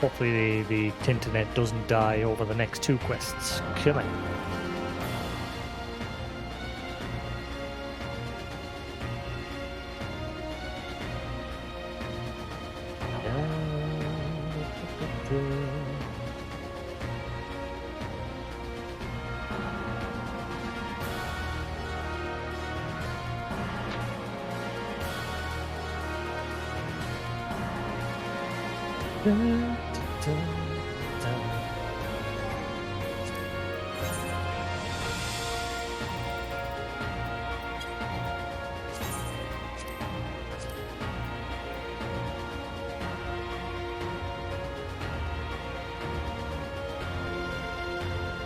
Hopefully the Tinternet doesn't die over the next 2 quests. Come on.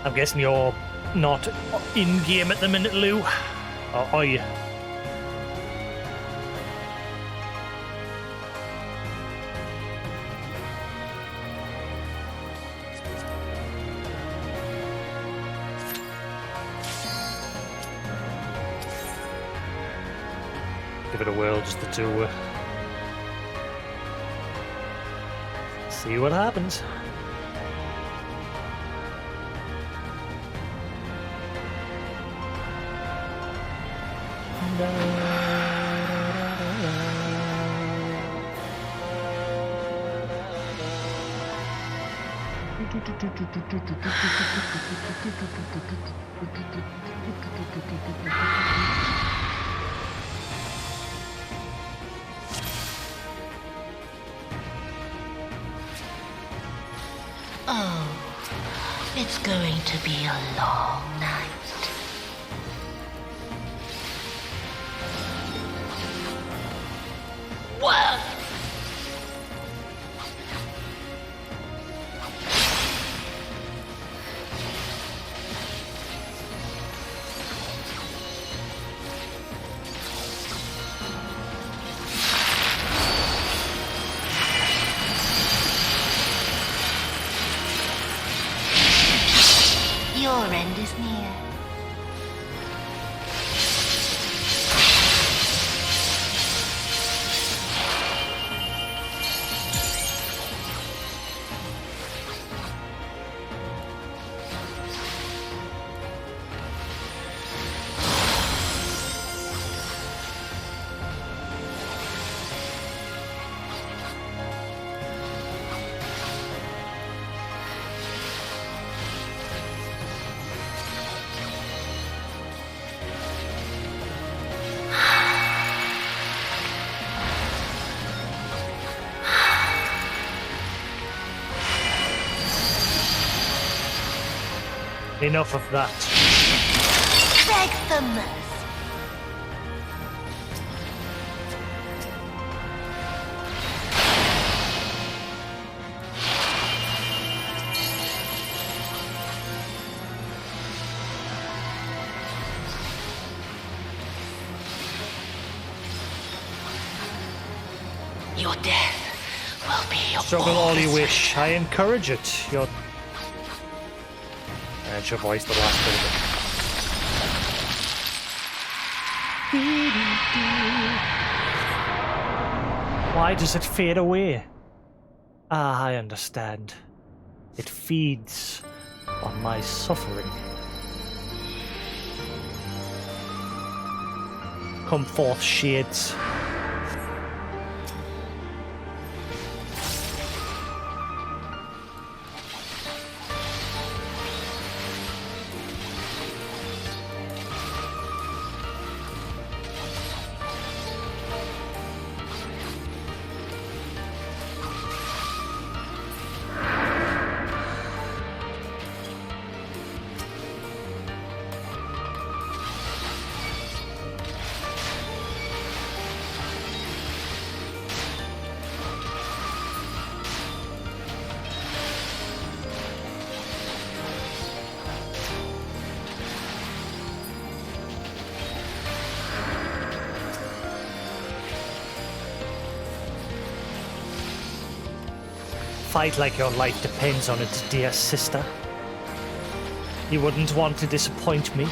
I'm guessing you're not in-game at the minute, Lou. Or are you? Give it a whirl just to see what happens. Oh, it's going to be a long night. Whoa! Your end is near. Enough of that. Beg for mercy. Your death will be your Struggle all you wish. I encourage it. Your and she'll voice the last bit of it. Why does it fade away? Ah, I understand. It feeds on my suffering. Come forth, shades. Fight like your life depends on it, dear sister. You wouldn't want to disappoint me.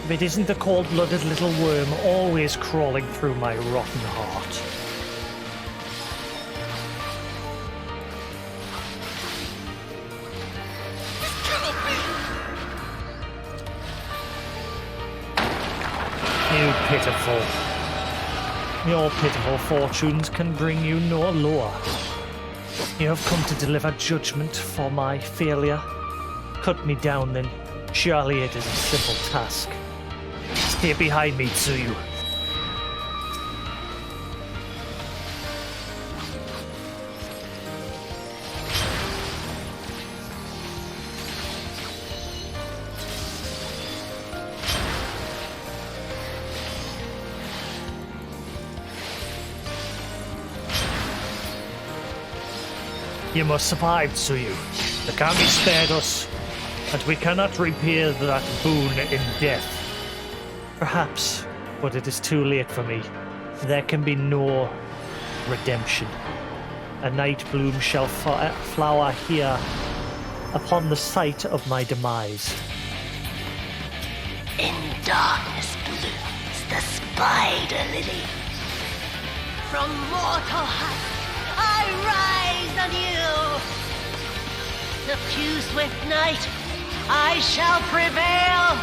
If it isn't the cold-blooded little worm always crawling through my rotten heart. You pitiful. Your pitiful fortunes can bring you no lower. You have come to deliver judgment for my failure. Cut me down then. Surely it is a simple task. Stay behind me, Tsuyu. You must survive, Tsuyu. The kami spared us, and we cannot repay that boon in death. Perhaps, but it is too late for me. There can be no redemption. A night bloom shall flower here upon the site of my demise. In darkness blooms the spider lily. From mortal heights I rise anew. Suffused with night, I shall prevail.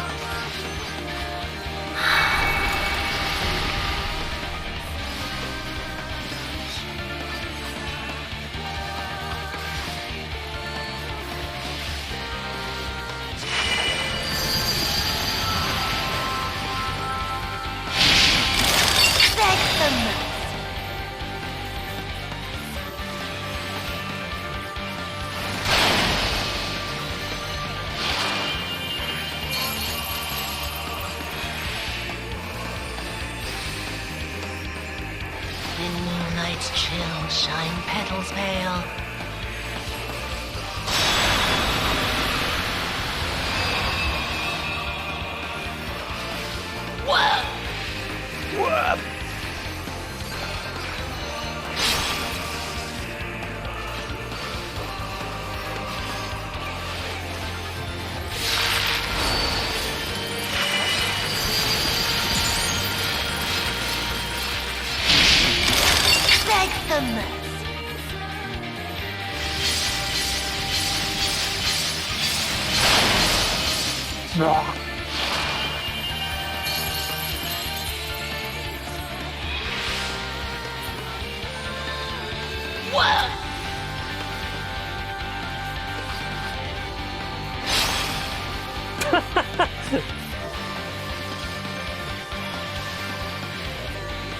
its chill shine petals pale. Whoa! Whoa! Beg for mercy. Whoa!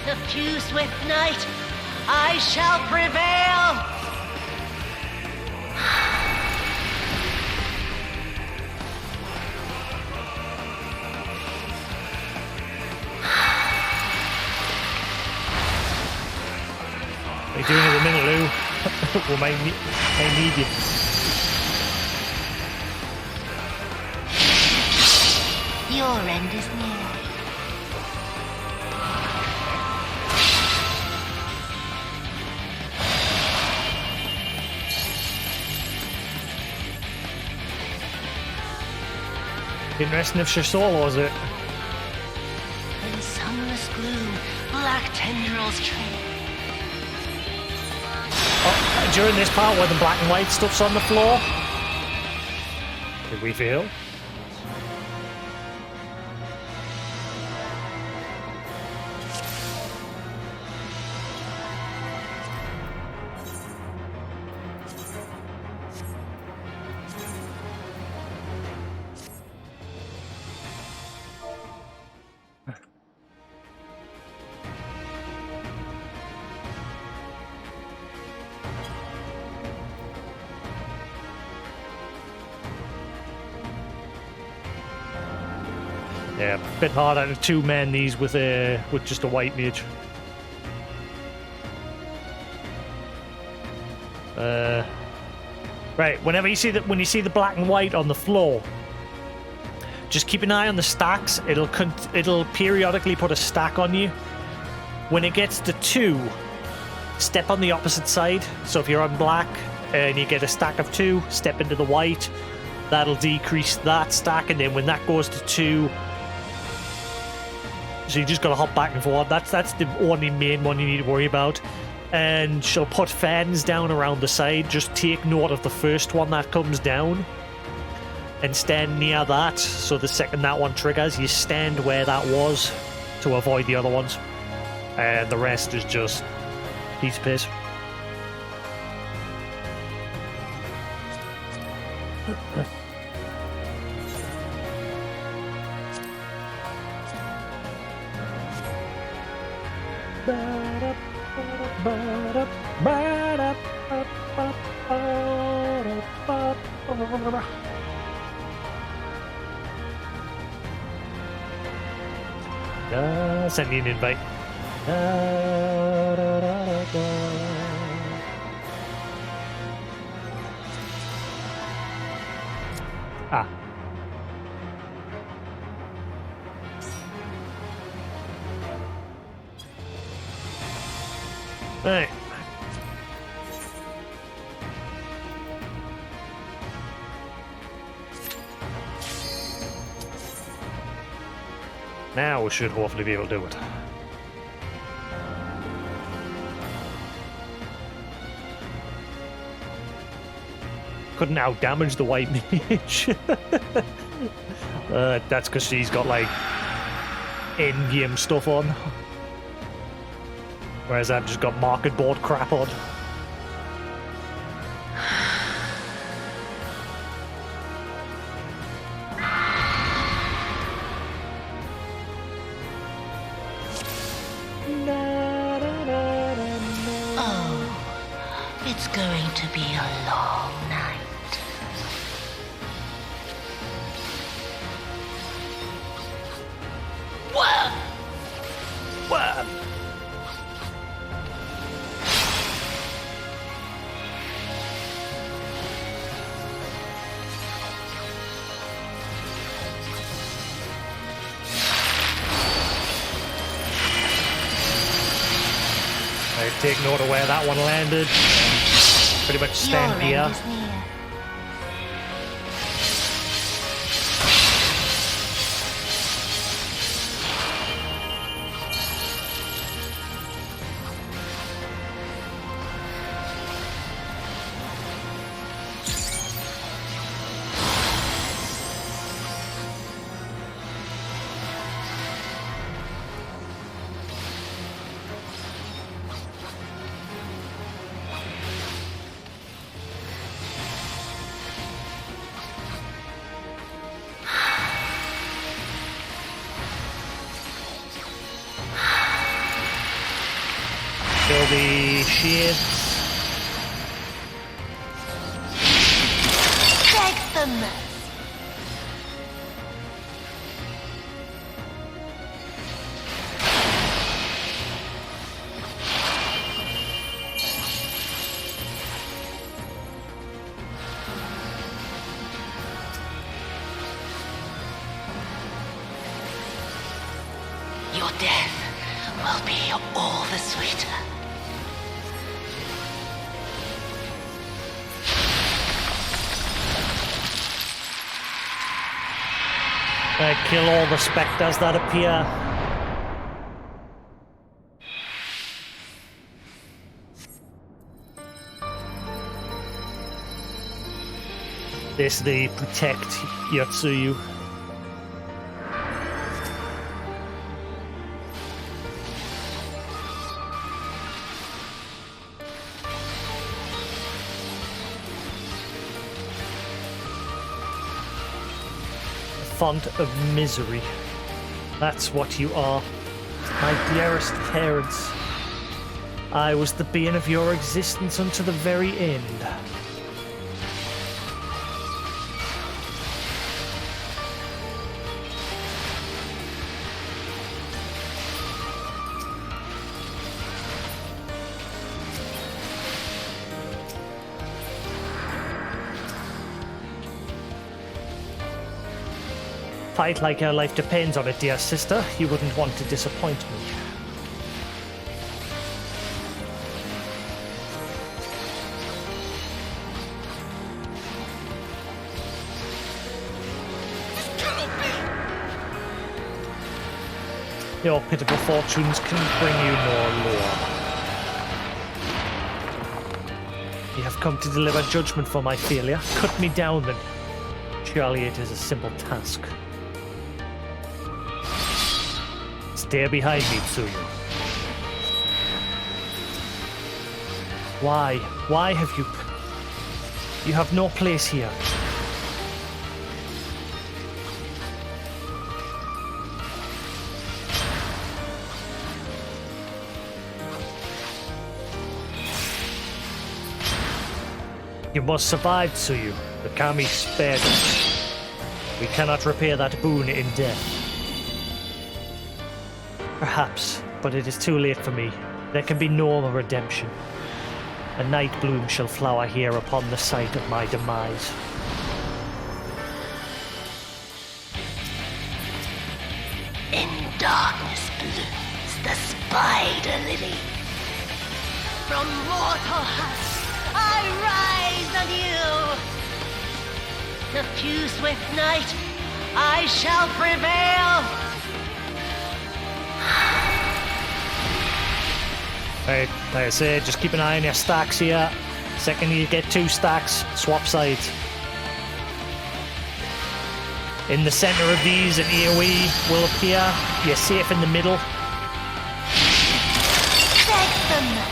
Suffused with night, I shall prevail! What are you doing in a minute, Lou? We may need you. Your end is near. Interesting if she solos it. In sunless gloom, black tendrils trail. Oh, during this part where the black and white stuff's on the floor, did we feel? Yeah, a bit harder to two-man these with just a white mage. Right, when you see the black and white on the floor, just keep an eye on the stacks. It'll periodically put a stack on you. When it gets to 2, step on the opposite side. So if you're on black and you get a stack of 2, step into the white. That'll decrease that stack, and then when that goes to 2. So you just gotta hop back and forth. That's the only main one you need to worry about. And she'll put fans down around the side. Just take note of the first one that comes down and stand near that. So the second that one triggers, you stand where that was to avoid the other ones. And the rest is just piece of piss. Send me an invite. Ah. Right. Now we should hopefully be able to do it. Couldn't out-damage the white mage. That's because she's got, like, in-game stuff on. Whereas I've just got market board crap on. Oh, it's going to be a long night. Whoa! Whoa! take note of where that one landed. Pretty much stand Your here. end is near. Kill the shields. Beg for mercy. Your death will be all the sweeter. Kill all the spectres that appear. This they protect Yotsuyu. Font of misery. That's what you are, my dearest parents. I was the bane of your existence unto the very end. Fight like your life depends on it, dear sister. You wouldn't want to disappoint me. Your pitiful fortunes can bring you no lore. You have come to deliver judgment for my failure. Cut me down then. Surely it is a simple task. Stay behind me, Tsuyu. Why? Why have you... You have no place here. You must survive, Tsuyu. The Kami spared us. We cannot repay that boon in death. Perhaps, but it is too late for me. There can be no redemption. A night bloom shall flower here upon the site of my demise. In darkness blooms the spider lily. From mortal husk I rise anew. To few swift night I shall prevail. Right, like I said, just keep an eye on your stacks here. Second you get 2 stacks, swap sides. In the center of these, an AoE will appear. You're safe in the middle. Beg for mercy.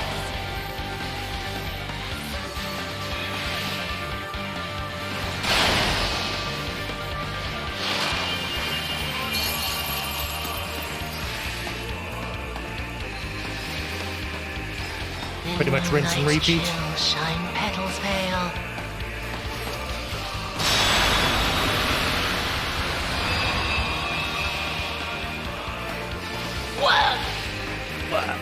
Pretty much rinse and repeat. Shine petals pale. Wow. Wow.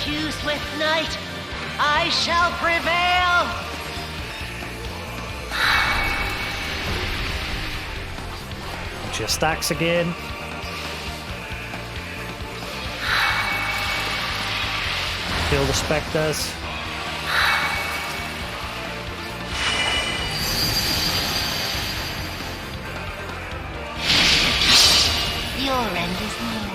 confused with night, I shall prevail! Watch your stacks again. Kill the spectres. Your end is near.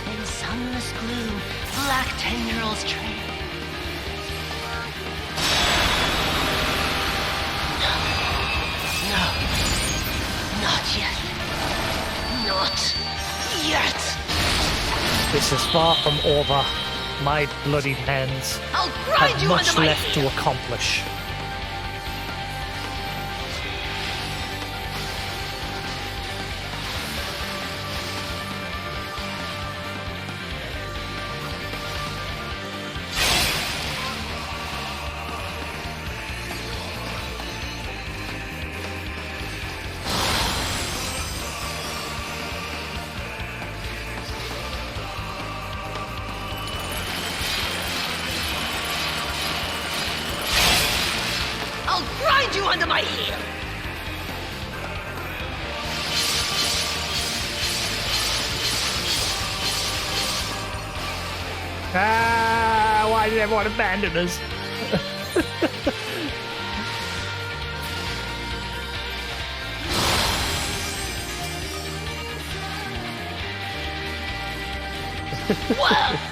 In sunless gloom, black 10-year-olds train. No. Not yet. Not yet. This is far from over. My bloodied hands I'll grind have you much under my left heel. to accomplish. I'll grind you under my heel. Ah, why did everyone abandon us? Whoa!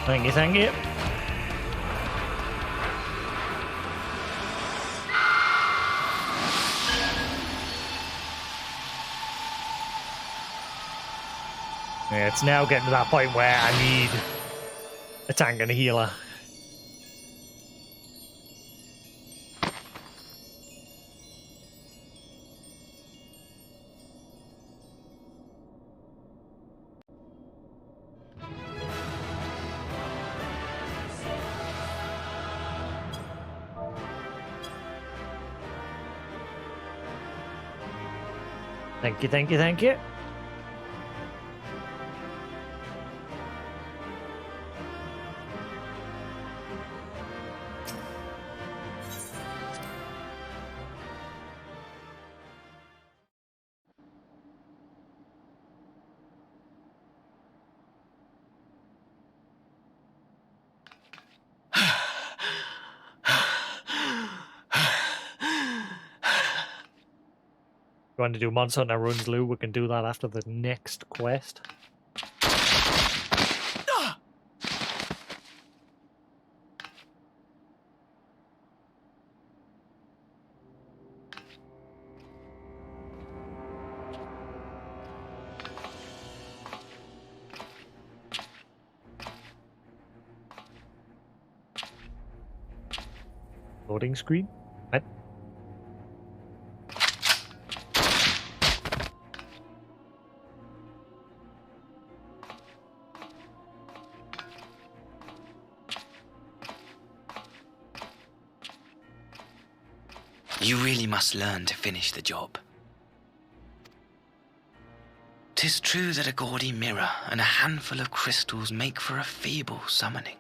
Thank you, thank you. Yeah, it's now getting to that point where I need a tank and a healer. Thank you, thank you, thank you. You want to do Monster Hunter runs, Lou? We can do that after the next quest. Loading screen? What? You really must learn to finish the job. 'Tis true that a gaudy mirror and a handful of crystals make for a feeble summoning.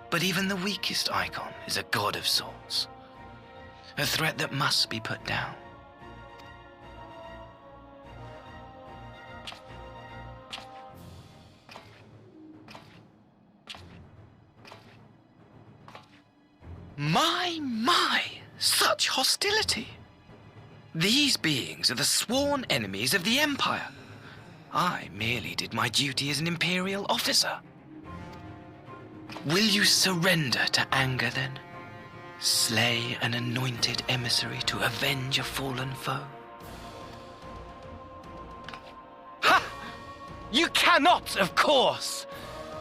But even the weakest icon is a god of sorts. A threat that must be put down. My! Such hostility! These beings are the sworn enemies of the Empire. I merely did my duty as an Imperial officer. Will you surrender to anger, then? Slay an anointed emissary to avenge a fallen foe. Ha! You cannot, of course!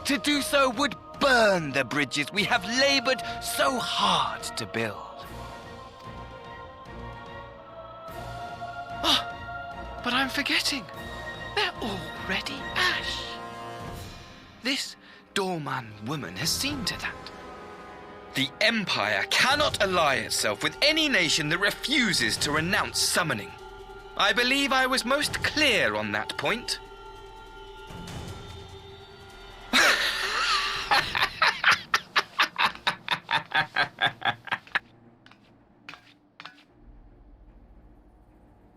To do so would burn the bridges we have labored so hard to build. Oh, but I'm forgetting. They're already ash. This Doorman woman has seen to that. The Empire cannot ally itself with any nation that refuses to renounce summoning. I believe I was most clear on that point.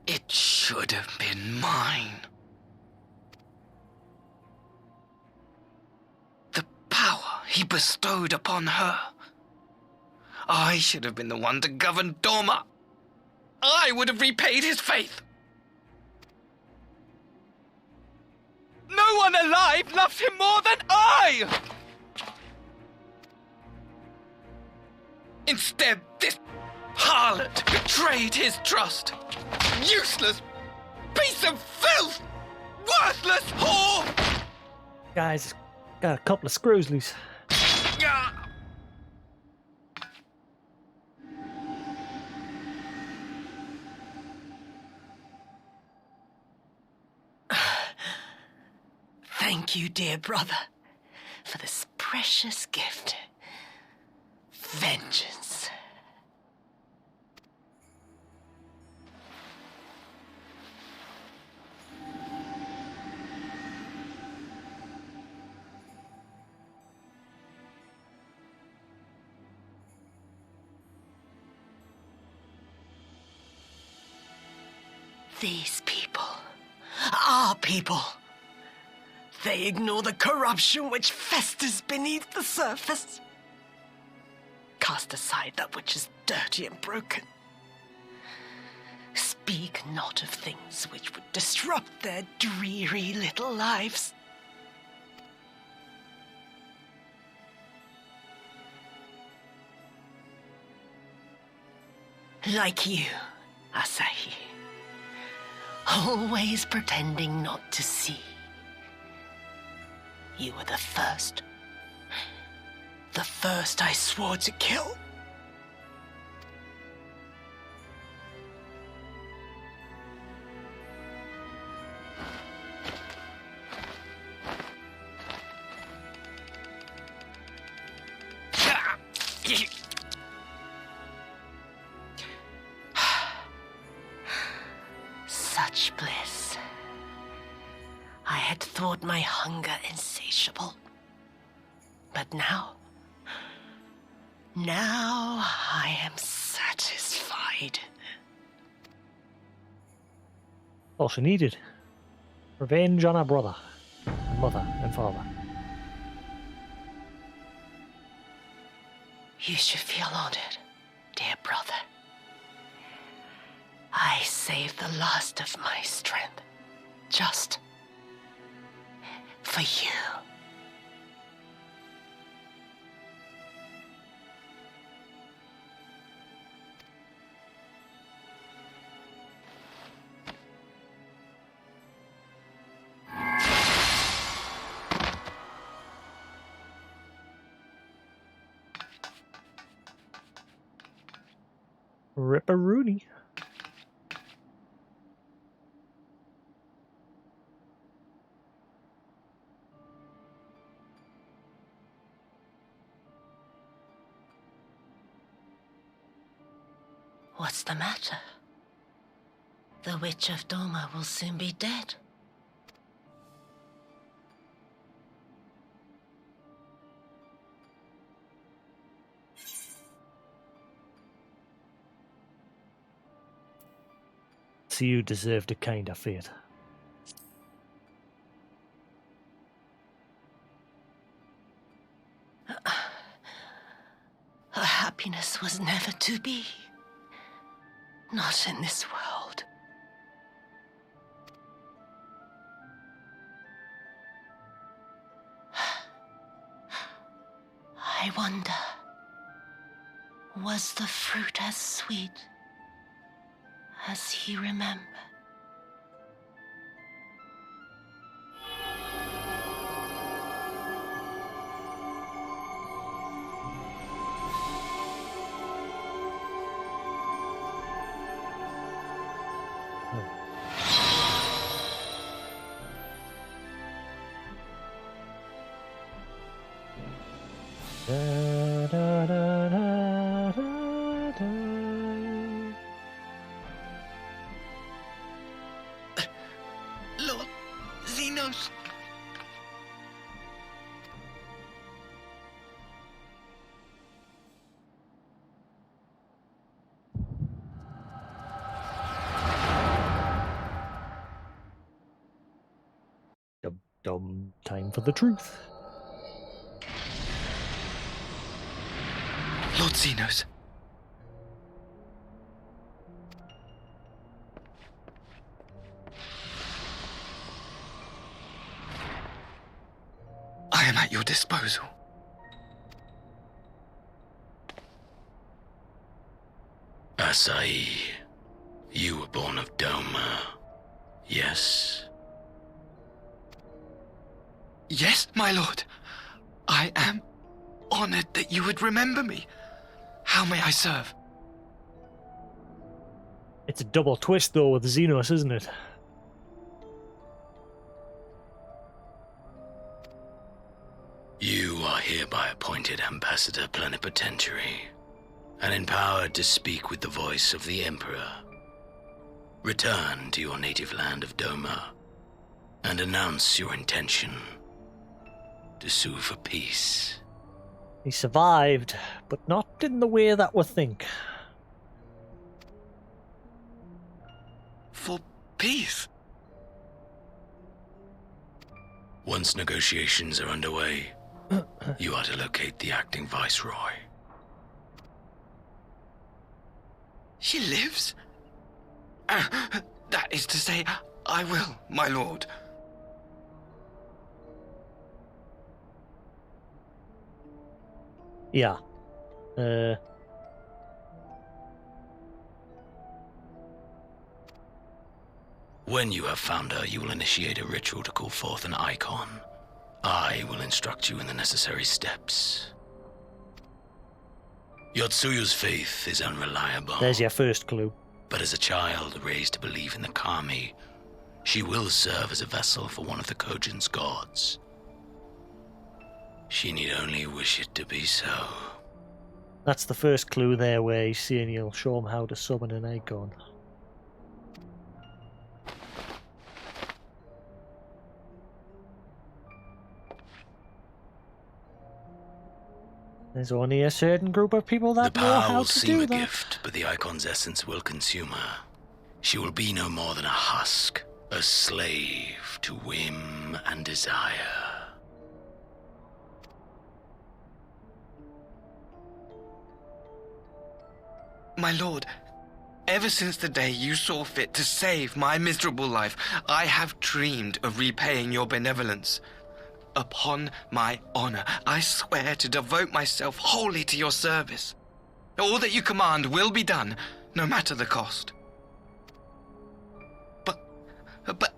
It should have been mine. The power he bestowed upon her. I should have been the one to govern Doma. I would have repaid his faith. No one alive loves him more than I! Instead, this harlot betrayed his trust. Useless piece of filth! Worthless whore! Guys, got a couple of screws loose. Thank you, dear brother, for this precious gift. Vengeance. These people, our people, they ignore the corruption which festers beneath the surface. Cast aside that which is dirty and broken. Speak not of things which would disrupt their dreary little lives. Like you, Asahi. Always pretending not to see. You were the first. The first I swore to kill. Such bliss. I had thought my hunger insatiable. But now I am satisfied. All she needed. Revenge on her brother, mother, and father. You should feel honored, dear brother. I saved the last of my strength, just for you. Ripperoonie. What's the matter? The Witch of Doma will soon be dead. So you deserved a kinder fate. Her happiness was never to be. Not in this world. I wonder Was the fruit as sweet as he remembered? Lord Xenos. Dumb time for the truth. Lord Xenos. I am at your disposal. Asai, you were born of Doma, yes? Yes, my lord. I am honored that you would remember me. How may I serve? It's a double twist, though, with Xenos, isn't it? You are hereby appointed Ambassador Plenipotentiary and empowered to speak with the voice of the Emperor. Return to your native land of Doma and announce your intention to sue for peace. He survived, but not in the way that we think. For peace? Once negotiations are underway, you are to locate the acting Viceroy. She lives? That is to say, I will, my lord. Yeah. When you have found her, you will initiate a ritual to call forth an icon. I will instruct you in the necessary steps. Yotsuyu's faith is unreliable. There's your first clue. But as a child raised to believe in the Kami, she will serve as a vessel for one of the Kojin's gods. She need only wish it to be so. That's the first clue there, where he's saying he'll show him how to summon an icon. There's only a certain group of people that know how will to seem do a that. gift, but the icon's essence will consume her. She will be no more than a husk, a slave to whim and desire. My lord, ever since the day you saw fit to save my miserable life, I have dreamed of repaying your benevolence. Upon my honor, I swear to devote myself wholly to your service. All that you command will be done, no matter the cost. But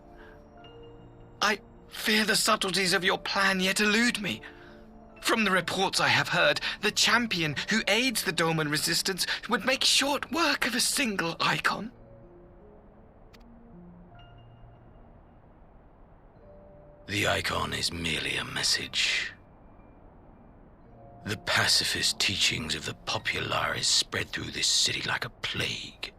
I fear the subtleties of your plan yet elude me. From the reports I have heard, the champion who aids the Doman resistance would make short work of a single icon. The icon is merely a message. The pacifist teachings of the populares spread through this city like a plague.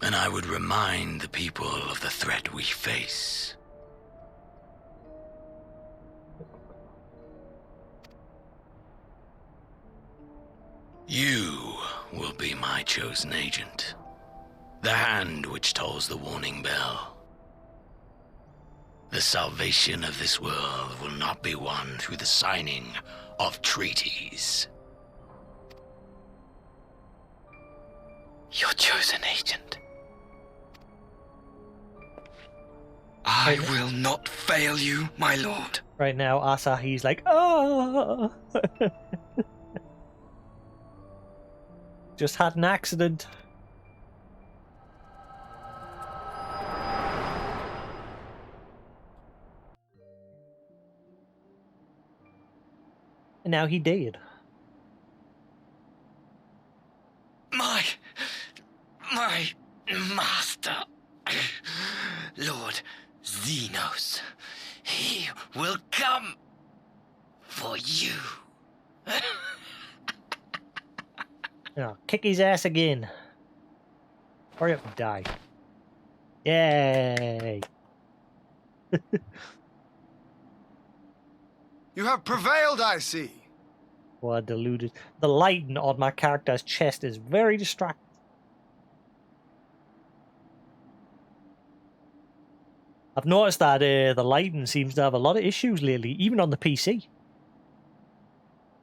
And I would remind the people of the threat we face. You will be my chosen agent. The hand which tolls the warning bell. The salvation of this world will not be won through the signing of treaties. Your chosen agent. I will not fail you, my lord. Right now, Asahi's like, oh. Just had an accident. And now he did. My master, Lord Xenos, he will come for you. Yeah, kick his ass again. Hurry up and die. Yay! You have prevailed, I see. What deluded. The lighting on my character's chest is very distracting. I've noticed that the lighting seems to have a lot of issues lately, even on the PC.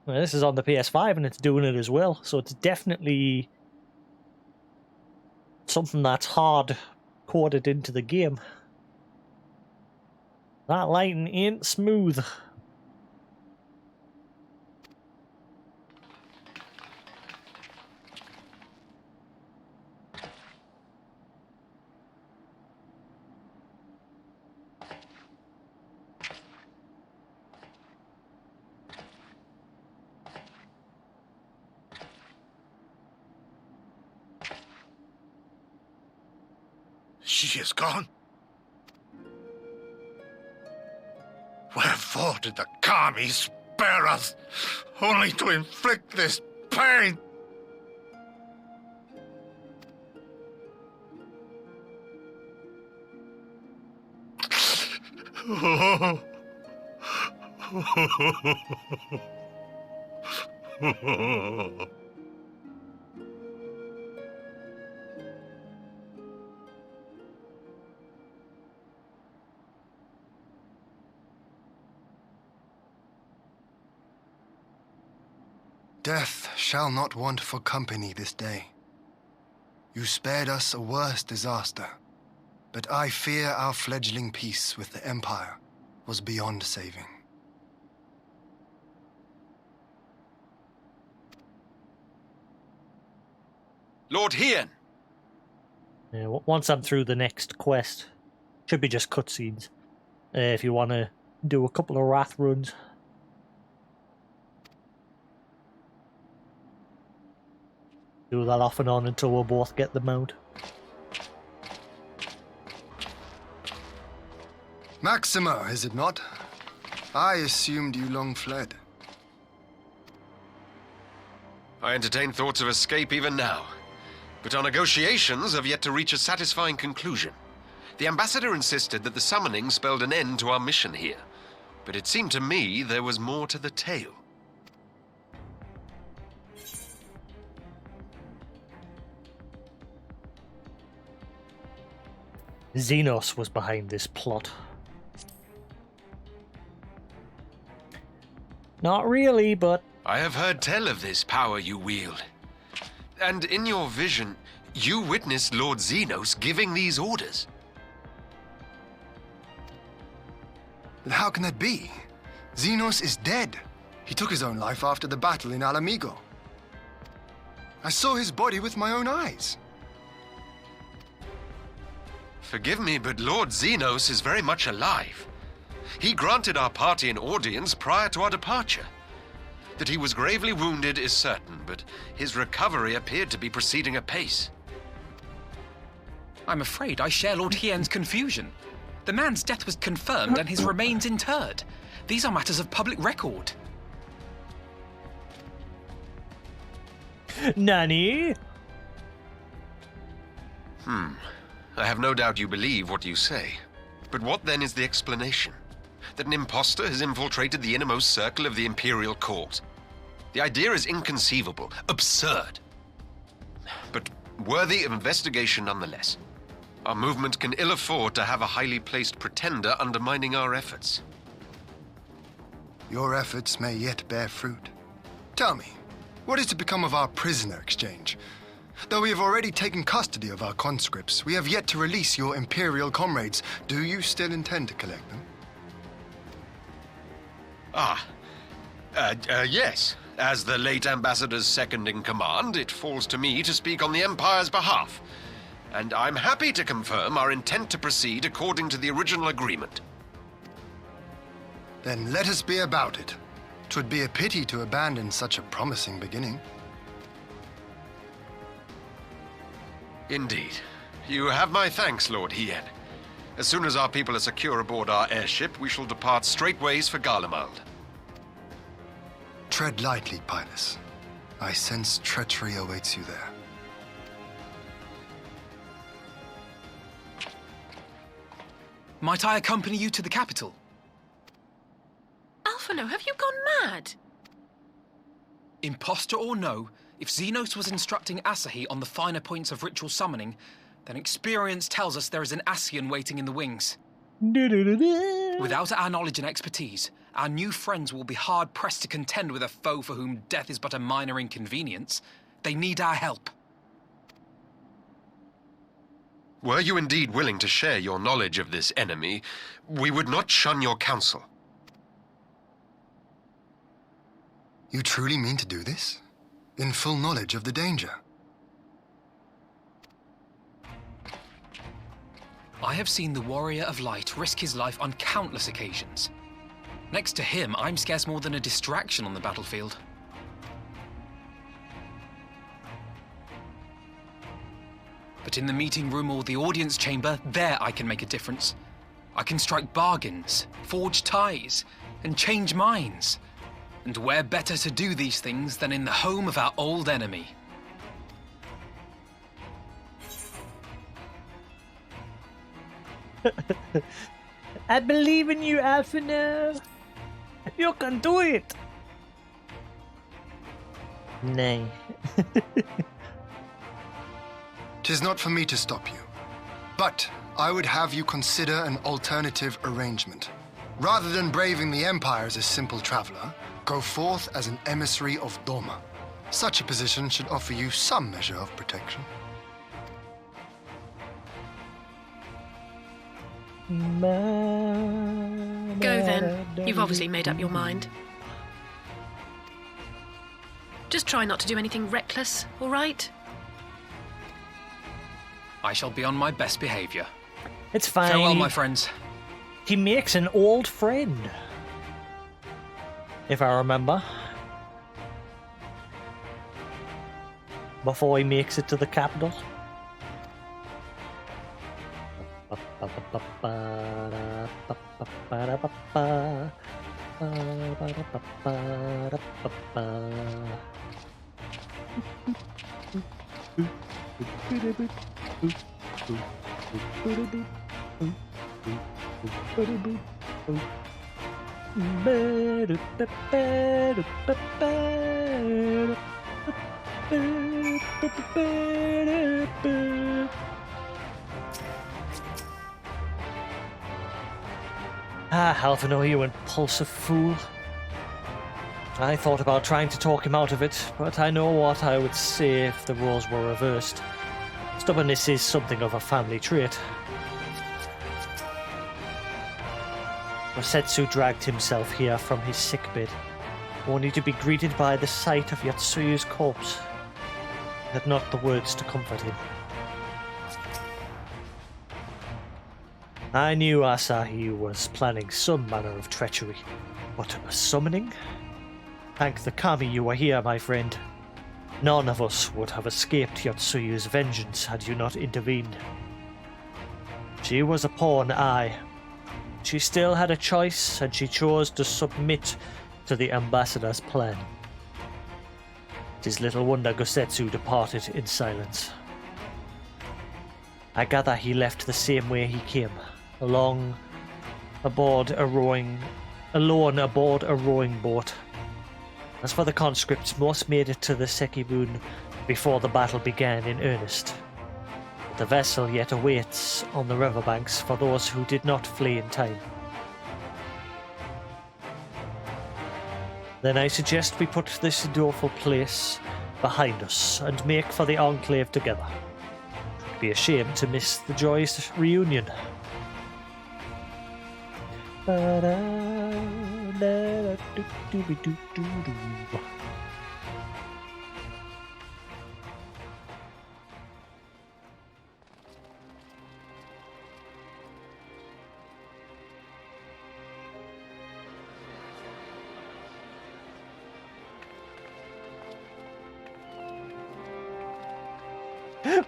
Well, this is on the PS5 and it's doing it as well, so it's definitely something that's hard coded into the game. That lighting ain't smooth. She is gone. Wherefore did the Kami spare us, only to inflict this pain? Death shall not want for company this day. You spared us a worse disaster, but I fear our fledgling peace with the Empire was beyond saving. Lord Hien! Yeah, once I'm through the next quest, should be just cutscenes. If you want to do a couple of Wrath runs. Do that off and on until we'll both get the mount. Maxima, is it not? I assumed you long fled. I entertain thoughts of escape even now, but our negotiations have yet to reach a satisfying conclusion. The ambassador insisted that the summoning spelled an end to our mission here, but it seemed to me there was more to the tale. Xenos was behind this plot. Not really, but... I have heard tell of this power you wield. And in your vision, you witnessed Lord Xenos giving these orders. How can that be? Xenos is dead. He took his own life after the battle in Alamigo. I saw his body with my own eyes. Forgive me, but Lord Xenos is very much alive. He granted our party an audience prior to our departure. That he was gravely wounded is certain, but his recovery appeared to be proceeding apace. I'm afraid I share Lord Hien's confusion. The man's death was confirmed and his remains interred. These are matters of public record. Nani? I have no doubt you believe what you say. But what then is the explanation? That an impostor has infiltrated the innermost circle of the Imperial Court? The idea is inconceivable, absurd. But worthy of investigation nonetheless. Our movement can ill afford to have a highly placed pretender undermining our efforts. Your efforts may yet bear fruit. Tell me, what is to become of our prisoner exchange? Though we have already taken custody of our conscripts, we have yet to release your Imperial comrades. Do you still intend to collect them? Yes. As the late Ambassador's second in command, it falls to me to speak on the Empire's behalf. And I'm happy to confirm our intent to proceed according to the original agreement. Then let us be about it. 'Twould be a pity to abandon such a promising beginning. Indeed. You have my thanks, Lord Hien. As soon as our people are secure aboard our airship, we shall depart straightways for Garlemald. Tread lightly, Pilus. I sense treachery awaits you there. Might I accompany you to the capital? Alphino, have you gone mad? Imposter or no, if Xenos was instructing Asahi on the finer points of ritual summoning, then experience tells us there is an Ascian waiting in the wings. Without our knowledge and expertise, our new friends will be hard-pressed to contend with a foe for whom death is but a minor inconvenience. They need our help. Were you indeed willing to share your knowledge of this enemy, we would not shun your counsel. You truly mean to do this? In full knowledge of the danger? I have seen the Warrior of Light risk his life on countless occasions. Next to him, I'm scarce more than a distraction on the battlefield. But in the meeting room or the audience chamber, there I can make a difference. I can strike bargains, forge ties, and change minds. And where better to do these things than in the home of our old enemy? I believe in you, Alphino. You can do it. Nay. 'Tis not for me to stop you, but I would have you consider an alternative arrangement. Rather than braving the Empire as a simple traveler, go forth as an emissary of Doma. Such a position should offer you some measure of protection. Go then. You've obviously made up your mind. Just try not to do anything reckless, all right? I shall be on my best behavior. It's fine. Farewell, my friends. He makes an old friend. If I remember. Before he makes it to the capital. Alphino, you impulsive fool. I thought about trying to talk him out of it, but I know what I would say if the roles were reversed. Stubbornness is something of a family trait. Rosetsu dragged himself here from his sickbed, only to be greeted by the sight of Yatsuyu's corpse. He had not the words to comfort him. I knew Asahi was planning some manner of treachery, but a summoning? Thank the kami you were here, my friend. None of us would have escaped Yatsuyu's vengeance had you not intervened. She was a pawn, aye. She still had a choice, and she chose to submit to the ambassador's plan. It is little wonder Gosetsu departed in silence. I gather he left the same way he came, alone aboard a rowing boat. As for the conscripts, most made it to the Sekibun before the battle began in earnest. The vessel yet awaits on the riverbanks for those who did not flee in time. Then I suggest we put this doleful place behind us and make for the Enclave together. It'd be a shame to miss the joyous reunion.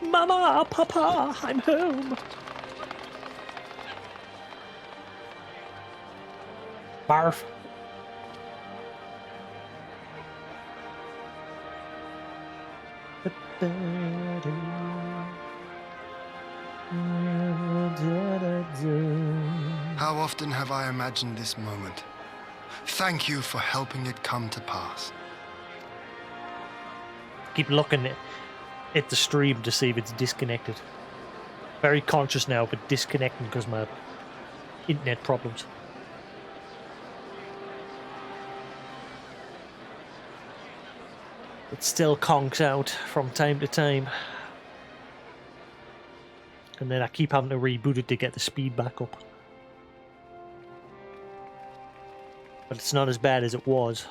Mama, Papa, I'm home. Barf. How often have I imagined this moment? Thank you for helping it come to pass. Keep looking at the stream to see if it's disconnected. Very conscious now, but disconnecting because my internet problems. It still conks out from time to time. And then I keep having to reboot it to get the speed back up. But it's not as bad as it was.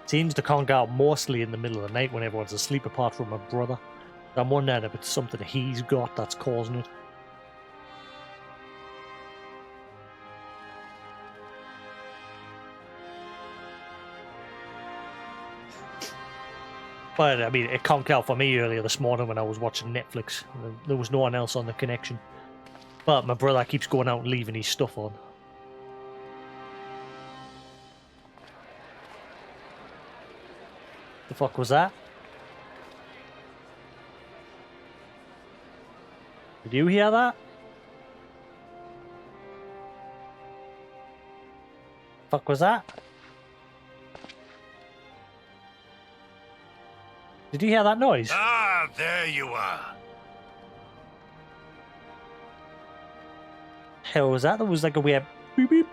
Seems to conk out mostly in the middle of the night when everyone's asleep, apart from my brother. I'm wondering if it's something he's got that's causing it. But, I mean, it conked out for me earlier this morning when I was watching Netflix. There was no one else on the connection. But my brother keeps going out and leaving his stuff on. The fuck was that? Did you hear that? Fuck was that? Did you hear that noise? Ah, there you are. Hell was that? There was like a weird beep beep.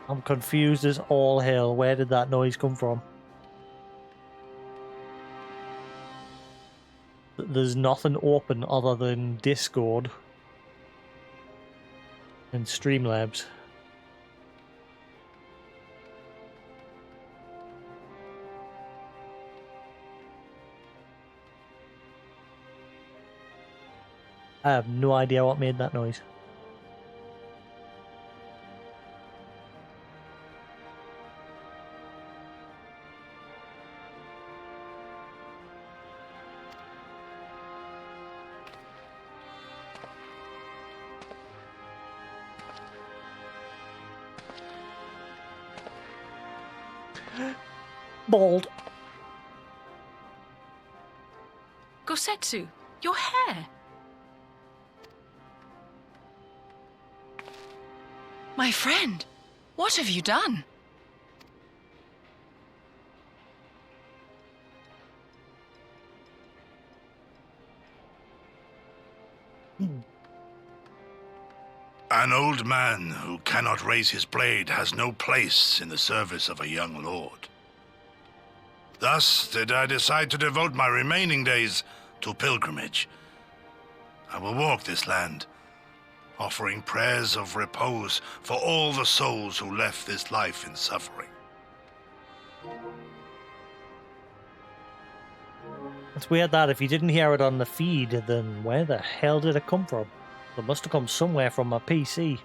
I'm confused as all hell. Where did that noise come from? There's nothing open other than Discord and Streamlabs. I have no idea what made that noise. Bald. Gosetsu, your hair. My friend, what have you done? An old man who cannot raise his blade has no place in the service of a young lord. Thus did I decide to devote my remaining days to pilgrimage. I will walk this land, offering prayers of repose for all the souls who left this life in suffering. It's weird that if you didn't hear it on the feed, then where the hell did it come from? It must have come somewhere from my PC.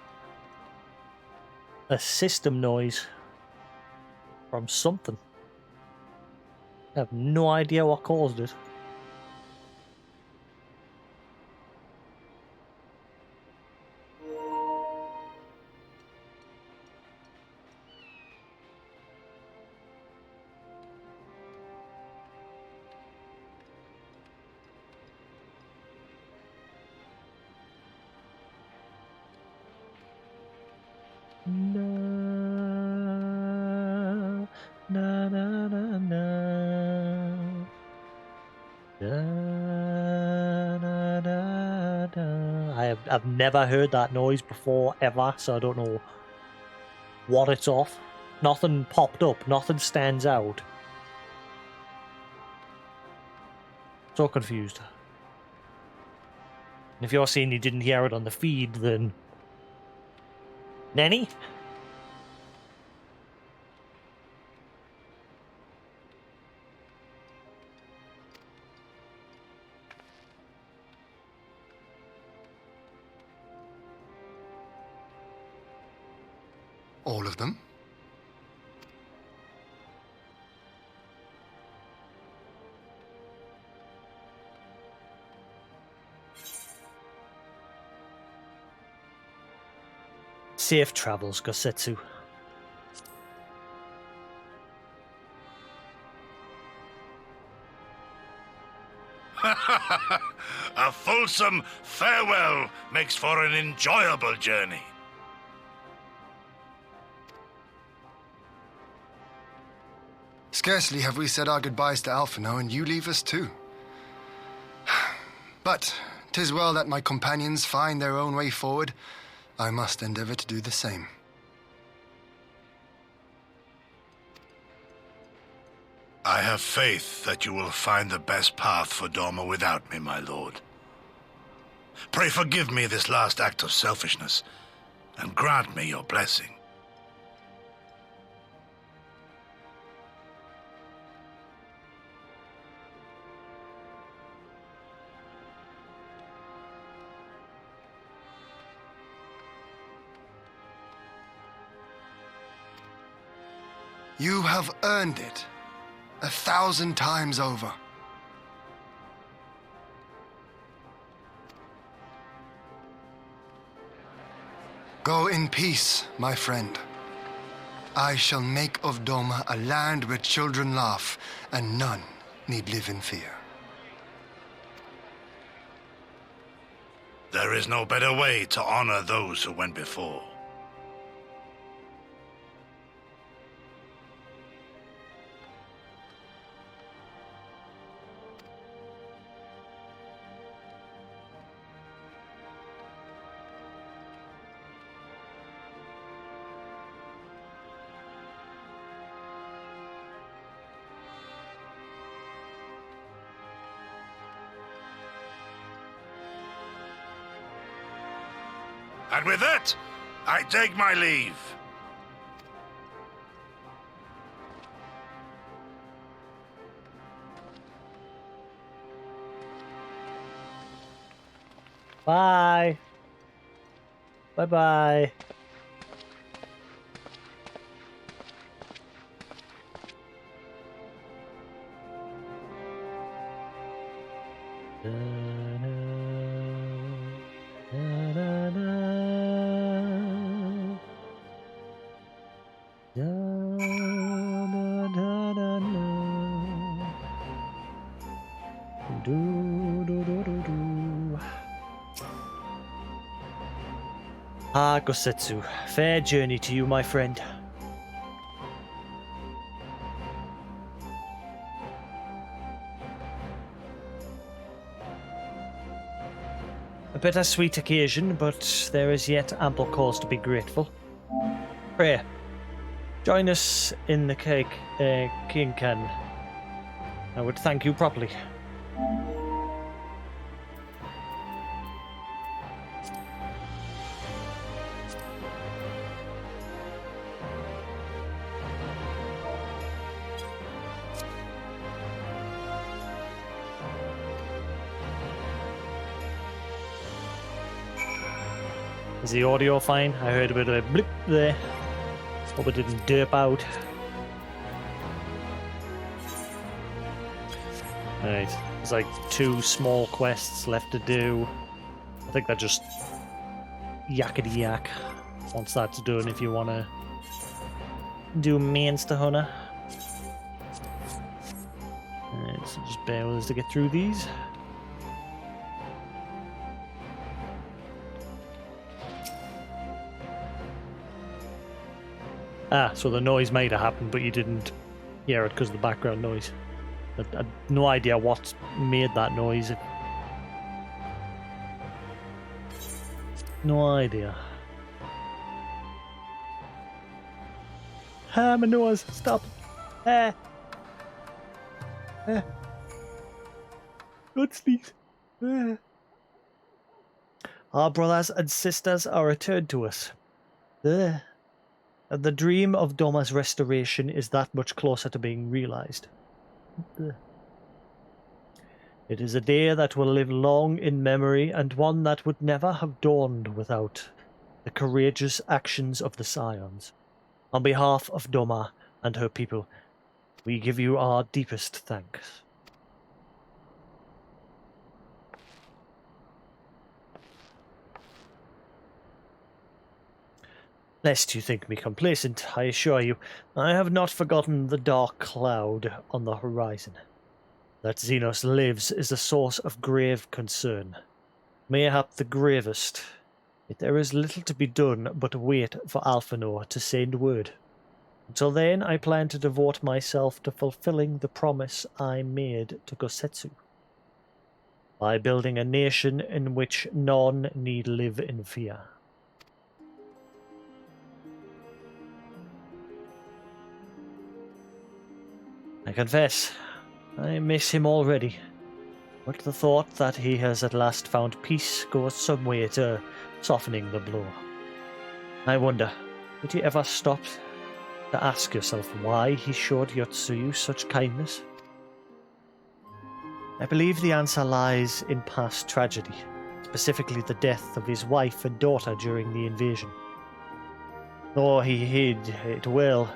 A system noise. From something. I have no idea what caused it. I've never heard that noise before, ever, so I don't know what it's off. Nothing popped up, nothing stands out. So confused. If you're saying you didn't hear it on the feed, then... Nanny? All of them? Safe travels, Gosetsu. A fulsome farewell makes for an enjoyable journey. Scarcely have we said our goodbyes to Alphino, and you leave us too. But 'tis well that my companions find their own way forward. I must endeavor to do the same. I have faith that you will find the best path for Doma without me, my lord. Pray forgive me this last act of selfishness, and grant me your blessing. You have earned it 1,000 times over. Go in peace, my friend. I shall make of Doma a land where children laugh and none need live in fear. There is no better way to honor those who went before. And with that, I take my leave. Bye. Bye-bye. Ah, Gosetsu, fair journey to you, my friend. A bittersweet occasion, but there is yet ample cause to be grateful. Pray, join us in the cake, Kinkan. I would thank you properly. Is the audio fine? I heard a bit of a blip there. Hope it didn't derp out. Right, there's like 2 small quests left to do. I think that just yakety yak once that's done if you want to do Mainster Hunter. Alright, so just bear with us to get through these. Ah, so the noise might have happened, but you didn't hear it because of the background noise. I had no idea what made that noise. No idea. Ah, my nose, stop. Ah. Ah. Good sneeze. Ah. Our brothers and sisters are returned to us. The dream of Doma's restoration is that much closer to being realized. It is a day that will live long in memory, and one that would never have dawned without the courageous actions of the Scions. On behalf of Doma and her people, we give you our deepest thanks. Lest you think me complacent, I assure you, I have not forgotten the dark cloud on the horizon. That Xenos lives is a source of grave concern. Mayhap the gravest. Yet there is little to be done but wait for Alphanor to send word. Until then, I plan to devote myself to fulfilling the promise I made to Gosetsu, by building a nation in which none need live in fear. I confess, I miss him already, but the thought that he has at last found peace goes some way to softening the blow. I wonder, did you ever stop to ask yourself why he showed Yotsuyu such kindness? I believe the answer lies in past tragedy, specifically the death of his wife and daughter during the invasion. Though he hid it well,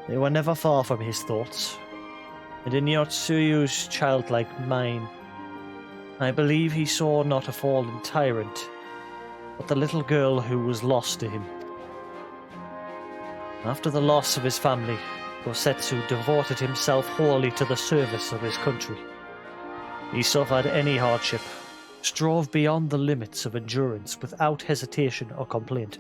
they were never far from his thoughts. And in Yotsuyu's childlike mind, I believe he saw not a fallen tyrant, but the little girl who was lost to him. After the loss of his family, Gosetsu devoted himself wholly to the service of his country. He suffered any hardship, strove beyond the limits of endurance without hesitation or complaint.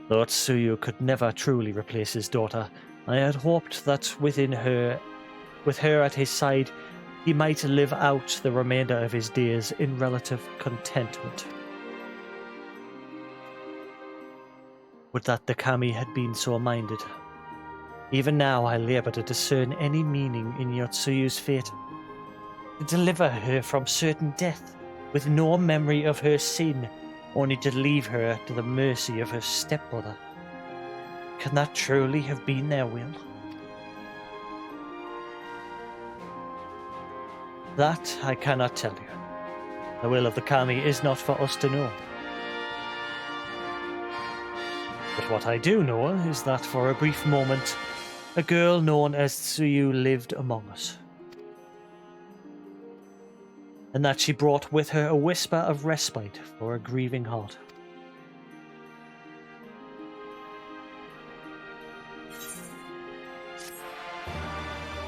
Though Tsuyu could never truly replace his daughter, I had hoped that with her at his side, he might live out the remainder of his days in relative contentment. Would that the kami had been so minded. Even now I labour to discern any meaning in Yotsuyu's fate. To deliver her from certain death, with no memory of her sin, only to leave her to the mercy of her stepbrother. Can that truly have been their will? That I cannot tell you. The will of the kami is not for us to know. But what I do know is that for a brief moment, a girl known as Tsuyu lived among us. And that she brought with her a whisper of respite for a grieving heart.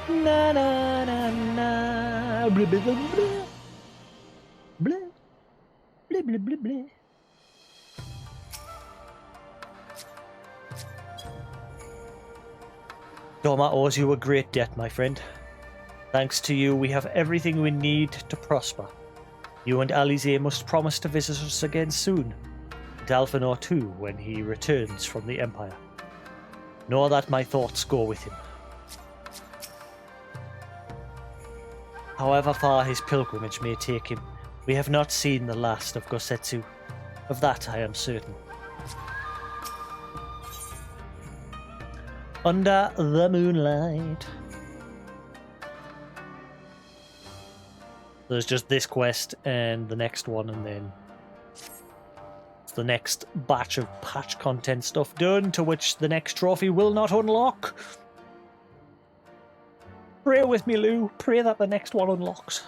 Na na na na, blah blah blah blah, blah blah blah blah. Doma owes you a great debt, my friend. Thanks to you, we have everything we need to prosper. You and Alize must promise to visit us again soon, and Alphanor too, when he returns from the Empire. Know that my thoughts go with him. However far his pilgrimage may take him, we have not seen the last of Gosetsu. Of that I am certain. Under the moonlight. There's just this quest and the next one, and then it's the next batch of patch content stuff done, to which the next trophy will not unlock. Pray with me, Lou. Pray that the next one unlocks.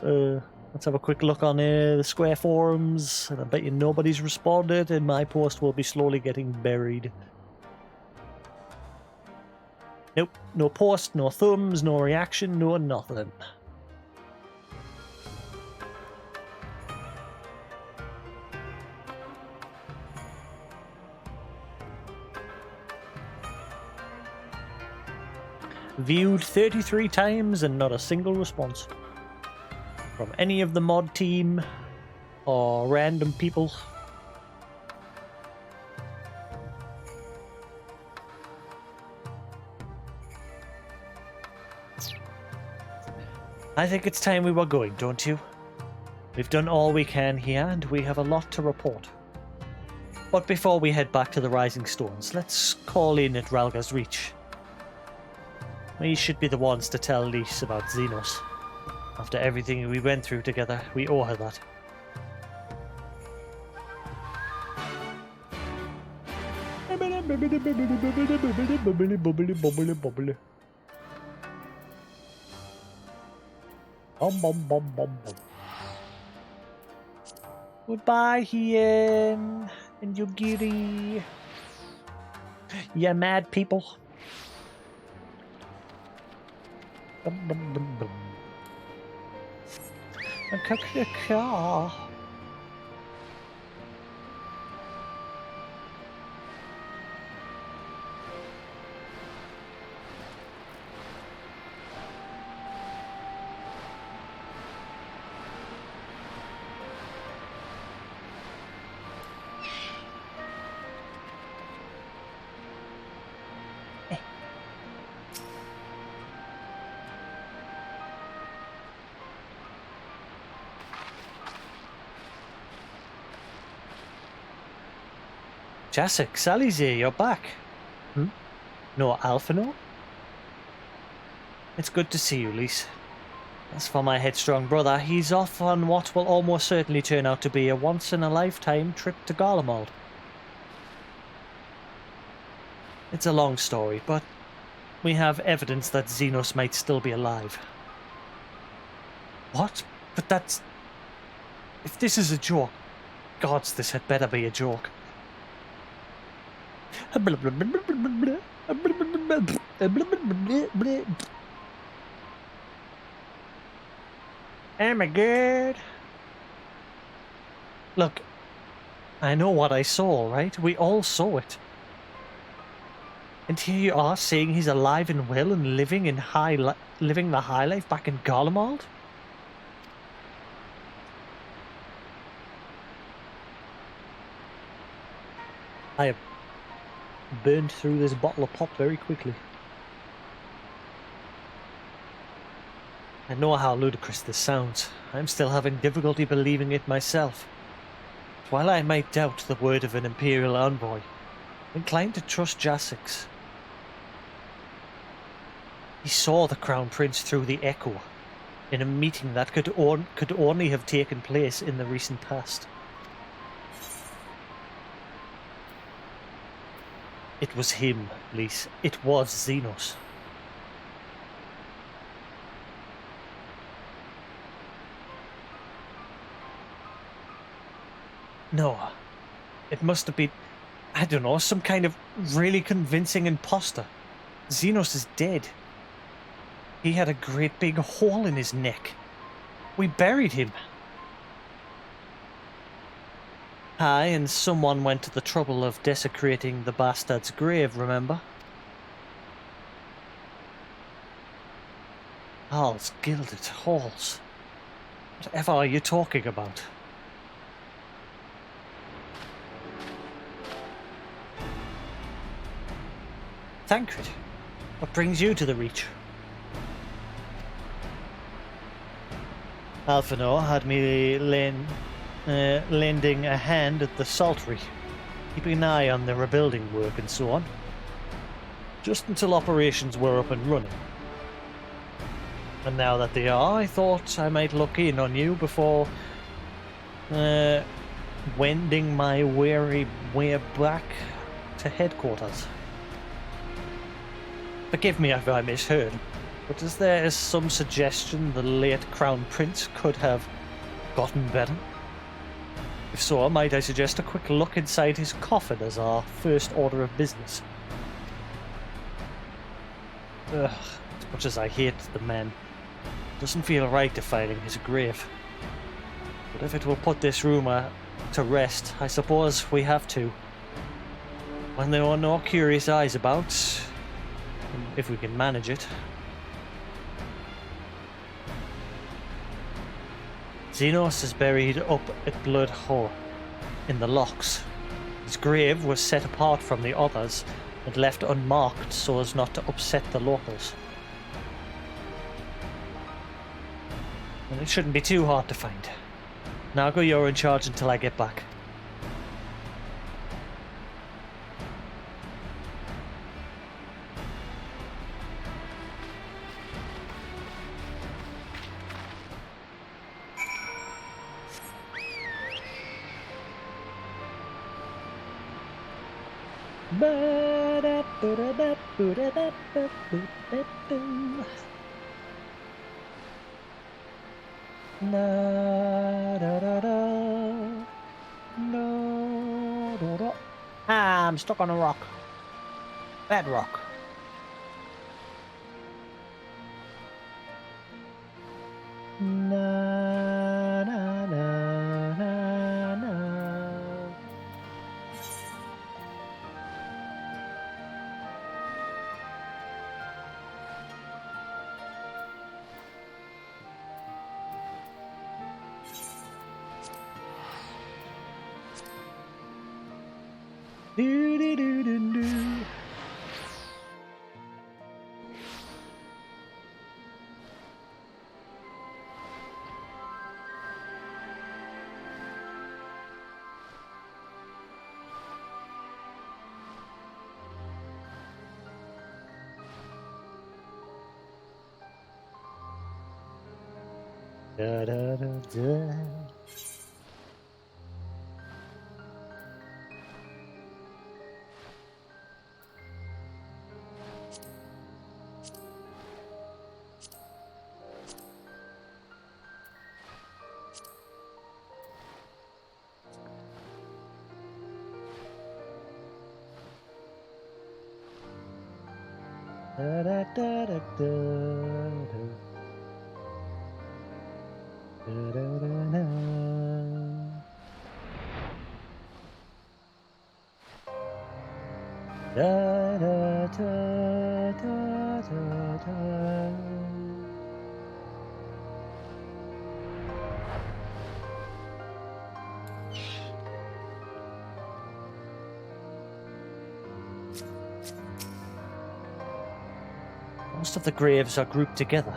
Let's have a quick look on the Square forums, and I bet you nobody's responded, and my post will be slowly getting buried. Nope, no post, no thumbs, no reaction, no nothing. Viewed 33 times and not a single response from any of the mod team or random people. I think it's time we were going, don't you? We've done all we can here, and we have a lot to report. But before we head back to the Rising Stones, let's call in at Ralga's Reach. We should be the ones to tell Lys about Xenos. After everything we went through together, we owe her that. Goodbye, Hien and Yugiri. You mad people. Jasix, Sally's here, you're back. No Alphino? It's good to see you, Lys. As for my headstrong brother, he's off on what will almost certainly turn out to be a once-in-a-lifetime trip to Garlemald. It's a long story, but we have evidence that Xenos might still be alive. What? But that's... If this is a joke, gods, this had better be a joke. Oh my god. Look, I know what I saw, right? We all saw it. And here you are saying he's alive and well and living the high life back in Garlemald? I have burned through this bottle of pop very quickly. I know how ludicrous this sounds. I'm still having difficulty believing it myself. While I might doubt the word of an Imperial envoy, I'm inclined to trust Jasix. He saw the Crown Prince through the Echo, in a meeting that could only have taken place in the recent past. It was him, Lys. It was Xenos. No. It must have been, I don't know, some kind of really convincing imposter. Xenos is dead. He had a great big hole in his neck. We buried him. Aye, and someone went to the trouble of desecrating the bastard's grave, remember? Halls, gilded halls. Whatever are you talking about? Thancred, what brings you to the Reach? Alphino had me lending a hand at the saltery, keeping an eye on the rebuilding work and so on, just until operations were up and running. And now that they are, I thought I might look in on you before wending my weary way back to headquarters. Forgive me if I misheard, but is there some suggestion the late Crown Prince could have gotten better? If so, might I suggest a quick look inside his coffin as our first order of business? Ugh, as much as I hate the man, it doesn't feel right defiling his grave. But if it will put this rumour to rest, I suppose we have to. When there are no curious eyes about, if we can manage it. Xenos is buried up at Blood Hole, in the locks. His grave was set apart from the others and left unmarked so as not to upset the locals. And it shouldn't be too hard to find. Nago, you're in charge until I get back. I'm stuck on a rock. Bad rock. Na, na, na, na, na. Do, do, do, do, do. Da, da, da, da. Da, da, da, da, da, da. Da, da, da, da. Da, da, da, da, da, da. Most of the graves are grouped together.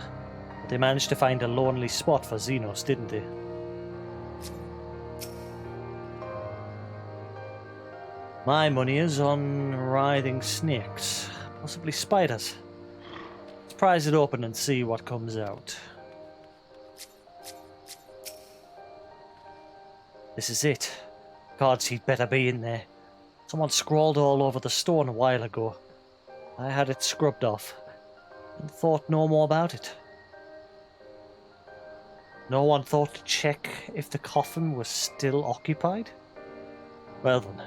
They managed to find a lonely spot for Xenos, didn't they? My money is on writhing snakes, possibly spiders. Let's prise it open and see what comes out. This is it. Card sheet better be in there. Someone scrawled all over the stone a while ago. I had it scrubbed off and thought no more about it. No one thought to check if the coffin was still occupied? Well then,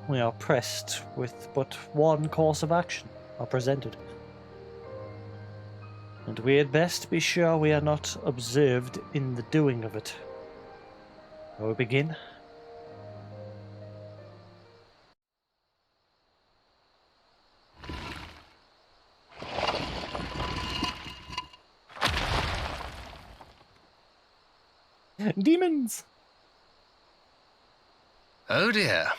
we are pressed with but one course of action are presented. And we had best be sure we are not observed in the doing of it. Shall we begin? Demons! Oh dear.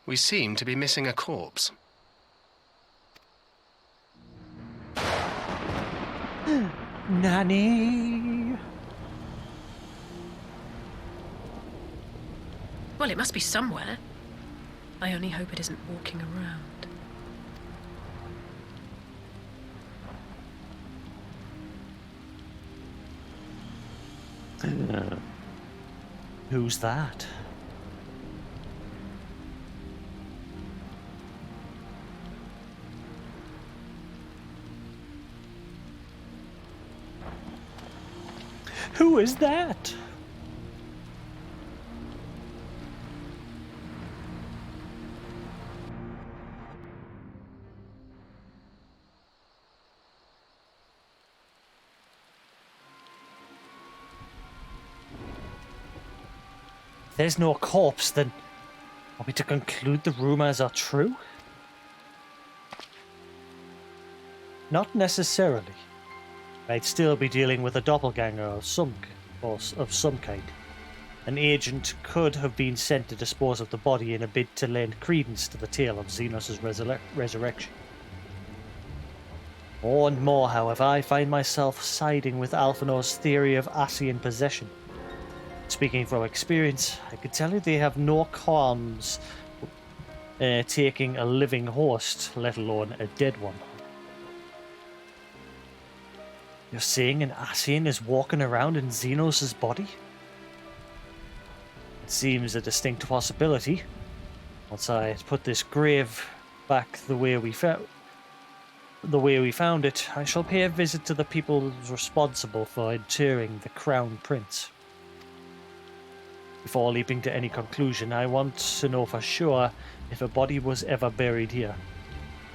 We seem to be missing a corpse. Nanny! Well, it must be somewhere. I only hope it isn't walking around. Who's that? Who is that? If there's no corpse, then are we to conclude the rumors are true? Not necessarily. I'd still be dealing with a doppelganger of some kind. An agent could have been sent to dispose of the body in a bid to lend credence to the tale of Xenos' resurrection. More and more, however, I find myself siding with Alphanor's theory of Asian possession. Speaking from experience, I can tell you they have no qualms taking a living host, let alone a dead one. You're saying an Asian is walking around in Xenos' body? It seems a distinct possibility. Once I put this grave back the way we found it, I shall pay a visit to the people responsible for interring the Crown Prince. Before leaping to any conclusion, I want to know for sure if a body was ever buried here,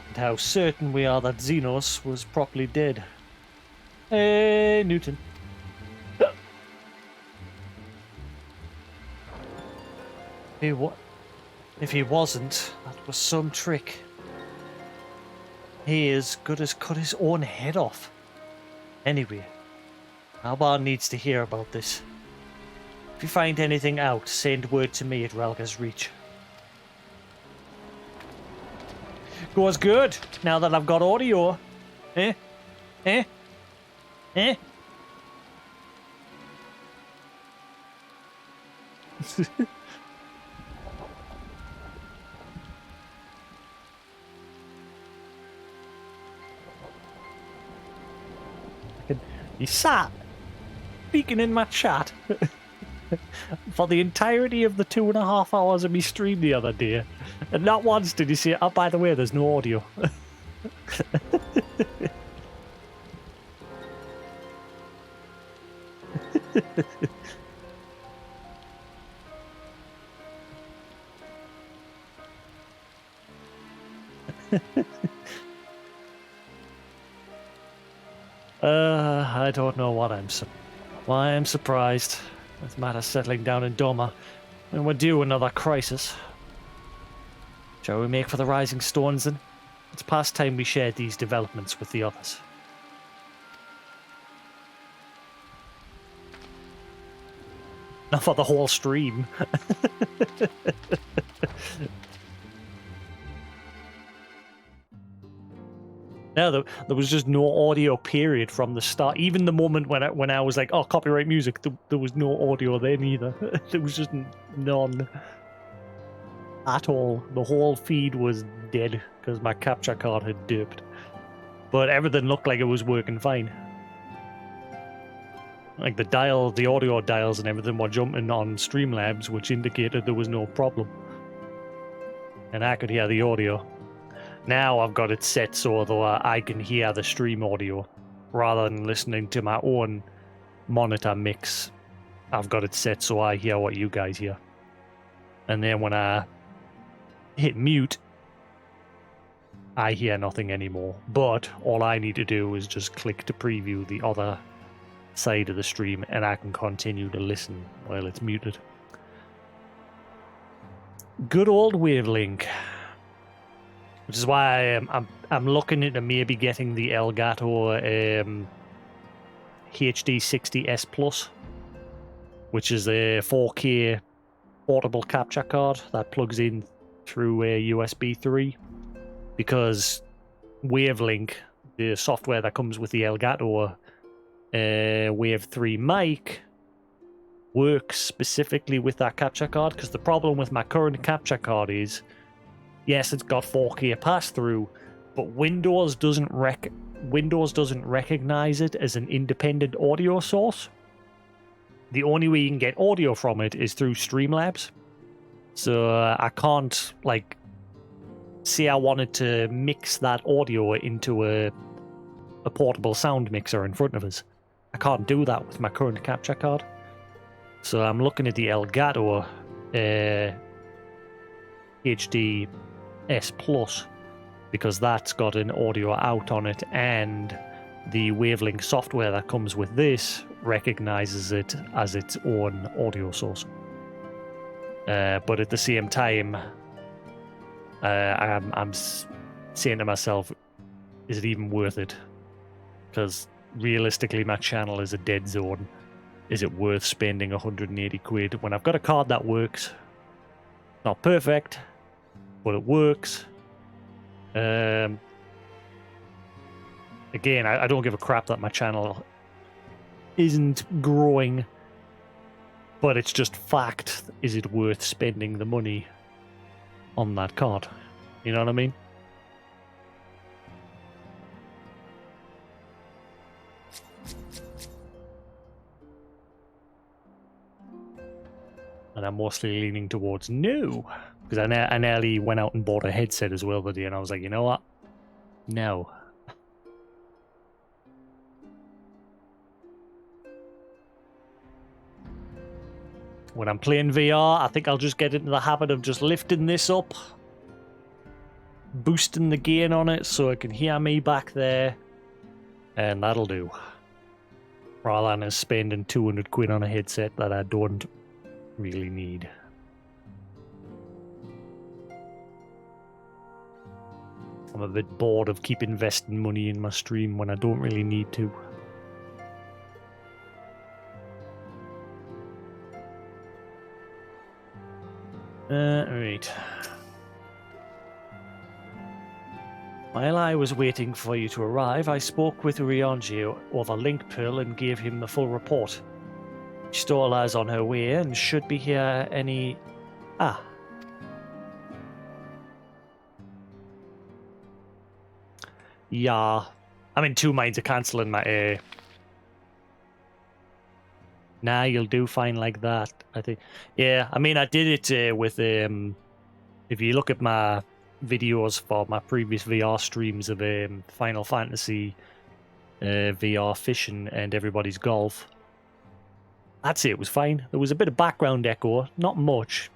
and how certain we are that Xenos was properly dead. Hey, Newton. If he wasn't, that was some trick. He as good as cut his own head off. Anyway, Albar needs to hear about this. If you find anything out, send word to me at Relga's Reach. Goes good, now that I've got audio. Eh? Eh? Eh? He sat speaking in my chat for the entirety of the 2.5 hours of me stream the other day, and not once did he say, "Oh, by the way, there's no audio." I don't know why I'm surprised. This matter's settling down in Doma, and we're due another crisis. Shall we make for the Rising Stones then? It's past time we shared these developments with the others. Not for the whole stream. No, there was just no audio period from the start. Even the moment when I was like, "Oh, copyright music," there was no audio then either. There was just none at all. The whole feed was dead because my capture card had dipped. But everything looked like it was working fine. Like the audio dials and everything were jumping on Streamlabs, which indicated there was no problem. And I could hear the audio. Now I've got it set so that I can hear the stream audio rather than listening to my own monitor mix. I've got it set so I hear what you guys hear. And then when I hit mute, I hear nothing anymore. But all I need to do is just click to preview the other side of the stream and I can continue to listen while it's muted. Good old Wavelink. Which is why I'm looking into maybe getting the Elgato HD 60S Plus, which is a 4K portable capture card that plugs in through a USB 3, because Wavelink, the software that comes with the Elgato Wave 3 mic, works specifically with that capture card. Because the problem with my current capture card is, yes, it's got 4K pass-through, but Windows doesn't recognize it as an independent audio source. The only way you can get audio from it is through Streamlabs. So I can't, like, say I wanted to mix that audio into a portable sound mixer in front of us. I can't do that with my current capture card. So I'm looking at the Elgato HD S Plus, because that's got an audio out on it, and the Wavelink software that comes with this recognizes it as its own audio source. But at the same time, I'm saying to myself, is it even worth it? Because realistically, my channel is a dead zone. Is it worth spending 180 quid when I've got a card that works? Not perfect, but it works. It again, I don't give a crap that my channel isn't growing, but it's just fact. Is it worth spending the money on that card? You know what I mean? And I'm mostly leaning towards no, because I nearly went out and bought a headset as well the day, and I was like, you know what? No. When I'm playing VR, I think I'll just get into the habit of just lifting this up, boosting the gain on it so it can hear me back there, and that'll do. Rather than spending 200 quid on a headset that I don't really need. I'm a bit bored of keep investing money in my stream when I don't really need to. Right. While I was waiting for you to arrive, I spoke with Ryonji over Link Pearl and gave him the full report. She still lies on her way and should be here any... Ah. Yeah. I'm in two minds of cancelling my... Nah, you'll do fine like that, I think. Yeah, I mean, I did it with... If you look at my videos for my previous VR streams of Final Fantasy VR fishing and everybody's golf, I'd say it was fine. There was a bit of background echo, not much,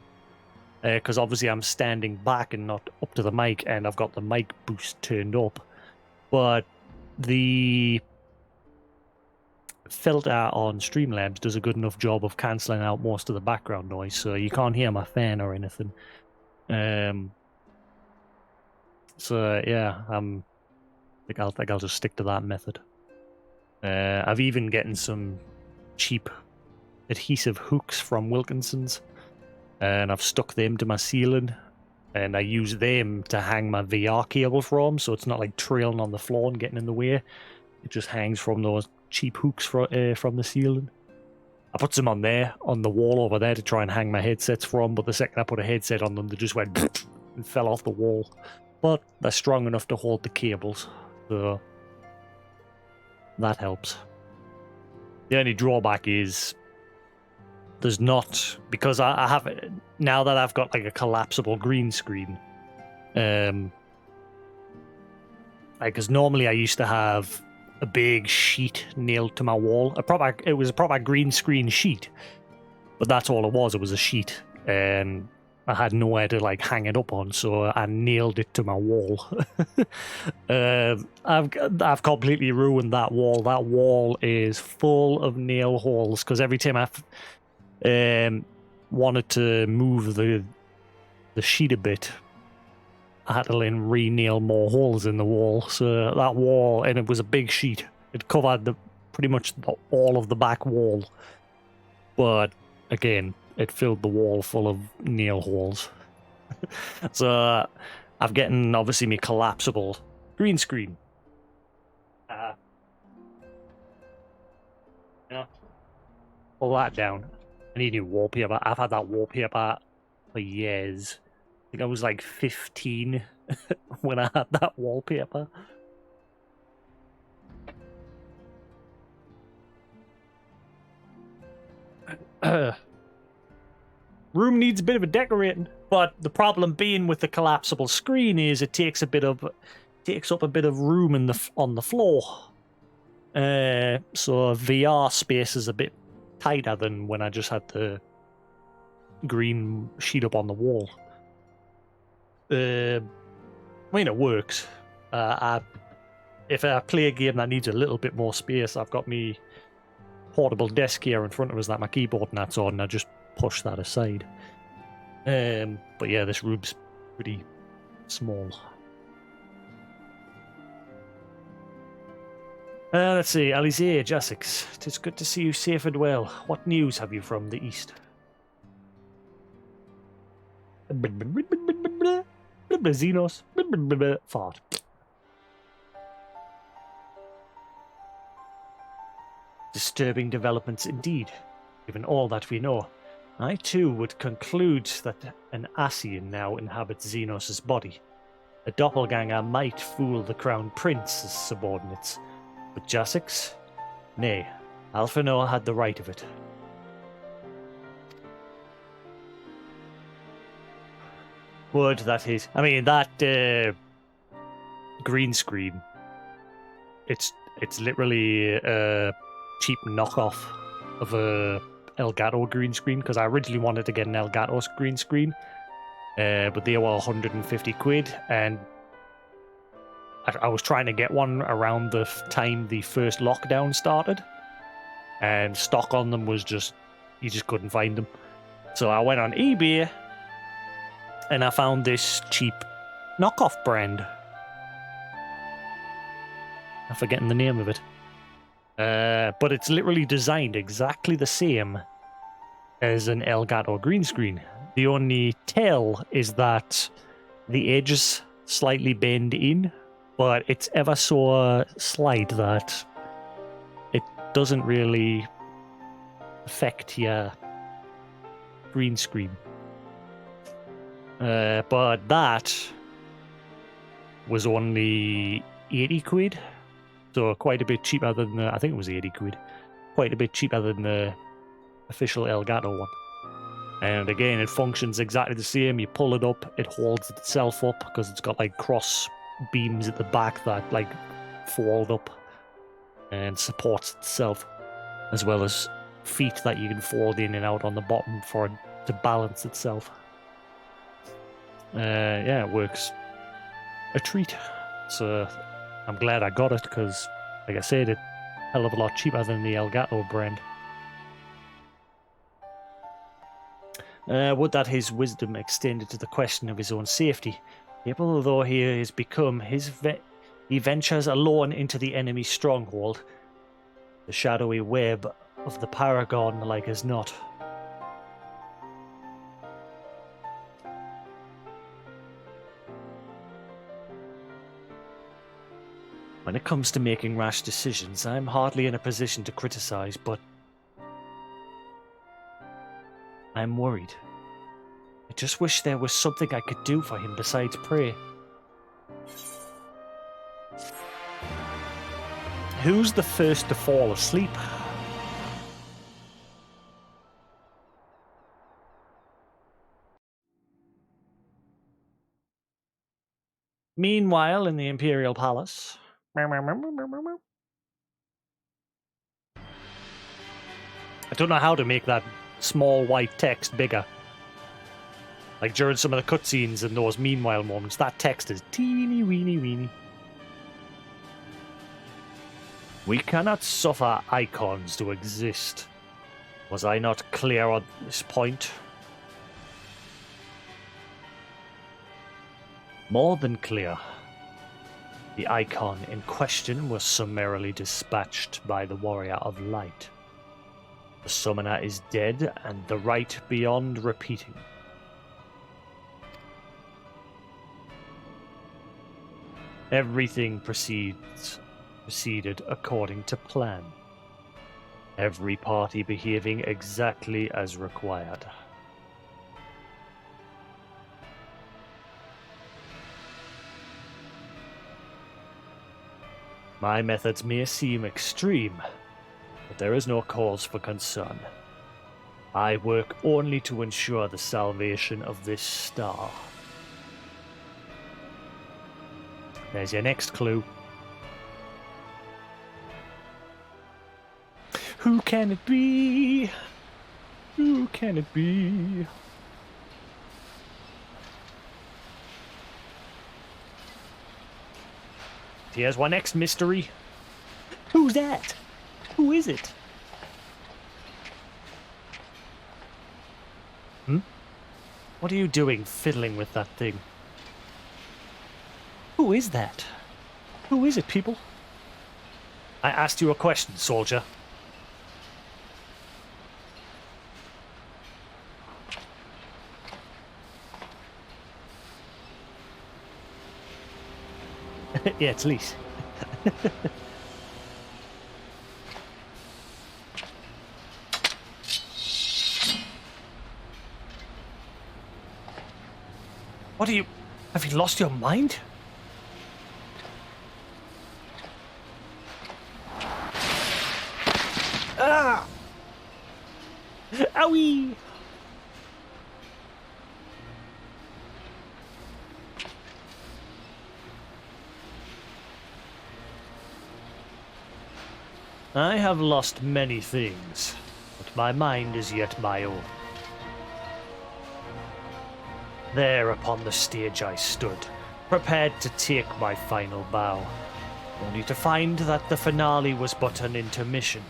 because obviously I'm standing back and not up to the mic, and I've got the mic boost turned up. But the filter on Streamlabs does a good enough job of cancelling out most of the background noise, so you can't hear my fan or anything. So yeah, I think I'll just stick to that method. I've even gotten some cheap adhesive hooks from Wilkinson's, and I've stuck them to my ceiling, and I use them to hang my VR cable from, so it's not like trailing on the floor and getting in the way. It just hangs from those cheap hooks from the ceiling. I put some on there, on the wall over there, to try and hang my headsets from, but the second I put a headset on them, they just went and fell off the wall. But they're strong enough to hold the cables, so that helps. The only drawback is there's not, because I have, now that I've got like a collapsible green screen, because normally I used to have a big sheet nailed to my wall. It was a proper green screen sheet, but that's all it was. It was a sheet, and I had nowhere to like hang it up on, so I nailed it to my wall. I've completely ruined that wall. That wall is full of nail holes, because every time I've wanted to move the sheet a bit, I had to then re-nail more holes in the wall. So that wall, and it was a big sheet. It covered pretty much all of the back wall. But again, it filled the wall full of nail holes. So I've gotten, obviously, my collapsible green screen. Yeah. Pull that down. I need new wallpaper. I've had that wallpaper for years. I think I was like 15 when I had that wallpaper. Room needs a bit of a decorating, but the problem being with the collapsible screen is it takes up a bit of room on the floor. So VR space is a bit tighter than when I just had the green sheet up on the wall. I mean, it works. If I play a game that needs a little bit more space, I've got me portable desk here in front of us, like my keyboard and that's on, and I just push that aside. But yeah, this room's pretty small. Let's see, Alizé, Jasix, 'tis good to see you safe and well. What news have you from the east? Xenos. . Fart. Disturbing developments indeed, given all that we know. I too would conclude that an Ascian now inhabits Xenos' body. A doppelganger might fool the Crown Prince's subordinates, but Jasix? Nay, Alphinaud had the right of it. Would that is... I mean, that green screen, it's literally a cheap knockoff of a Elgato green screen, because I originally wanted to get an Elgato green screen, but they were 150 quid, and I was trying to get one around the time the first lockdown started, and stock on them was just, you just couldn't find them. So I went on eBay, and I found this cheap knockoff brand. I'm forgetting the name of it. But it's literally designed exactly the same as an Elgato green screen. The only tell is that the edges slightly bend in, but it's ever so slight that it doesn't really affect your green screen. But that was only 80 quid. So quite a bit cheaper than the, I think it was 80 quid. Quite a bit cheaper than the official Elgato one. And again, it functions exactly the same. You pull it up, it holds itself up because it's got like cross beams at the back that like fold up and supports itself, as well as feet that you can fold in and out on the bottom for it to balance itself. Yeah, it works a treat. So I'm glad I got it because, like I said, it's a hell of a lot cheaper than the Elgato brand. Would that his wisdom extended to the question of his own safety. Able though he has become, he ventures alone into the enemy's stronghold, the shadowy web of the Paragon like as not. When it comes to making rash decisions, I'm hardly in a position to criticize, but I'm worried. I just wish there was something I could do for him besides pray. Who's the first to fall asleep? Meanwhile, in the Imperial Palace... I don't know how to make that small white text bigger. Like during some of the cutscenes and those meanwhile moments, that text is teeny weeny weeny. We cannot suffer icons to exist. Was I not clear on this point? More than clear. The icon in question was summarily dispatched by the Warrior of Light. The summoner is dead, and the rite beyond repeating. Everything proceeded according to plan. Every party behaving exactly as required. My methods may seem extreme, but there is no cause for concern. I work only to ensure the salvation of this star. There's your next clue. Who can it be? Who can it be? Here's our next mystery. Who's that? Who is it? What are you doing fiddling with that thing? Who is that? Who is it, people? I asked you a question, soldier. Yeah, it's Lise. What are you... Have you lost your mind? Ah! Owie! I have lost many things, but my mind is yet my own. There upon the stage I stood, prepared to take my final bow, only to find that the finale was but an intermission.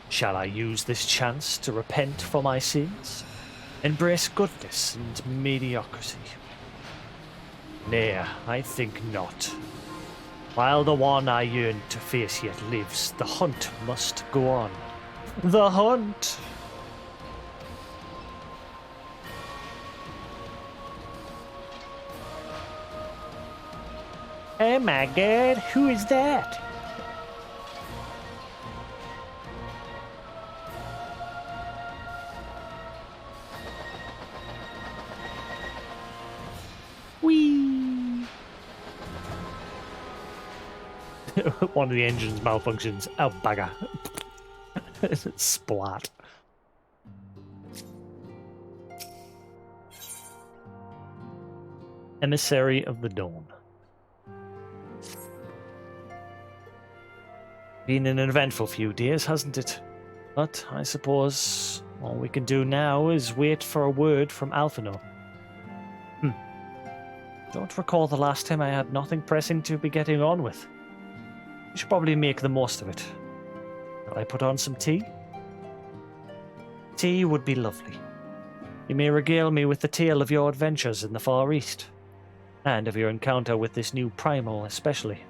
Shall I use this chance to repent for my sins? Embrace goodness and mediocrity? Nay, I think not. While the one I yearn to face yet lives, the hunt must go on. The hunt! Oh my god, who is that? Whee! One of the engines malfunctions. Oh, bugger. Splat. Emissary of the Dawn. Been an eventful few days, hasn't it? But I suppose all we can do now is wait for a word from Alphino. Don't recall the last time I had nothing pressing to be getting on with. We should probably make the most of it. Shall I put on some tea? Tea would be lovely. You may regale me with the tale of your adventures in the Far East, and of your encounter with this new primal especially.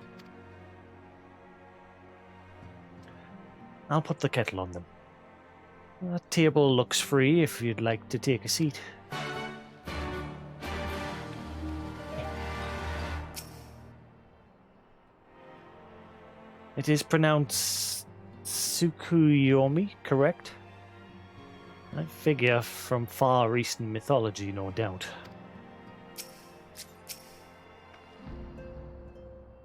I'll put the kettle on them. That table looks free if you'd like to take a seat. It is pronounced Tsukuyomi, correct? I figure from Far Eastern mythology, no doubt.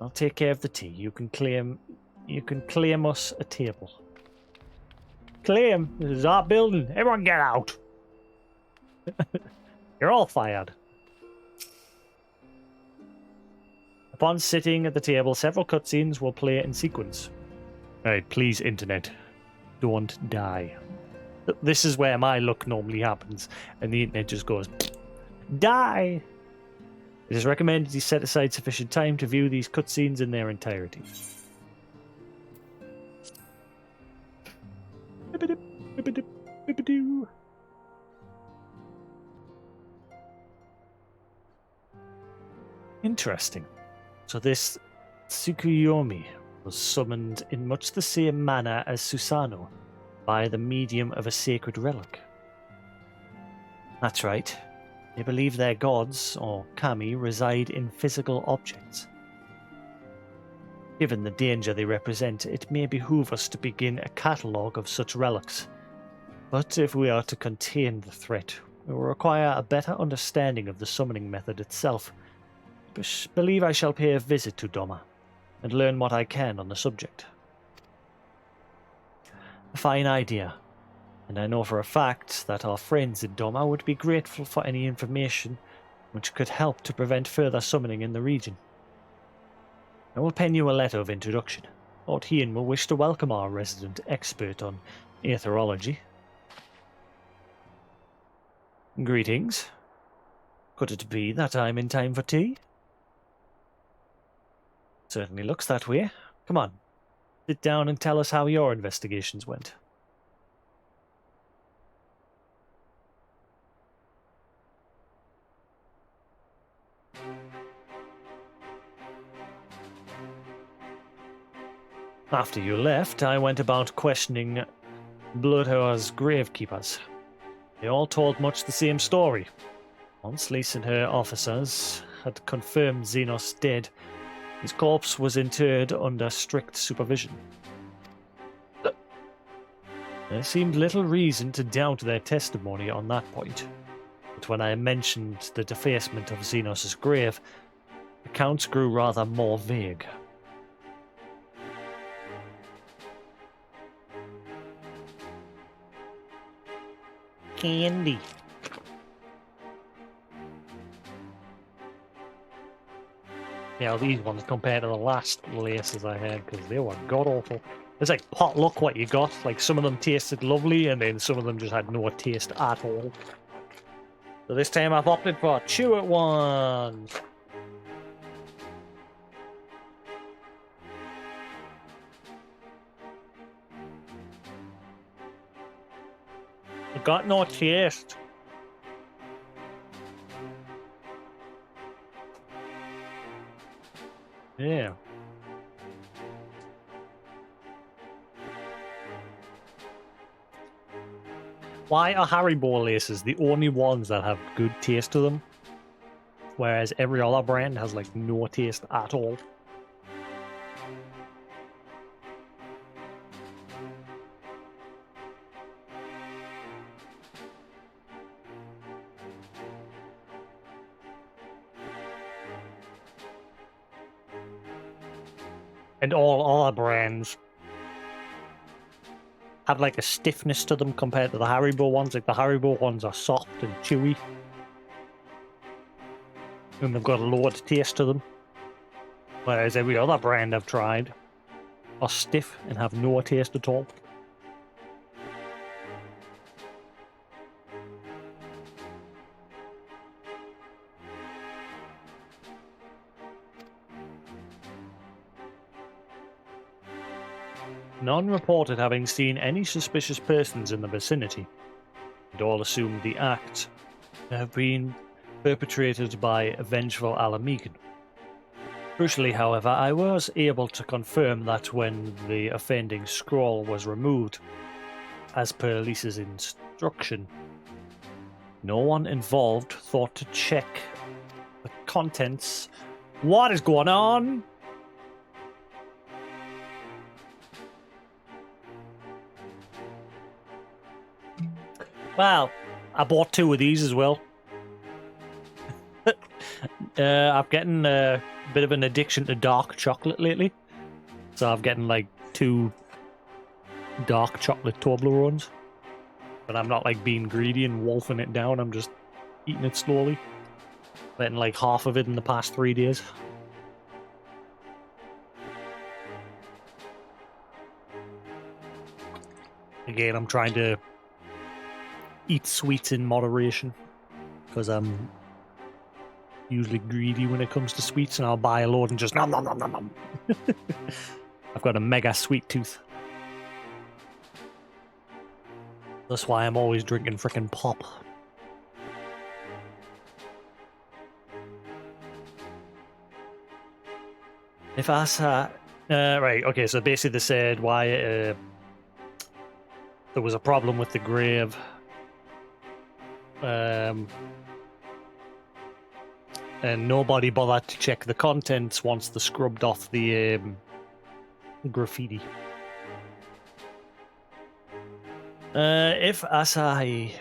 I'll take care of the tea. You can claim us a table. Claim? This is our building. Everyone get out. You're all fired. Upon sitting at the table, several cutscenes will play in sequence. Alright, please, internet, don't die. This is where my luck normally happens, and the internet just goes, die! It is recommended you set aside sufficient time to view these cutscenes in their entirety. Interesting. So this Tsukuyomi was summoned in much the same manner as Susanoo, by the medium of a sacred relic. That's right. They believe their gods, or kami, reside in physical objects. Given the danger they represent, it may behoove us to begin a catalogue of such relics. But if we are to contain the threat, we will require a better understanding of the summoning method itself. Believe I shall pay a visit to Doma, and learn what I can on the subject. A fine idea, and I know for a fact that our friends in Doma would be grateful for any information which could help to prevent further summoning in the region. I will pen you a letter of introduction. Lord Hien will wish to welcome our resident expert on aetherology. Greetings. Could it be that I'm in time for tea? Certainly looks that way. Come on, sit down and tell us how your investigations went. After you left, I went about questioning Bloodhour's gravekeepers. They all told much the same story. Once Lys and her officers had confirmed Xenos dead, his corpse was interred under strict supervision. There seemed little reason to doubt their testimony on that point, but when I mentioned the defacement of Xenos' grave, accounts grew rather more vague. Candy. Yeah, these ones compared to the last laces I had, because they were god-awful. It's like potluck what you got. Like, some of them tasted lovely, and then some of them just had no taste at all. So this time I've opted for Chew It ones. I've got no taste. Yeah. Why are Haribo laces the only ones that have good taste to them? Whereas every other brand has like no taste at all. And all other brands have like a stiffness to them compared to the Haribo ones. Like the Haribo ones are soft and chewy. And they've got a load of taste to them. Whereas every other brand I've tried are stiff and have no taste at all. None reported having seen any suspicious persons in the vicinity, and all assumed the act to have been perpetrated by a vengeful Alamegan. Crucially, however, I was able to confirm that when the offending scroll was removed, as per Lisa's instruction, no one involved thought to check the contents. What is going on? Well, I bought 2 of these as well. I'm getting a bit of an addiction to dark chocolate lately. So I'm getting like 2 dark chocolate Toblerones. But I'm not like being greedy and wolfing it down, I'm just eating it slowly. Getting like half of it in the past 3 days. Again, I'm trying to eat sweets in moderation, because I'm usually greedy when it comes to sweets, and I'll buy a load and just nom nom nom nom nom. I've got a mega sweet tooth. That's why I'm always drinking frickin' pop. If I saw... right, okay, so basically they said why there was a problem with the grave. And nobody bothered to check the contents once they scrubbed off the graffiti. If Asai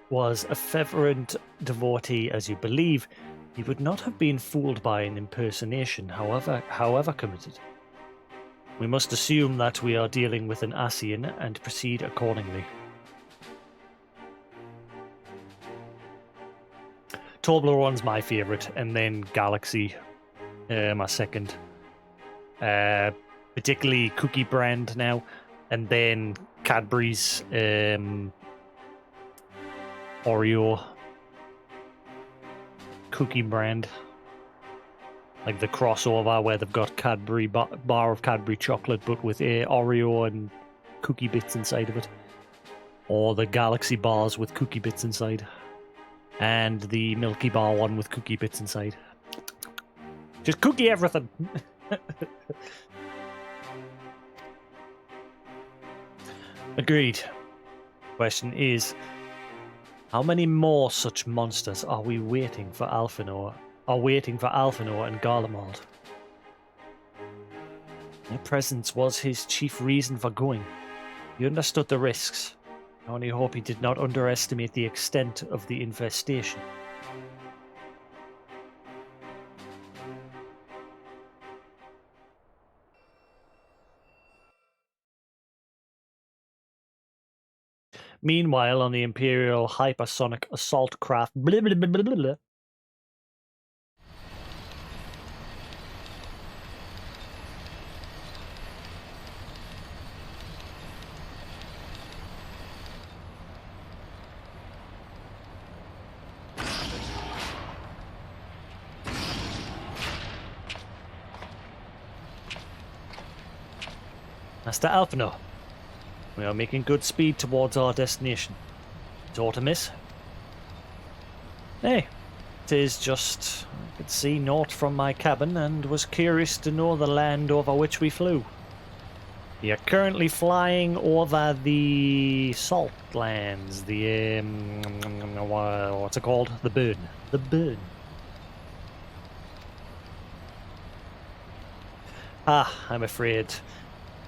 was a fervent devotee as you believe, he would not have been fooled by an impersonation, however committed. We must assume that we are dealing with an Asian and proceed accordingly. Toblerone's my favourite, and then Galaxy, my second. Particularly Cookie Brand now, and then Cadbury's Oreo Cookie Brand. Like the crossover where they've got Cadbury bar of Cadbury chocolate, but with Oreo and cookie bits inside of it. Or the Galaxy bars with cookie bits inside. And the Milky Bar one with cookie bits inside. Just cookie everything! Agreed. Question is, how many more such monsters are we waiting for Alphanor? And Garlemald? Their presence was his chief reason for going. He understood the risks. I only hope he did not underestimate the extent of the infestation. Meanwhile, on the Imperial hypersonic assault craft, blah, blah, blah, blah, blah, blah. Master Alphino, we are making good speed towards our destination. It's Artemis. Hey, it is just... I could see naught from my cabin and was curious to know the land over which we flew. We are currently flying over the salt lands, the... what's it called? The Burn. The Burn. Ah, I'm afraid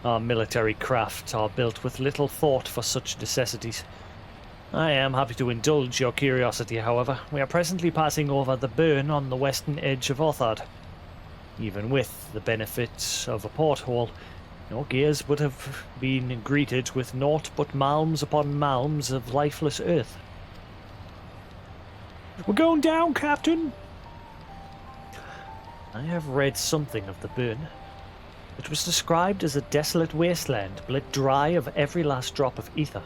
our military craft are built with little thought for such necessities. I am happy to indulge your curiosity, however. We are presently passing over the Burn on the western edge of Orthard. Even with the benefits of a porthole, your gears would have been greeted with naught but malms upon malms of lifeless earth. We're going down, Captain! I have read something of the Burn. It was described as a desolate wasteland, bled dry of every last drop of ether.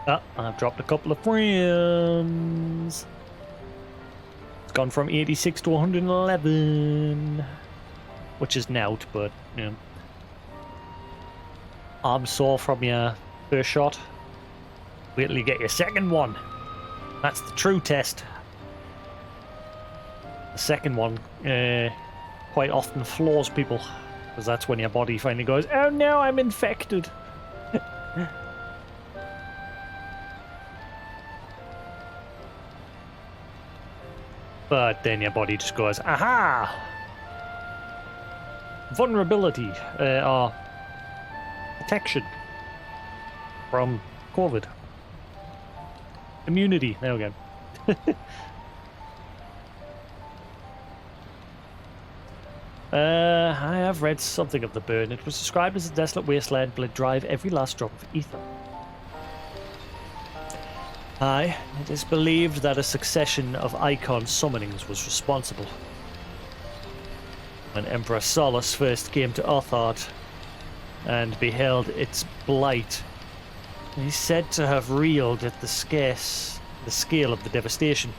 Ah, I've dropped a couple of friends. It's gone from 86 to 111. Which is nout, but, you know. Arm sore from your first shot. Wait till you get your second one. That's the true test. The second one quite often floors people, because that's when your body finally goes, oh no, I'm infected. But then your body just goes, aha! Vulnerability, or protection from COVID. Immunity, there we go. I have read something of the Burn. It was described as a desolate wasteland, bled dry of every last drop of ether. Aye, it is believed that a succession of icon summonings was responsible. When Emperor Solus first came to Orthard and beheld its blight, he's said to have reeled at the scale of the devastation.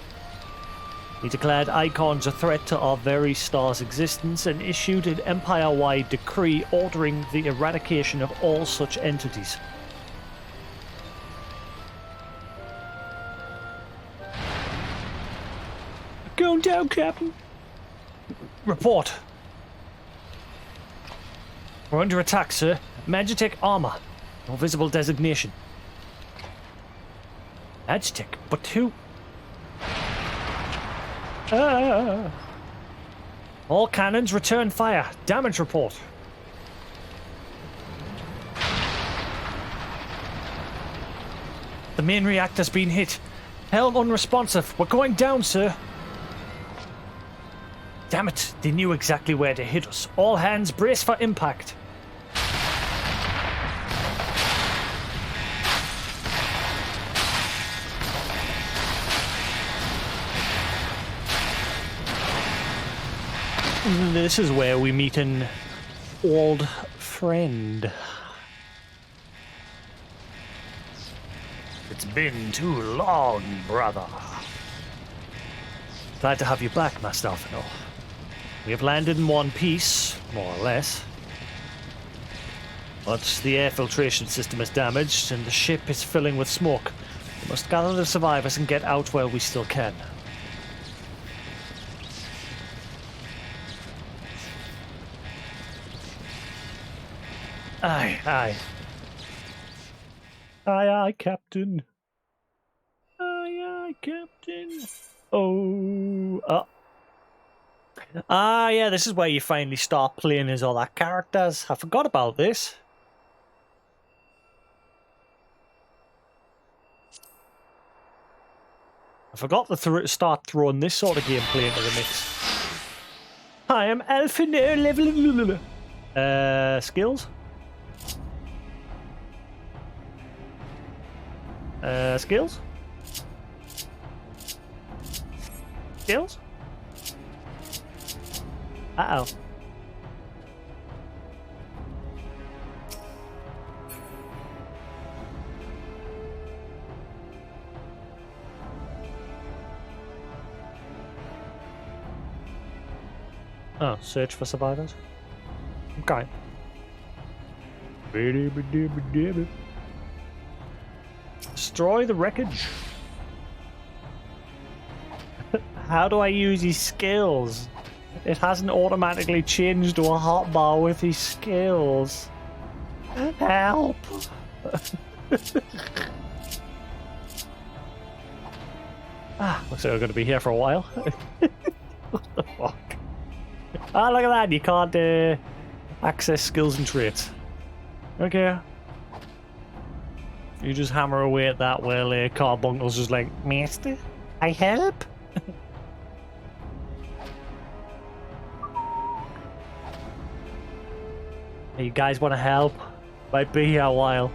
He declared icons a threat to our very star's existence and issued an empire-wide decree ordering the eradication of all such entities. Going down, Captain. Report. We're under attack, sir. Magitech armor. No visible designation. Magitech? But who? All cannons return fire. Damage report. The main reactor's been hit. Helm unresponsive. We're going down, sir. Damn it, they knew exactly where to hit us. All hands brace for impact. This is where we meet an old friend. It's been too long, brother. Glad to have you back, Master Alphino. We have landed in one piece, more or less. But the air filtration system is damaged and the ship is filling with smoke. We must gather the survivors and get out while we still can. Aye, aye. Aye, aye, Captain. Aye, aye, Captain. Oh, Ah, yeah, this is where you finally start playing as all that characters. I forgot about this. I forgot to start throwing this sort of gameplay into the mix. I am alpha level. Skills. Skills. Skills. Uh-oh. Oh, search for survivors. Okay. Destroy the wreckage. How do I use his skills? It hasn't automatically changed to a hotbar with his skills. Help! Looks like we're going to be here for a while. What the fuck? Ah, look at that. You can't access skills and traits. Okay. You just hammer away at that while Carbuncle's just like, Master, I help? Hey, you guys want to help? Might be here a while.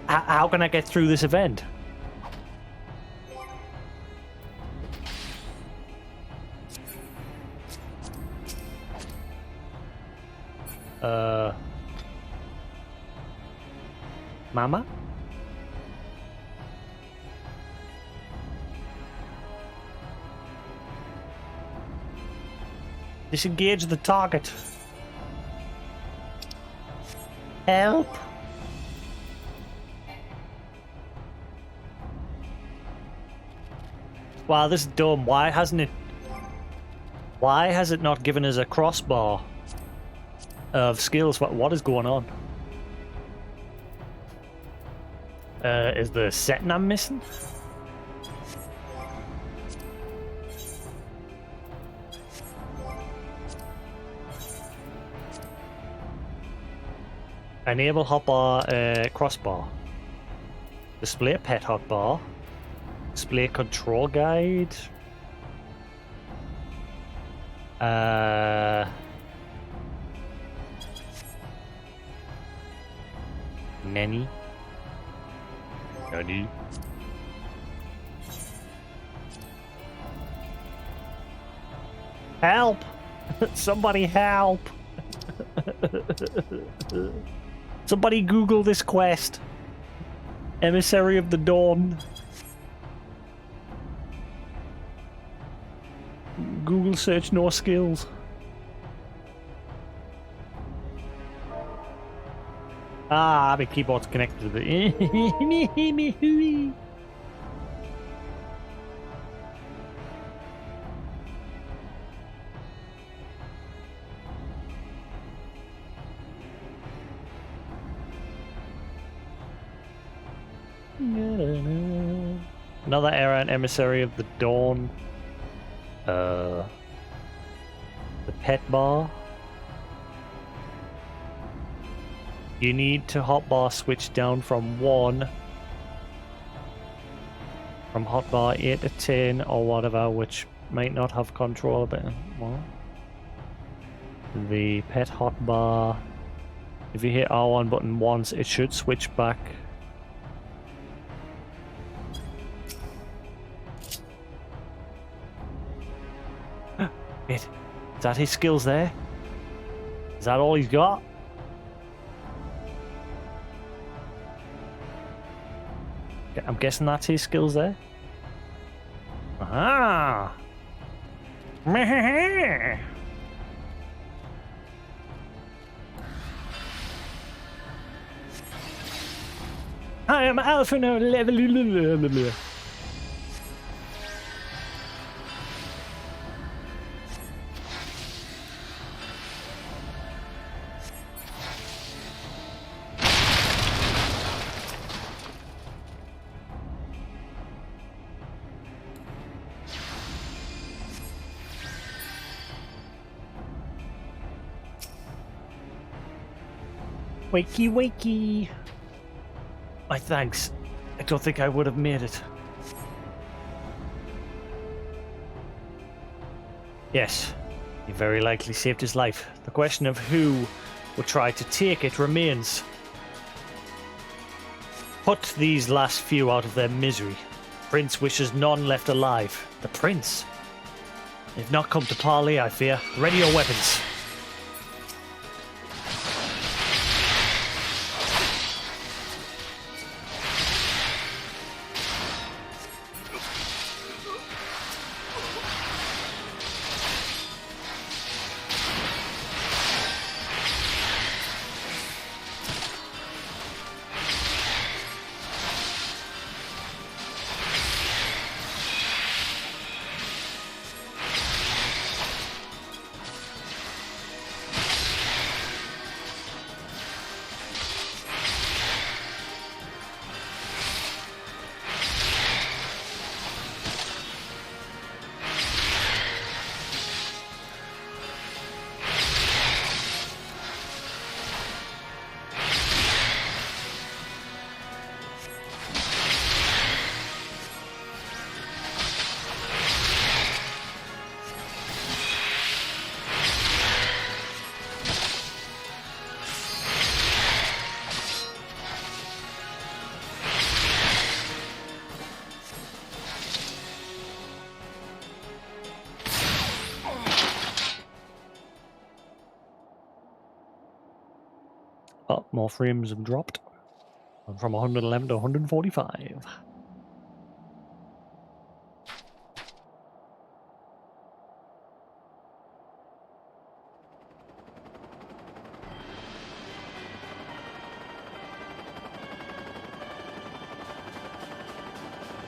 How can I get through this event? Mama? Disengage the target. Help! Wow, this is dumb. Why has it not given us a crossbar of skills? What is going on? Is the setting I'm missing? Enable hotbar crossbar. Display pet hotbar. Display control guide. Nanny. Nanny. Help! Somebody help! Somebody Google this quest. Emissary of the Dawn. Google search no skills. Ah, my keyboard's connected to the... Another error in Emissary of the Dawn. The pet bar. You need to hotbar switch down from 1. From hotbar 8 to 10 or whatever, which might not have control of it. Well, the pet hotbar. If you hit R1 button once, it should switch back. Wait, is that his skills there? Is that all he's got? I'm guessing that's his skills there. Aha! I am Alpha now level. Wakey, wakey. My thanks. I don't think I would have made it. Yes, you very likely saved his life. The question of who would try to take it remains. Put these last few out of their misery. Prince wishes none left alive. The prince? They've not come to parley, I fear. Ready your weapons. Oh, more frames have dropped. From 111 to 145.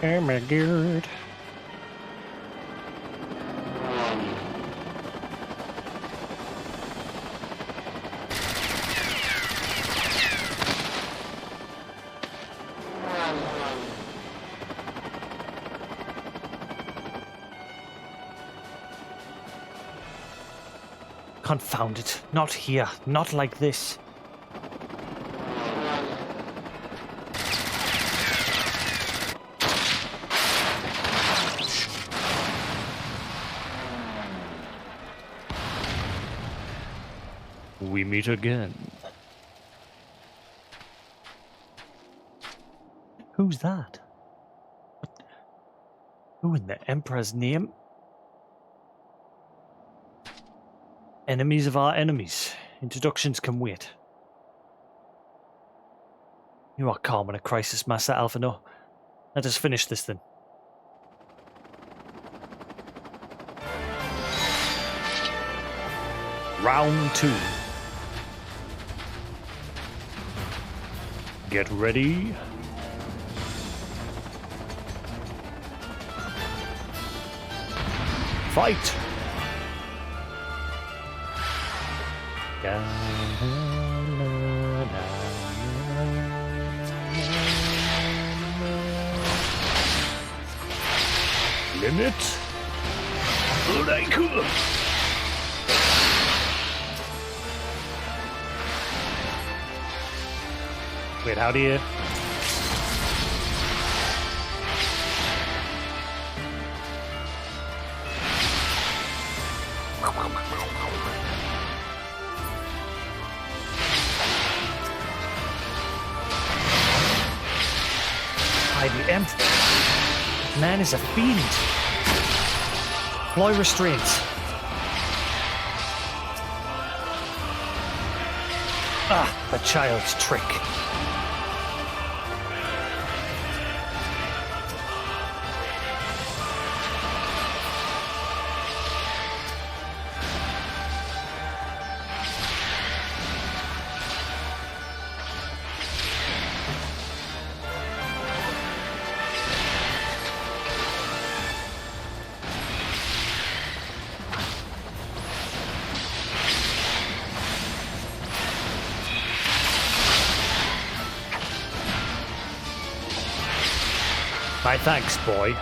Oh my god. Confound it. Not here. Not like this. We meet again. Who's that? Who in the Emperor's name? Enemies of our enemies. Introductions can wait. You are calm in a crisis, Master Alphino. Let us finish this then. Round 2. Get ready. Fight! Limit. Wait, how do you... By the Emperor. Man is a fiend. Employ restraints. Ah, the child's trick. My thanks, boy.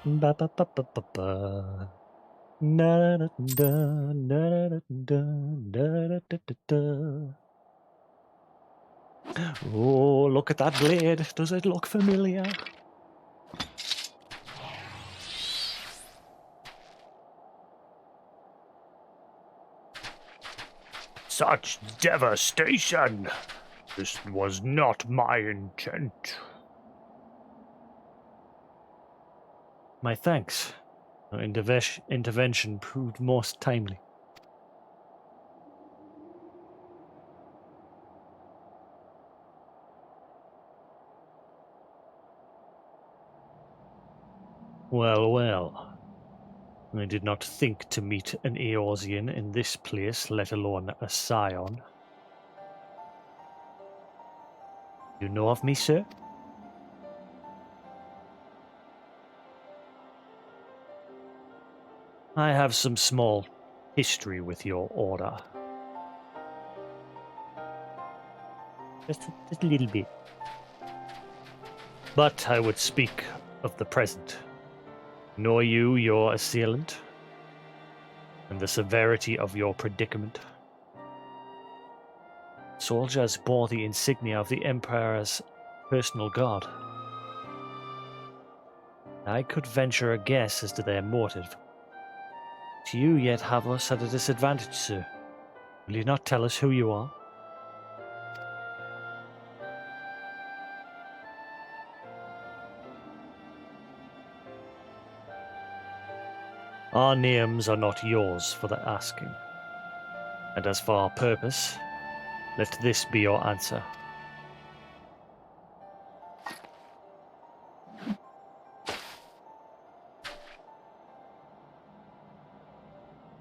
Ba ba ba ba ba ba. Na da da da da da da da da da. Oh, look at that blade. Does it look familiar? Such devastation! This was not my intent. My thanks. Your intervention proved most timely. Well, well. I did not think to meet an Eorzean in this place, let alone a scion. You know of me, sir? I have some small history with your order. Just a little bit. But I would speak of the present. Know you your assailant, and the severity of your predicament. Soldiers bore the insignia of the Emperor's personal guard. I could venture a guess as to their motive. Do you yet have us at a disadvantage, sir? Will you not tell us who you are? Our names are not yours for the asking. And as for our purpose, let this be your answer.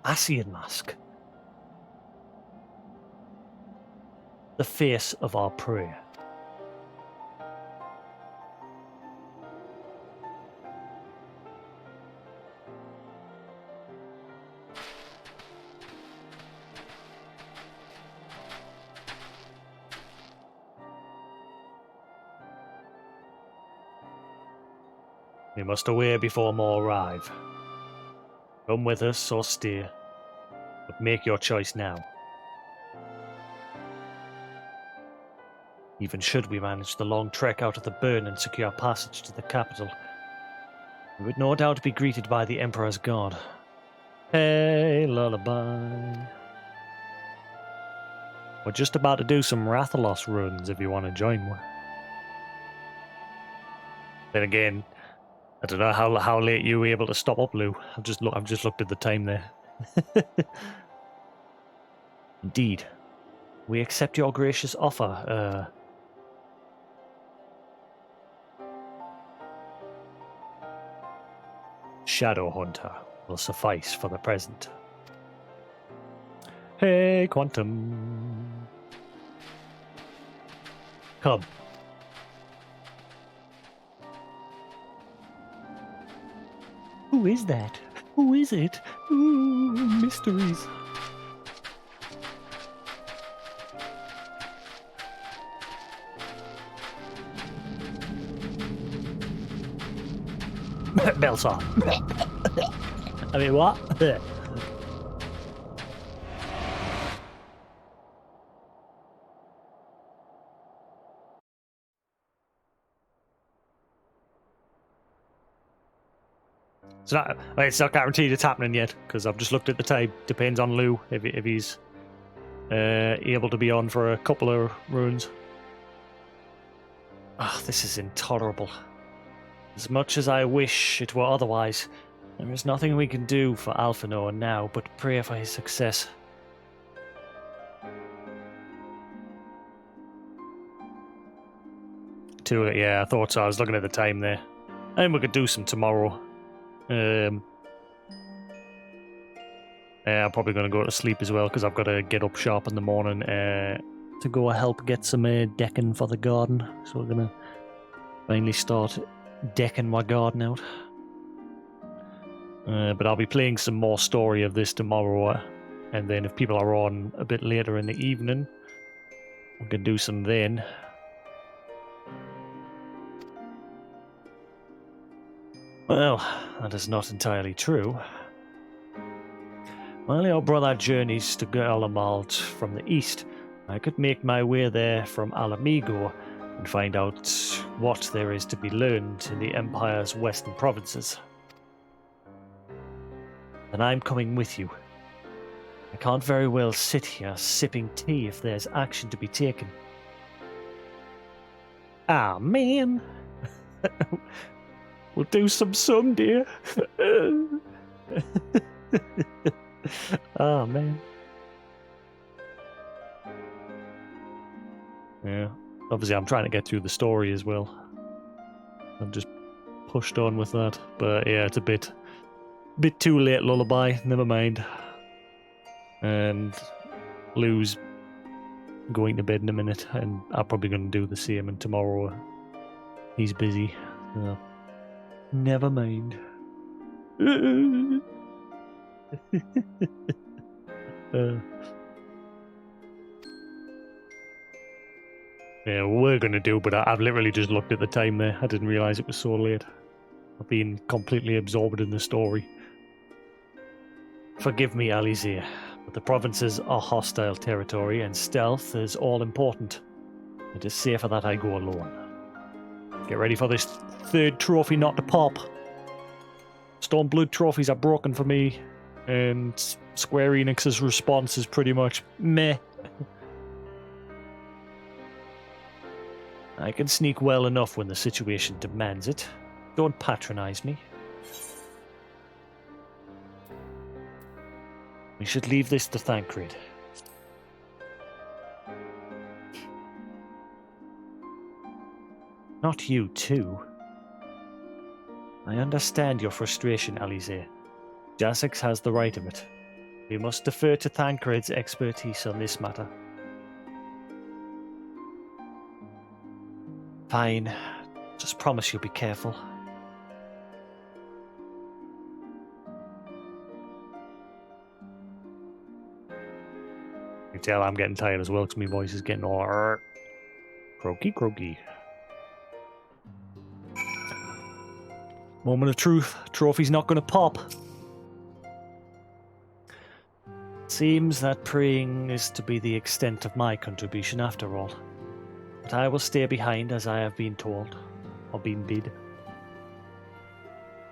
Ascian mask. The face of our prey. We must away before more arrive. Come with us or stay, but make your choice now. Even should we manage the long trek out of the burn and secure passage to the capital, we would no doubt be greeted by the Emperor's guard. Hey, lullaby. We're just about to do some Rathalos runs if you want to join one. Then again, I don't know how late you were able to stop up, Lou. I've just looked at the time there. Indeed, we accept your gracious offer. Shadow Hunter will suffice for the present. Hey, Quantum. Come. Who is that? Who is it? Ooh, mysteries. Belsaw. I mean, what? It's not guaranteed it's happening yet, because I've just looked at the time. Depends on Lou, if he's able to be on for a couple of runes. Oh, this is intolerable. As much as I wish it were otherwise, there is nothing we can do for Alphinaud now but pray for his success. Yeah, I thought so. I was looking at the time there. I think we could do some tomorrow. I'm probably going to go to sleep as well because I've got to get up sharp in the morning to go help get some decking for the garden. So we're going to finally start decking my garden out. But I'll be playing some more story of this tomorrow, and then if people are on a bit later in the evening, we can do some then. Well, that is not entirely true. While your brother journeys to Galamalt from the east, I could make my way there from Alamigo and find out what there is to be learned in the Empire's western provinces. Then I'm coming with you. I can't very well sit here sipping tea if there's action to be taken. Ah, man. We'll do some someday. Oh, man. Yeah. Obviously, I'm trying to get through the story as well. I'm just pushed on with that. But yeah, it's a bit too late, lullaby. Never mind. And Lou's going to bed in a minute, and I'm probably going to do the same. And tomorrow, he's busy. So never mind. Yeah, we're going to do, but I've literally just looked at the time there. I didn't realise it was so late. I've been completely absorbed in the story. Forgive me, Alizé, but the provinces are hostile territory and stealth is all important. It is safer that I go alone. Get ready for this third trophy not to pop. Stormblood trophies are broken for me, and Square Enix's response is pretty much meh. I can sneak well enough when the situation demands it. Don't patronize me. We should leave this to Thancred. Not you, too. I understand your frustration, Alizé. Jasix has the right of it. We must defer to Thancred's expertise on this matter. Fine. Just promise you'll be careful. You can tell I'm getting tired as well because my voice is getting all croaky. Moment of truth. Trophy's not going to pop. Seems that praying is to be the extent of my contribution after all. But I will stay behind as I have been told, or been bid.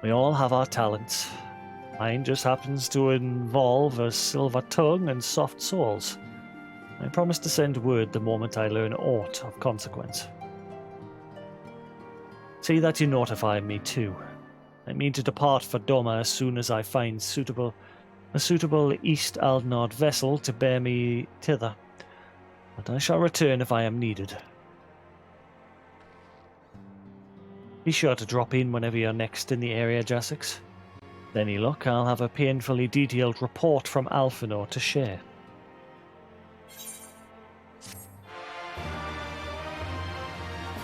We all have our talents. Mine just happens to involve a silver tongue and soft souls. I promise to send word the moment I learn aught of consequence. See that you notify me too. I mean to depart for Doma as soon as I find a suitable East Aldnard vessel to bear me thither. But I shall return if I am needed. Be sure to drop in whenever you're next in the area, Jasix. With any luck, I'll have a painfully detailed report from Alphenor to share.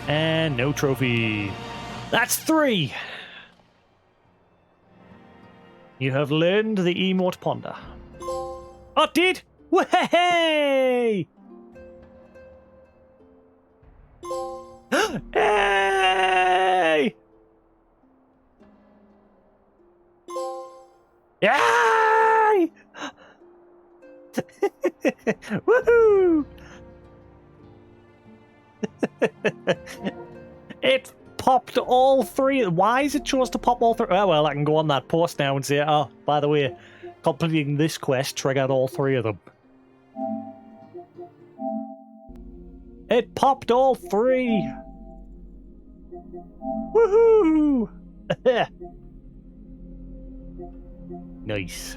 And no trophy. That's 3! You have learned the emote ponder. Oh, did? Way! Hey! Yay! Woohoo! It popped all 3. Why is it chose to pop all 3? Oh, well, I can go on that post now and say, oh, by the way, completing this quest triggered all 3 of them. It popped all 3! Woohoo! Nice.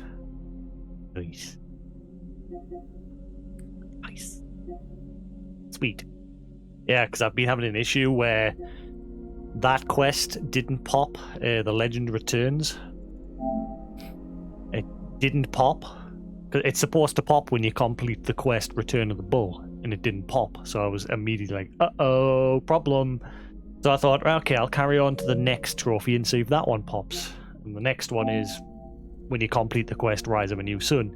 Sweet. Yeah, because I've been having an issue where that quest didn't pop, the Legend Returns. It didn't pop. It's supposed to pop when you complete the quest Return of the Bull, and it didn't pop. So I was immediately like, uh-oh, problem. So I thought, okay, I'll carry on to the next trophy and see if that one pops. And the next one is when you complete the quest Rise of a New Sun.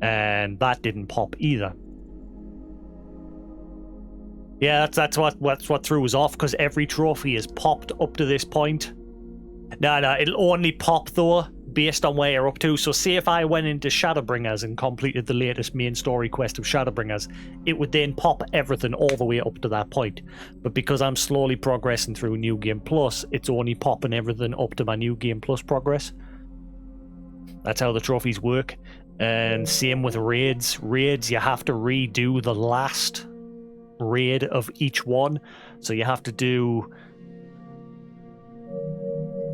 And that didn't pop either. Yeah, that's what threw us off, because every trophy has popped up to this point. No, it'll only pop though, based on where you're up to. So say if I went into Shadowbringers and completed the latest main story quest of Shadowbringers, it would then pop everything all the way up to that point. But because I'm slowly progressing through New Game Plus, it's only popping everything up to my New Game Plus progress. That's how the trophies work. And same with raids. Raids, you have to redo the last raid of each one. So you have to do...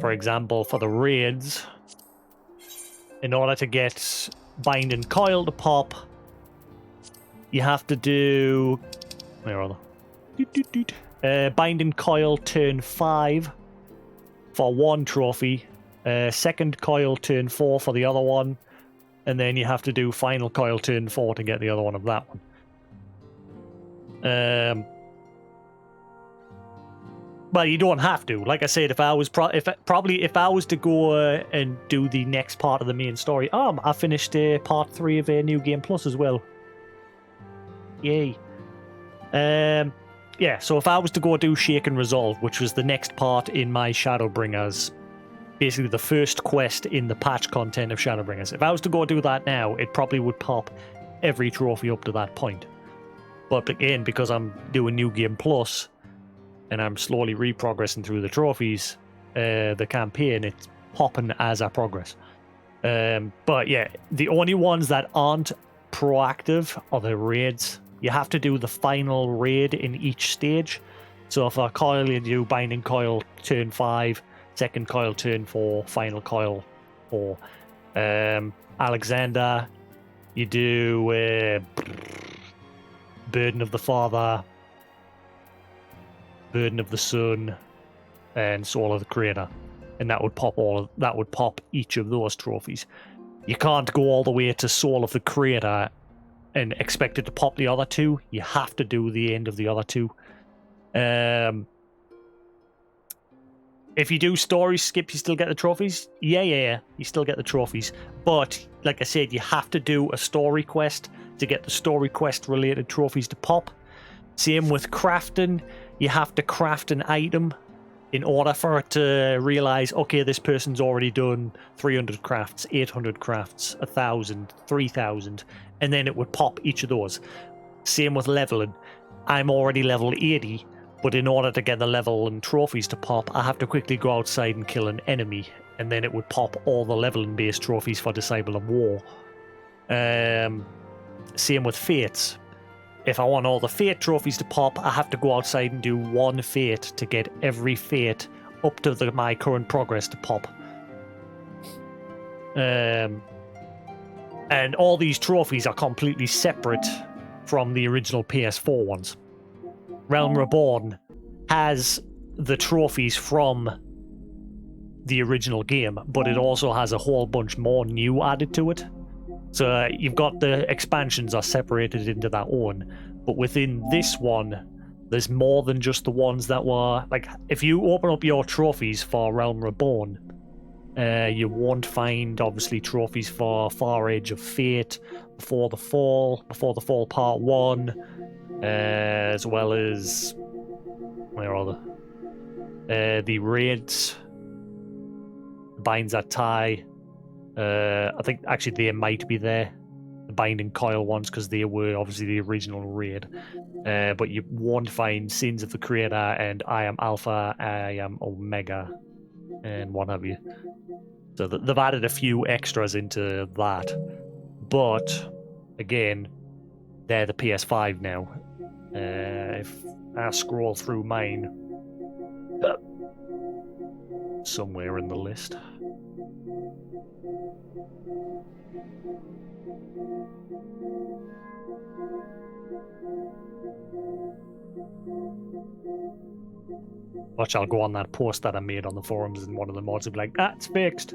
For example, for the raids, in order to get Binding Coil to pop, you have to do... Where are they? Binding Coil turn 5 for one trophy, second Coil turn 4 for the other one, and then you have to do Final Coil turn 4 to get the other one of that one. Well, you don't have to. Like I said, if I was if I was to go and do the next part of the main story, I finished part 3 of New Game Plus as well. Yay! Yeah. So if I was to go do Shake and Resolve, which was the next part in my Shadowbringers, basically the first quest in the patch content of Shadowbringers, if I was to go do that now, it probably would pop every trophy up to that point. But again, because I'm doing New Game Plus, and I'm slowly reprogressing through the trophies, the campaign, it's popping as I progress. But yeah, the only ones that aren't proactive are the raids. You have to do the final raid in each stage. So for Coil, you do Binding Coil turn 5, second Coil turn 4, final Coil 4. Alexander, you do Burden of the Father, Burden of the Sun, and Soul of the Creator, and that would pop each of those trophies. You can't go all the way to Soul of the Creator and expect it to pop the other two. You have to do the end of the other two. If you do story skip, you still get the trophies. Yeah, you still get the trophies. But like I said, you have to do a story quest to get the story quest related trophies to pop. Same with crafting. You have to craft an item in order for it to realize, okay, this person's already done 300 crafts, 800 crafts, 1,000, 3,000, and then it would pop each of those. Same with leveling. I'm already level 80, but in order to get the level and trophies to pop, I have to quickly go outside and kill an enemy, and then it would pop all the leveling based trophies for Disciple of War. Same with fates. If I want all the fate trophies to pop, I have to go outside and do one fate to get every fate up to my current progress to pop. And all these trophies are completely separate from the original PS4 ones. Realm Reborn has the trophies from the original game, but it also has a whole bunch more new added to it. So you've got the expansions are separated into their own, but within this one, there's more than just the ones that were... Like, if you open up your trophies for Realm Reborn, you won't find, obviously, trophies for Far Edge of Fate, Before the Fall Part 1, as well as... Where are they? The raids, Binds That Tie. I think actually they might be there, the Binding Coil ones, because they were obviously the original raid. But you won't find Sins of the Creator and I Am Alpha, I Am Omega, and what have you. So they've added a few extras into that. But again, they're the PS5 now. If I scroll through mine, somewhere in the list. Watch, I'll go on that post that I made on the forums and one of the mods will be like, it's fixed.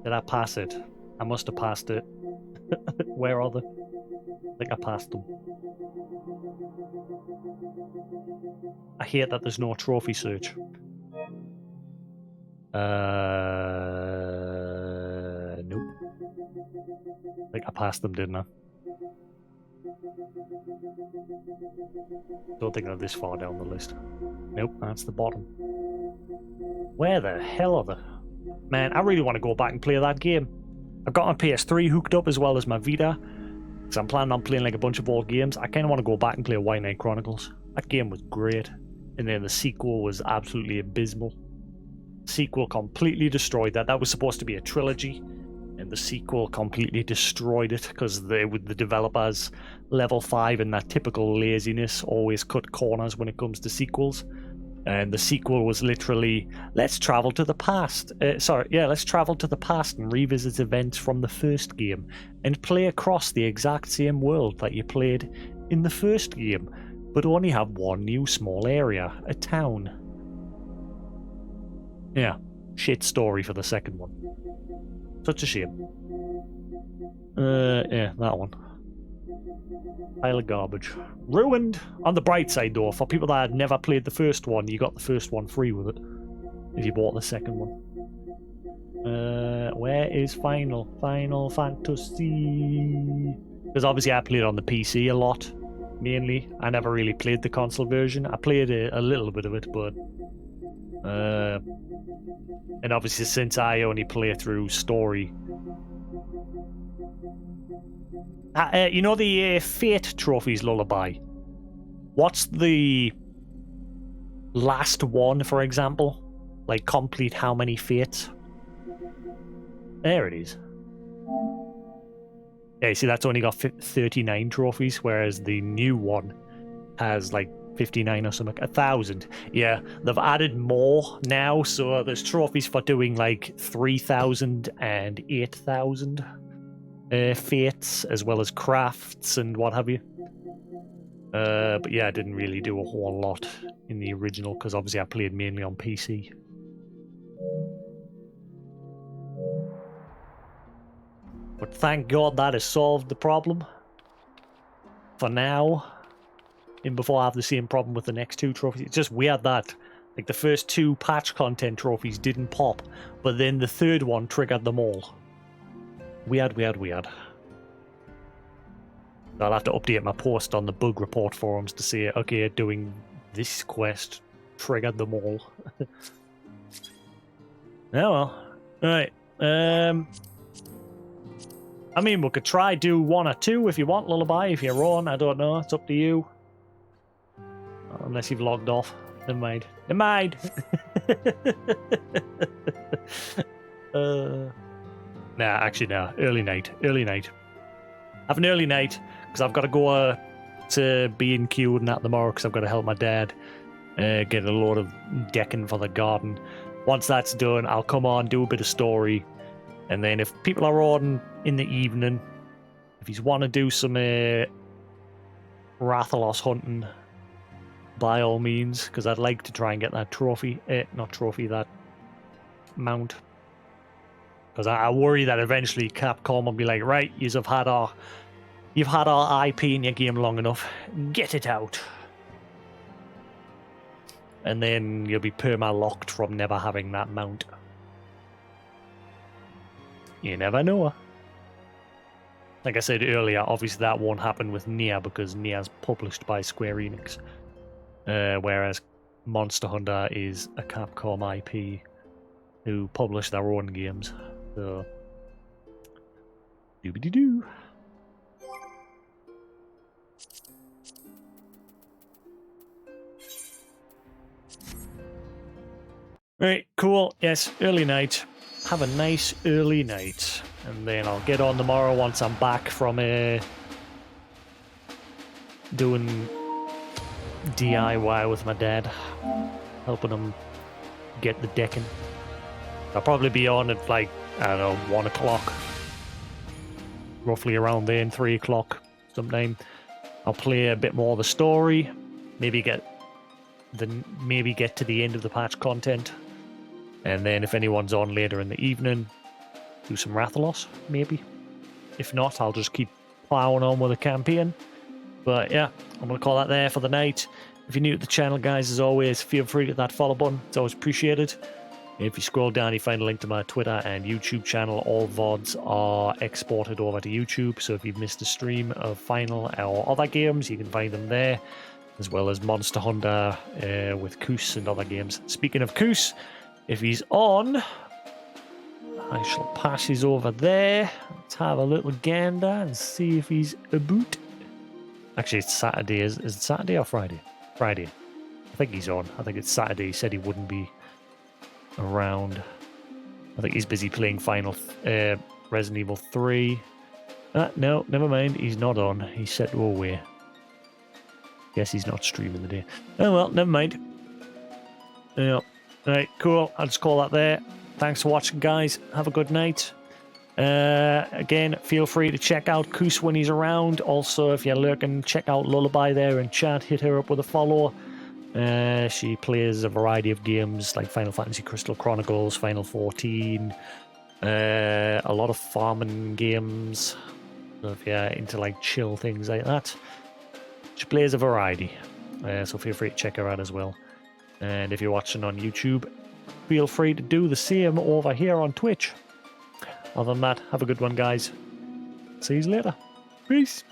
Did I pass it? I must have passed it. Where are they? I think I passed them. I hate that there's no trophy search. Nope. I think I passed them, didn't I? Don't think they're this far down the list. Nope, that's the bottom. Where the hell are they? Man, I really want to go back and play that game. I've got my PS3 hooked up as well as my Vita, because I'm planning on playing like a bunch of old games. I kind of want to go back and play White Knight Chronicles. That game was great. And then the sequel was absolutely abysmal. The sequel completely destroyed that. That was supposed to be a trilogy, and the sequel completely destroyed it because with the developers, level 5 and that typical laziness always cut corners when it comes to sequels. And the sequel was literally, let's travel to the past. Let's travel to the past and revisit events from the first game and play across the exact same world that you played in the first game, but only have one new small area, a town. Yeah, shit story for the second one. Such a shame. Yeah, that one. Pile of garbage. Ruined! On the bright side though, for people that had never played the first one, you got the first one free with it. If you bought the second one. Where is Final Fantasy? Because obviously I played on the PC a lot, mainly. I never really played the console version. I played a little bit of it, but... and obviously since I only play through story... you know the Fate trophies, Lullaby? What's the last one, for example? Like, complete how many Fates? There it is. Yeah, you see, that's only got 39 trophies, whereas the new one has, like, 59 or something. 1,000. Yeah, they've added more now, so there's trophies for doing, like, 3,000 and 8,000. Fates, as well as crafts and what have you. But yeah, I didn't really do a whole lot in the original, because obviously I played mainly on PC. But thank God that has solved the problem. For now. And before I have the same problem with the next two trophies. It's just weird that, like, the first two patch content trophies didn't pop, but then the third one triggered them all. Weird. I'll have to update my post on the bug report forums to say, okay, doing this quest triggered them all. Oh well. Right. I mean, we could try do one or two if you want, Lullaby, if you're on. I don't know. It's up to you. Unless you've logged off. Never mind. Nah, actually, no. Early night. Have an early night, because I've got to go to B&Q and that tomorrow, because I've got to help my dad get a load of decking for the garden. Once that's done, I'll come on, do a bit of story, and then if people are on in the evening, if you want to do some Rathalos hunting, by all means, because I'd like to try and get that trophy. Not trophy, that mount. Because I worry that eventually Capcom will be like, right, you've had our IP in your game long enough. Get it out. And then you'll be perma-locked from never having that mount. You never know. Like I said earlier, obviously that won't happen with Nier, because Nier's published by Square Enix. Whereas Monster Hunter is a Capcom IP who publish their own games. So, doobity-doo. Right, cool. Yes, early night. Have a nice early night. And then I'll get on tomorrow once I'm back from doing DIY with my dad. Helping him get the decking. I'll probably be on at, like, I don't know, 1 o'clock. Roughly around then, 3 o'clock sometime. I'll play a bit more of the story. Maybe get to the end of the patch content. And then if anyone's on later in the evening, do some Rathalos, maybe. If not, I'll just keep plowing on with the campaign. But yeah, I'm going to call that there for the night. If you're new to the channel, guys, as always, feel free to hit that follow button. It's always appreciated. If you scroll down, you find a link to my Twitter and YouTube channel. All VODs are exported over to YouTube, so if you've missed a stream of Final or other games, you can find them there, as well as Monster Hunter with Koos and other games. Speaking of Koos, if he's on, I shall pass his over there. Let's have a little gander and see if he's about. Actually, it's Saturday. Is it Saturday or Friday? Friday. I think he's on. I think it's Saturday. He said he wouldn't be around. I think he's busy playing Resident Evil 3. No, never mind. He's not on. He's set to go away. Guess he's not streaming the day. Oh well, never mind. Yeah. Alright, cool. I'll just call that there. Thanks for watching, guys. Have a good night. Again, feel free to check out Koos when he's around. Also, if you're lurking, check out Lullaby there in chat. Hit her up with a follow. She plays a variety of games like Final Fantasy Crystal Chronicles, Final 14, a lot of farming games. So if you're into like chill things like that, she plays a variety. So feel free to check her out as well. And if you're watching on YouTube, feel free to do the same over here on Twitch. Other than that, have a good one, guys. See you later. Peace.